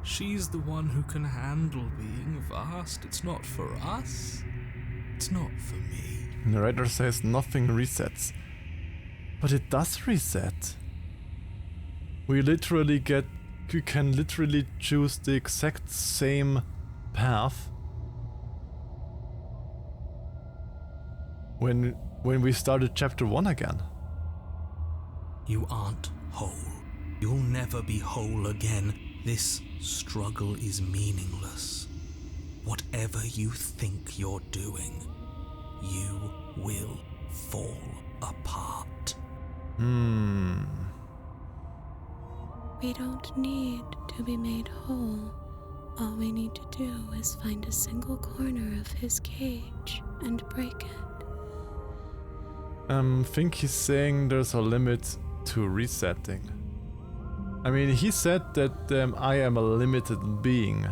She's the one who can handle being vast. It's not for us. It's not for me. Narrator says nothing resets. But it does reset. You can literally choose the exact same path when we started chapter 1 again. You aren't whole. You'll never be whole again. This struggle is meaningless. Whatever you think you're doing, you will fall apart. We don't need to be made whole. All we need to do is find a single corner of his cage and break it. I think he's saying there's a limit to resetting. I mean, he said that I am a limited being.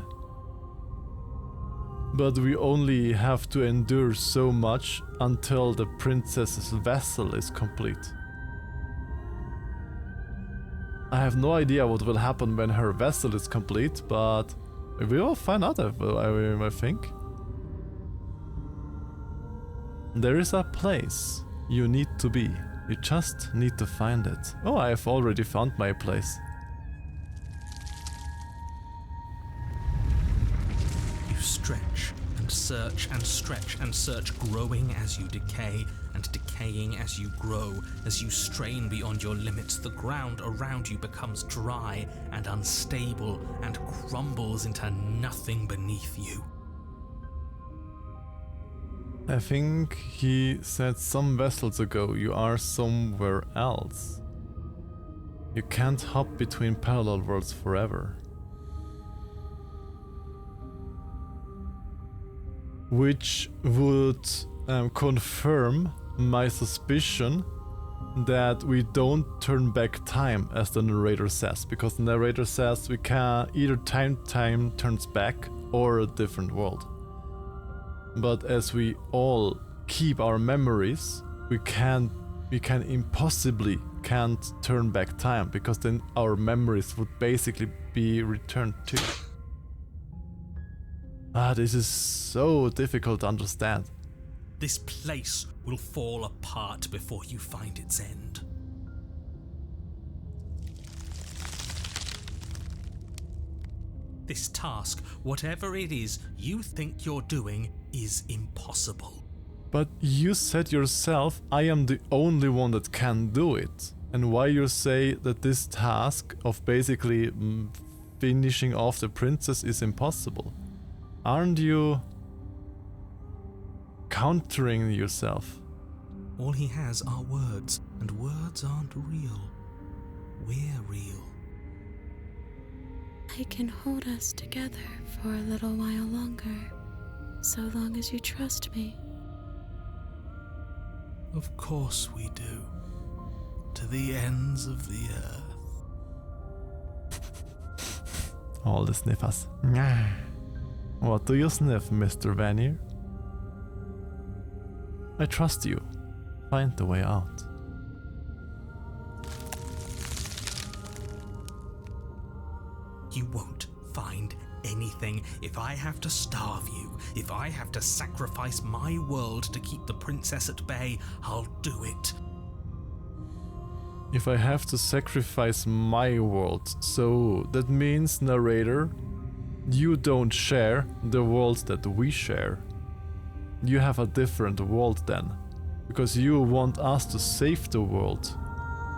But we only have to endure so much until the princess's vessel is complete. I have no idea what will happen when her vessel is complete, but we will find out, I think. There is a place you need to be. You just need to find it. Oh, I have already found my place. You stretch and search and stretch and search, growing as you decay and decaying as you grow. As you strain beyond your limits, the ground around you becomes dry and unstable and crumbles into nothing beneath you. I think he said some vessels ago you are somewhere else. You can't hop between parallel worlds forever. Which would confirm my suspicion that we don't turn back time, as the narrator says, because the narrator says we can either time turns back or a different world. But as we all keep our memories, we can impossibly can't turn back time, because then our memories would basically be returned to. This is so difficult to understand. This place will fall apart before you find its end. This task, whatever it is you think you're doing, is impossible. But you said yourself, I am the only one that can do it. And why you say that this task of basically finishing off the princess is impossible? Aren't you countering yourself? All he has are words, and words aren't real. We're real. I can hold us together for a little while longer, so long as you trust me. Of course we do. To the ends of the earth. All the sniffers. What do you sniff, Mr. Vanier? I trust you. Find the way out. You won't find anything. If I have to starve you, if I have to sacrifice my world to keep the princess at bay, I'll do it. If I have to sacrifice my world, so that means, narrator, you don't share the world that we share. You have a different world then, because you want us to save the world.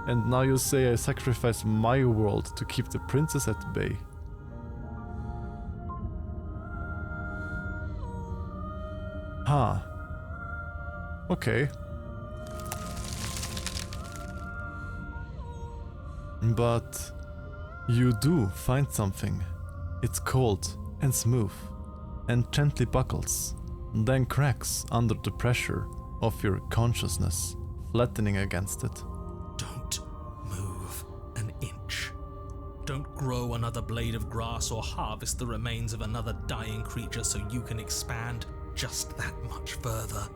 And now you say I sacrifice my world to keep the princess at bay. Okay. But you do find something. It's cold and smooth and gently buckles, then cracks under the pressure of your consciousness, flattening against it. Don't move an inch. Don't grow another blade of grass or harvest the remains of another dying creature so you can expand just that much further.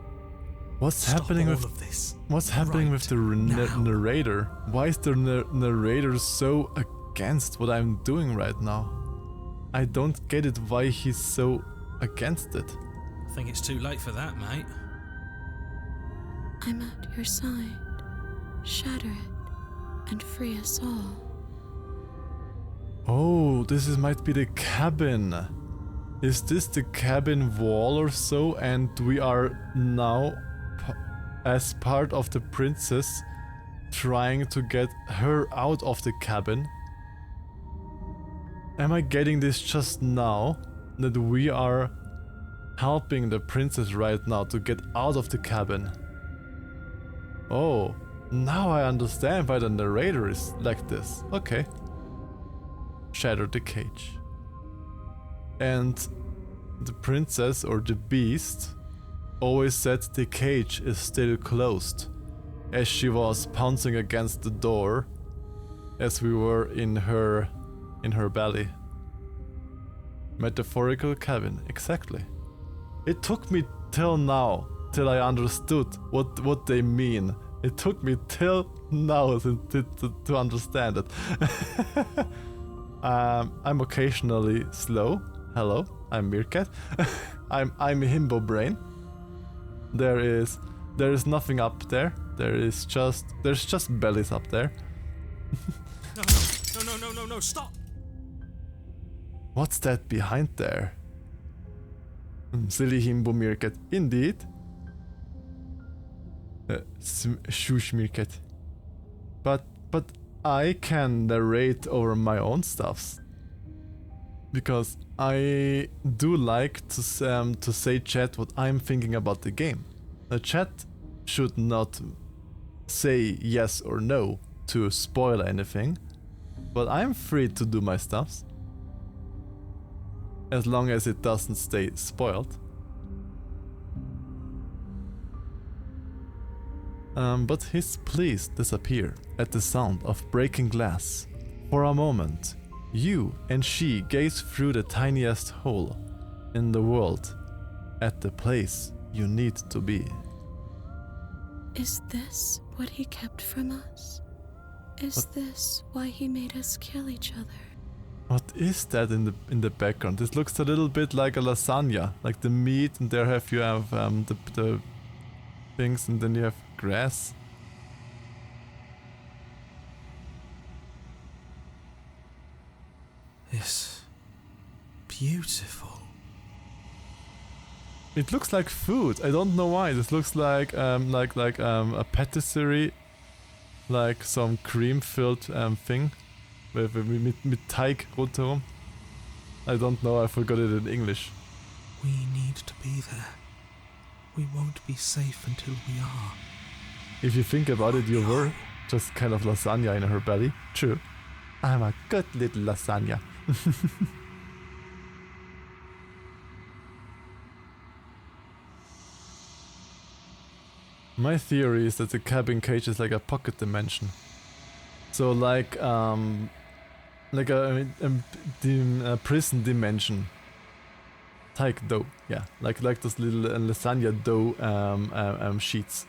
What's Stop happening all with of this? What's happening Right with the now. narrator? Why is the narrator so against what I'm doing right now? I don't get it why he's so against it. I think it's too late for that, mate. I'm at your side. Shatter it and free us all. Oh, might be the cabin. Is this the cabin wall or so? And we are now, as part of the princess, trying to get her out of the cabin. Am I getting this just now? That we are helping the princess right now to get out of the cabin? Oh, now I understand why the narrator is like this. Okay. Shatter the cage. And the princess or the beast always said the cage is still closed, as she was pouncing against the door as we were in her belly. Metaphorical cabin, exactly. It took me till now till I understood what they mean. It took me till now to understand it. I'm occasionally slow. Hello, I'm Meerkat. I'm Himbo Brain. There is nothing up there. There's just bellies up there. No, stop! What's that behind there? Silly Himbo Meerkat. Indeed. Shush Meerkat. But I can narrate over my own stuffs. Because I do like to say chat what I'm thinking about the game. The chat should not say yes or no to spoil anything, but I'm free to do my stuffs. As long as it doesn't stay spoiled. But his pleas disappear at the sound of breaking glass. For a moment, you and she gaze through the tiniest hole in the world at the place you need to be. Is this what he kept from us? Is this why he made us kill each other? What is that in the background? This looks a little bit like a lasagna, like the meat, and there you have the things, and then you have grass. It's beautiful. It looks like food. I don't know why. This looks like a patisserie, like some cream-filled thing mit Teig rundherum. I don't know. I forgot it in English. We need to be there. We won't be safe until we are. If you think about it, you were just kind of lasagna in her belly. True. I'm a good little lasagna. My theory is that the cabin cage is like a pocket dimension. So like a prison dimension. Teig dough, yeah, like those little lasagna dough sheets.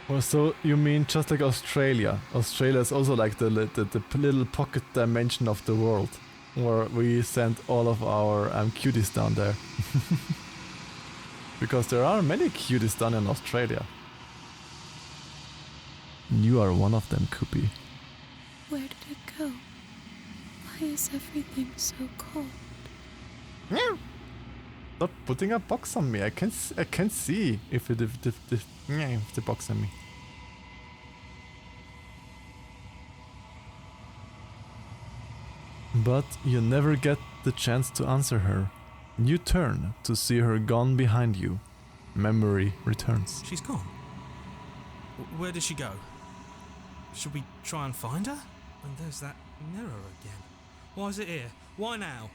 Well, so you mean just like Australia? Australia is also like the little pocket dimension of the world, where we send all of our cuties down there. Because there are many cuties down in Australia. You are one of them, Koopy. Where did it go? Why is everything so cold? Stop putting a box on me. I can see if the box on me. But you never get the chance to answer her. You turn to see her gone behind you. Memory returns. She's gone. Where did she go? Should we try and find her? And there's that mirror again. Why is it here? Why now?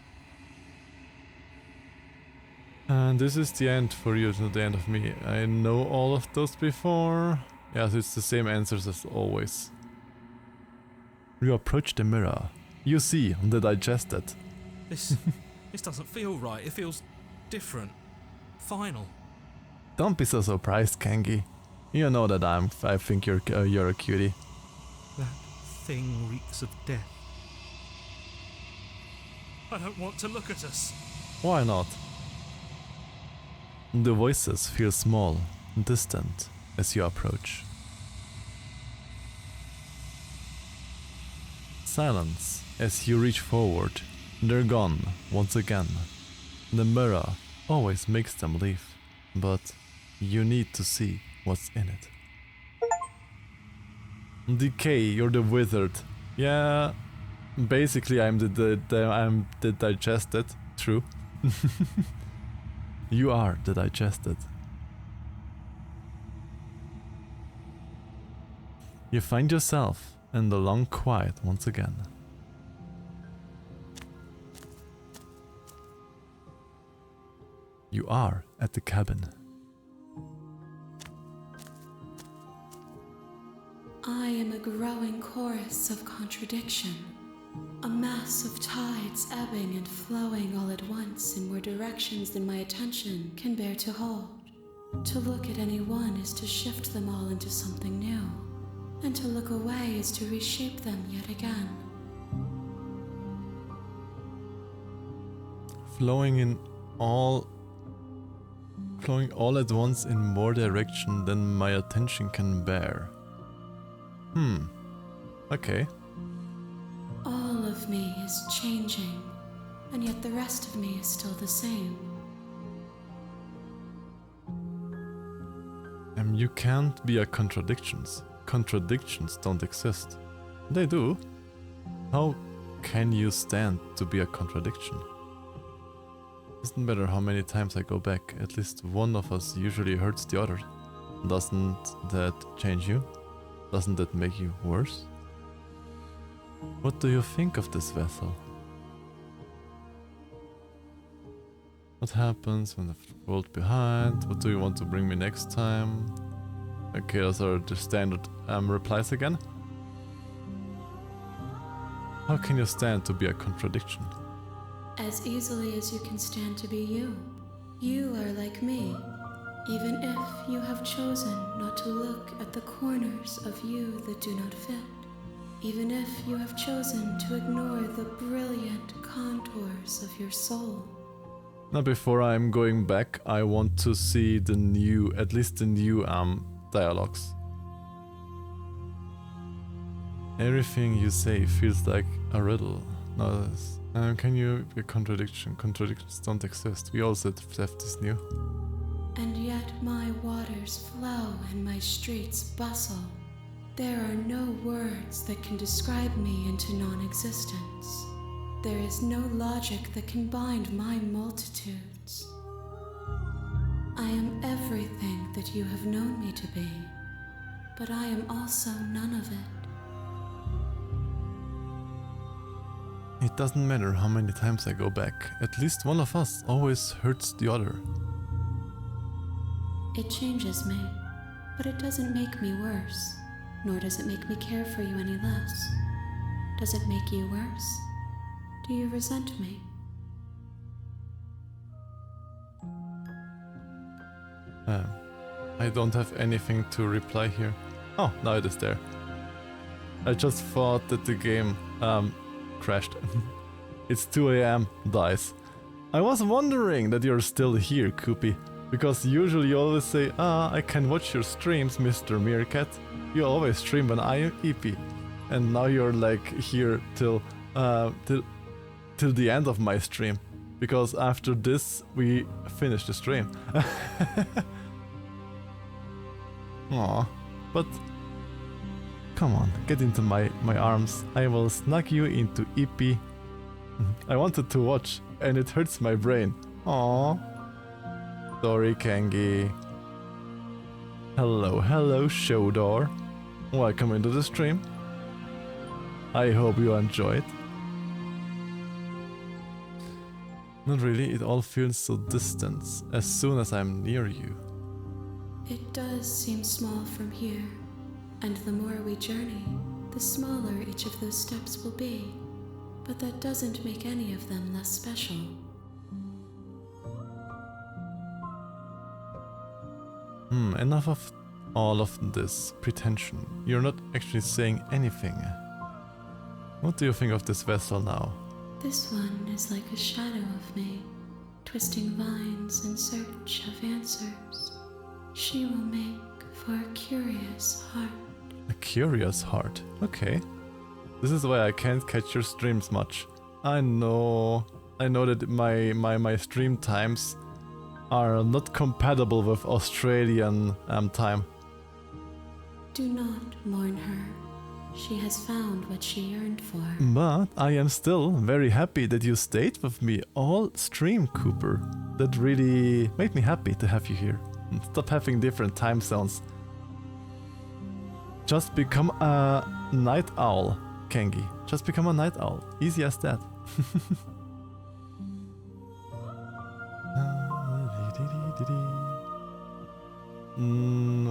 And this is the end for you, not the end of me. I know all of those before. Yes, it's the same answers as always. You approach the mirror. You see the digested. This doesn't feel right. It feels different. final. Don't be so surprised, Kangi. You know that I think you're a cutie. That thing reeks of death. I don't want to look at us. Why not? The voices feel small and distant as you approach. Silence as you reach forward. They're gone once again. The mirror always makes them leave, but you need to see what's in it. Decay, you're the wizard. Yeah, basically I'm the digested. True. You are the digested. You find yourself in the long quiet once again. You are at the cabin. I am a growing chorus of contradiction, a mass of tides ebbing and flowing all at once in more directions than my attention can bear to hold. To look at any one is to shift them all into something new, and to look away is to reshape them yet again. Flowing all at once in more direction than my attention can bear. Okay. All of me is changing, and yet the rest of me is still the same. You can't be a contradictions. Contradictions don't exist. They do. How can you stand to be a contradiction? Doesn't matter how many times I go back, at least one of us usually hurts the other. Doesn't that change you? Doesn't that make you worse? What do you think of this vessel? What happens when the world behind? What do you want to bring me next time? Okay, those are the standard replies again. How can you stand to be a contradiction? As easily as you can stand to be you. You are like me, even if you have chosen not to look at the corners of you that do not fit. Even if you have chosen to ignore the brilliant contours of your soul. Now before I'm going back, I want to see the new, at least the new dialogues. Everything you say feels like a riddle. No, can you be a contradiction? Contradictions don't exist. We also have this new. And yet my waters flow and my streets bustle. There are no words that can describe me into non-existence. There is no logic that can bind my multitudes. I am everything that you have known me to be, but I am also none of it. It doesn't matter how many times I go back. At least one of us always hurts the other. It changes me, but it doesn't make me worse, nor does it make me care for you any less. Does it make you worse? Do you resent me? I don't have anything to reply here. Oh, now it is there. I just thought that the game crashed. It's 2 AM, dies. I was wondering that you're still here, Koopy. Because usually you always say, I can watch your streams, Mr. Meerkat. You always stream when I am EP. And now you're like here till the end of my stream. Because after this, we finish the stream. Aw, but come on, get into my arms. I will snug you into EP. I wanted to watch, and it hurts my brain. Aww. Sorry, Kangi. Hello, Shodor. Welcome into the stream. I hope you enjoy it. Not really, it all feels so distant as soon as I'm near you. It does seem small from here, and the more we journey, the smaller each of those steps will be. But that doesn't make any of them less special. Enough of all of this pretension. You're not actually saying anything. What do you think of this vessel now? This one is like a shadow of me, twisting vines in search of answers. She will make for a curious heart. A curious heart. Okay. This is why I can't catch your streams much. I know that my stream times are not compatible with Australian time. Do not mourn her. She has found what she yearned for. But I am still very happy that you stayed with me all stream, Cooper. That really made me happy to have you here. Stop having different time zones. Just become a night owl, Kengi. Just become a night owl. Easy as that.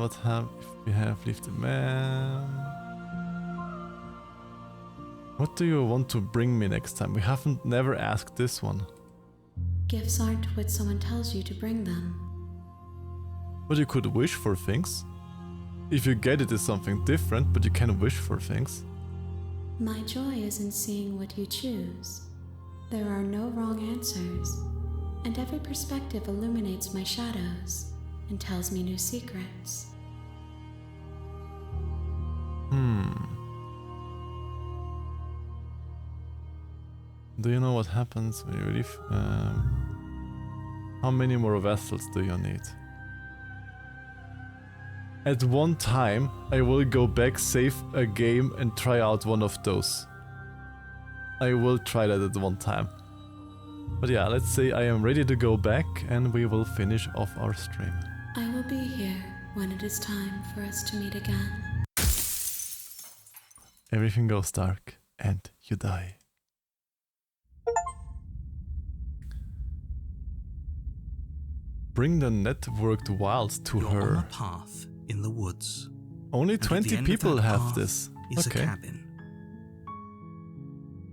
What have we have left a man? What do you want to bring me next time? We haven't never asked this one. Gifts aren't what someone tells you to bring them. But you could wish for things. If you get it is something different, but you can wish for things. My joy is in seeing what you choose. There are no wrong answers, and every perspective illuminates my shadows and tells me new secrets. Do you know what happens when you leave? How many more vessels do you need? At one time, I will go back, save a game and try out one of those. I will try that at one time. But yeah, let's say I am ready to go back and we will finish off our stream. I will be here when it is time for us to meet again. Everything goes dark and you die. Bring the networked wilds to You're her. on a path in the woods. Only And at 20 the end people of that have path this. Is Okay. a cabin.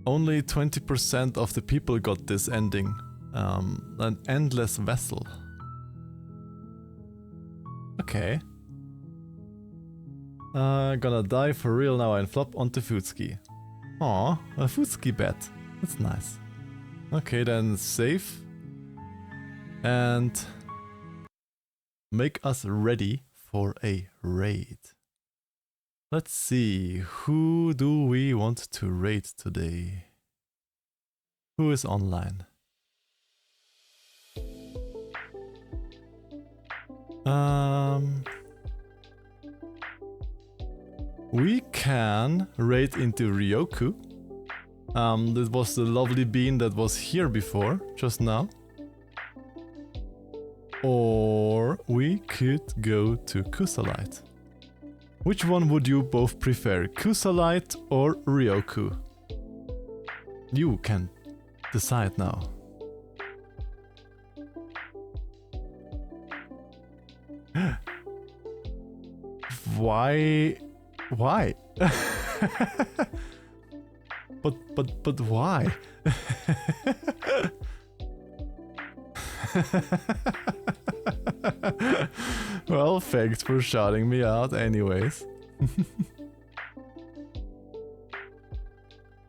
Only 20% of the people got this ending. An endless vessel. Okay. Gonna die for real now and flop onto Foodski. Aw, a Foodski bed. That's nice. Okay, then save. And make us ready for a raid. Let's see, who do we want to raid today? Who is online? We can raid into Ryoku. This was the lovely bean that was here before, just now. Or we could go to Kusalite. Which one would you both prefer, Kusalite or Ryoku? You can decide now. Why? Why? but why? Well, thanks for shouting me out anyways.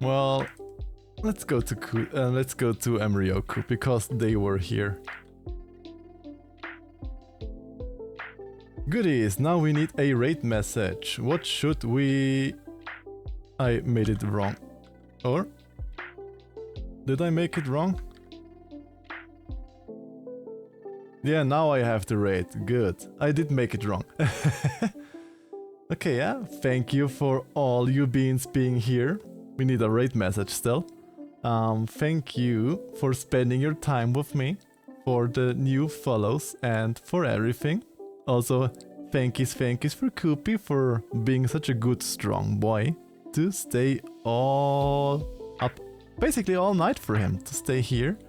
Well, let's go to Ryoku because they were here. Goodies, now we need a raid message. What should we... I made it wrong. Or? Did I make it wrong? Yeah, now I have to raid. Good. I did make it wrong. Okay, yeah. Thank you for all you beans being here. We need a raid message still. Thank you for spending your time with me, for the new follows, and for everything. Also, thankies for Koopy for being such a good strong boy to stay all up, basically all night for him to stay here.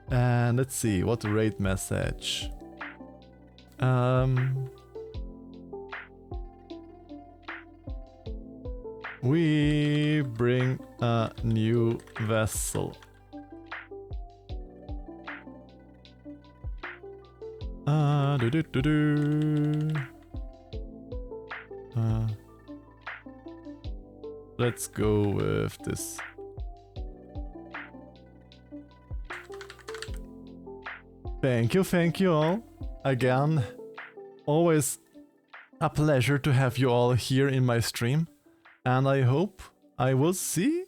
And let's see, what raid message? We bring a new vessel. Do do do do. Let's go with this. Thank you all. Again, always a pleasure to have you all here in my stream. And I hope I will see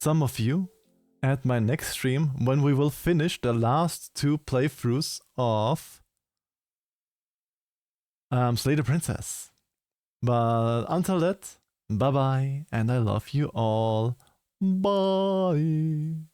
some of you at my next stream when we will finish the last 2 playthroughs of Slay the Princess. But until that, bye bye, and I love you all. Bye.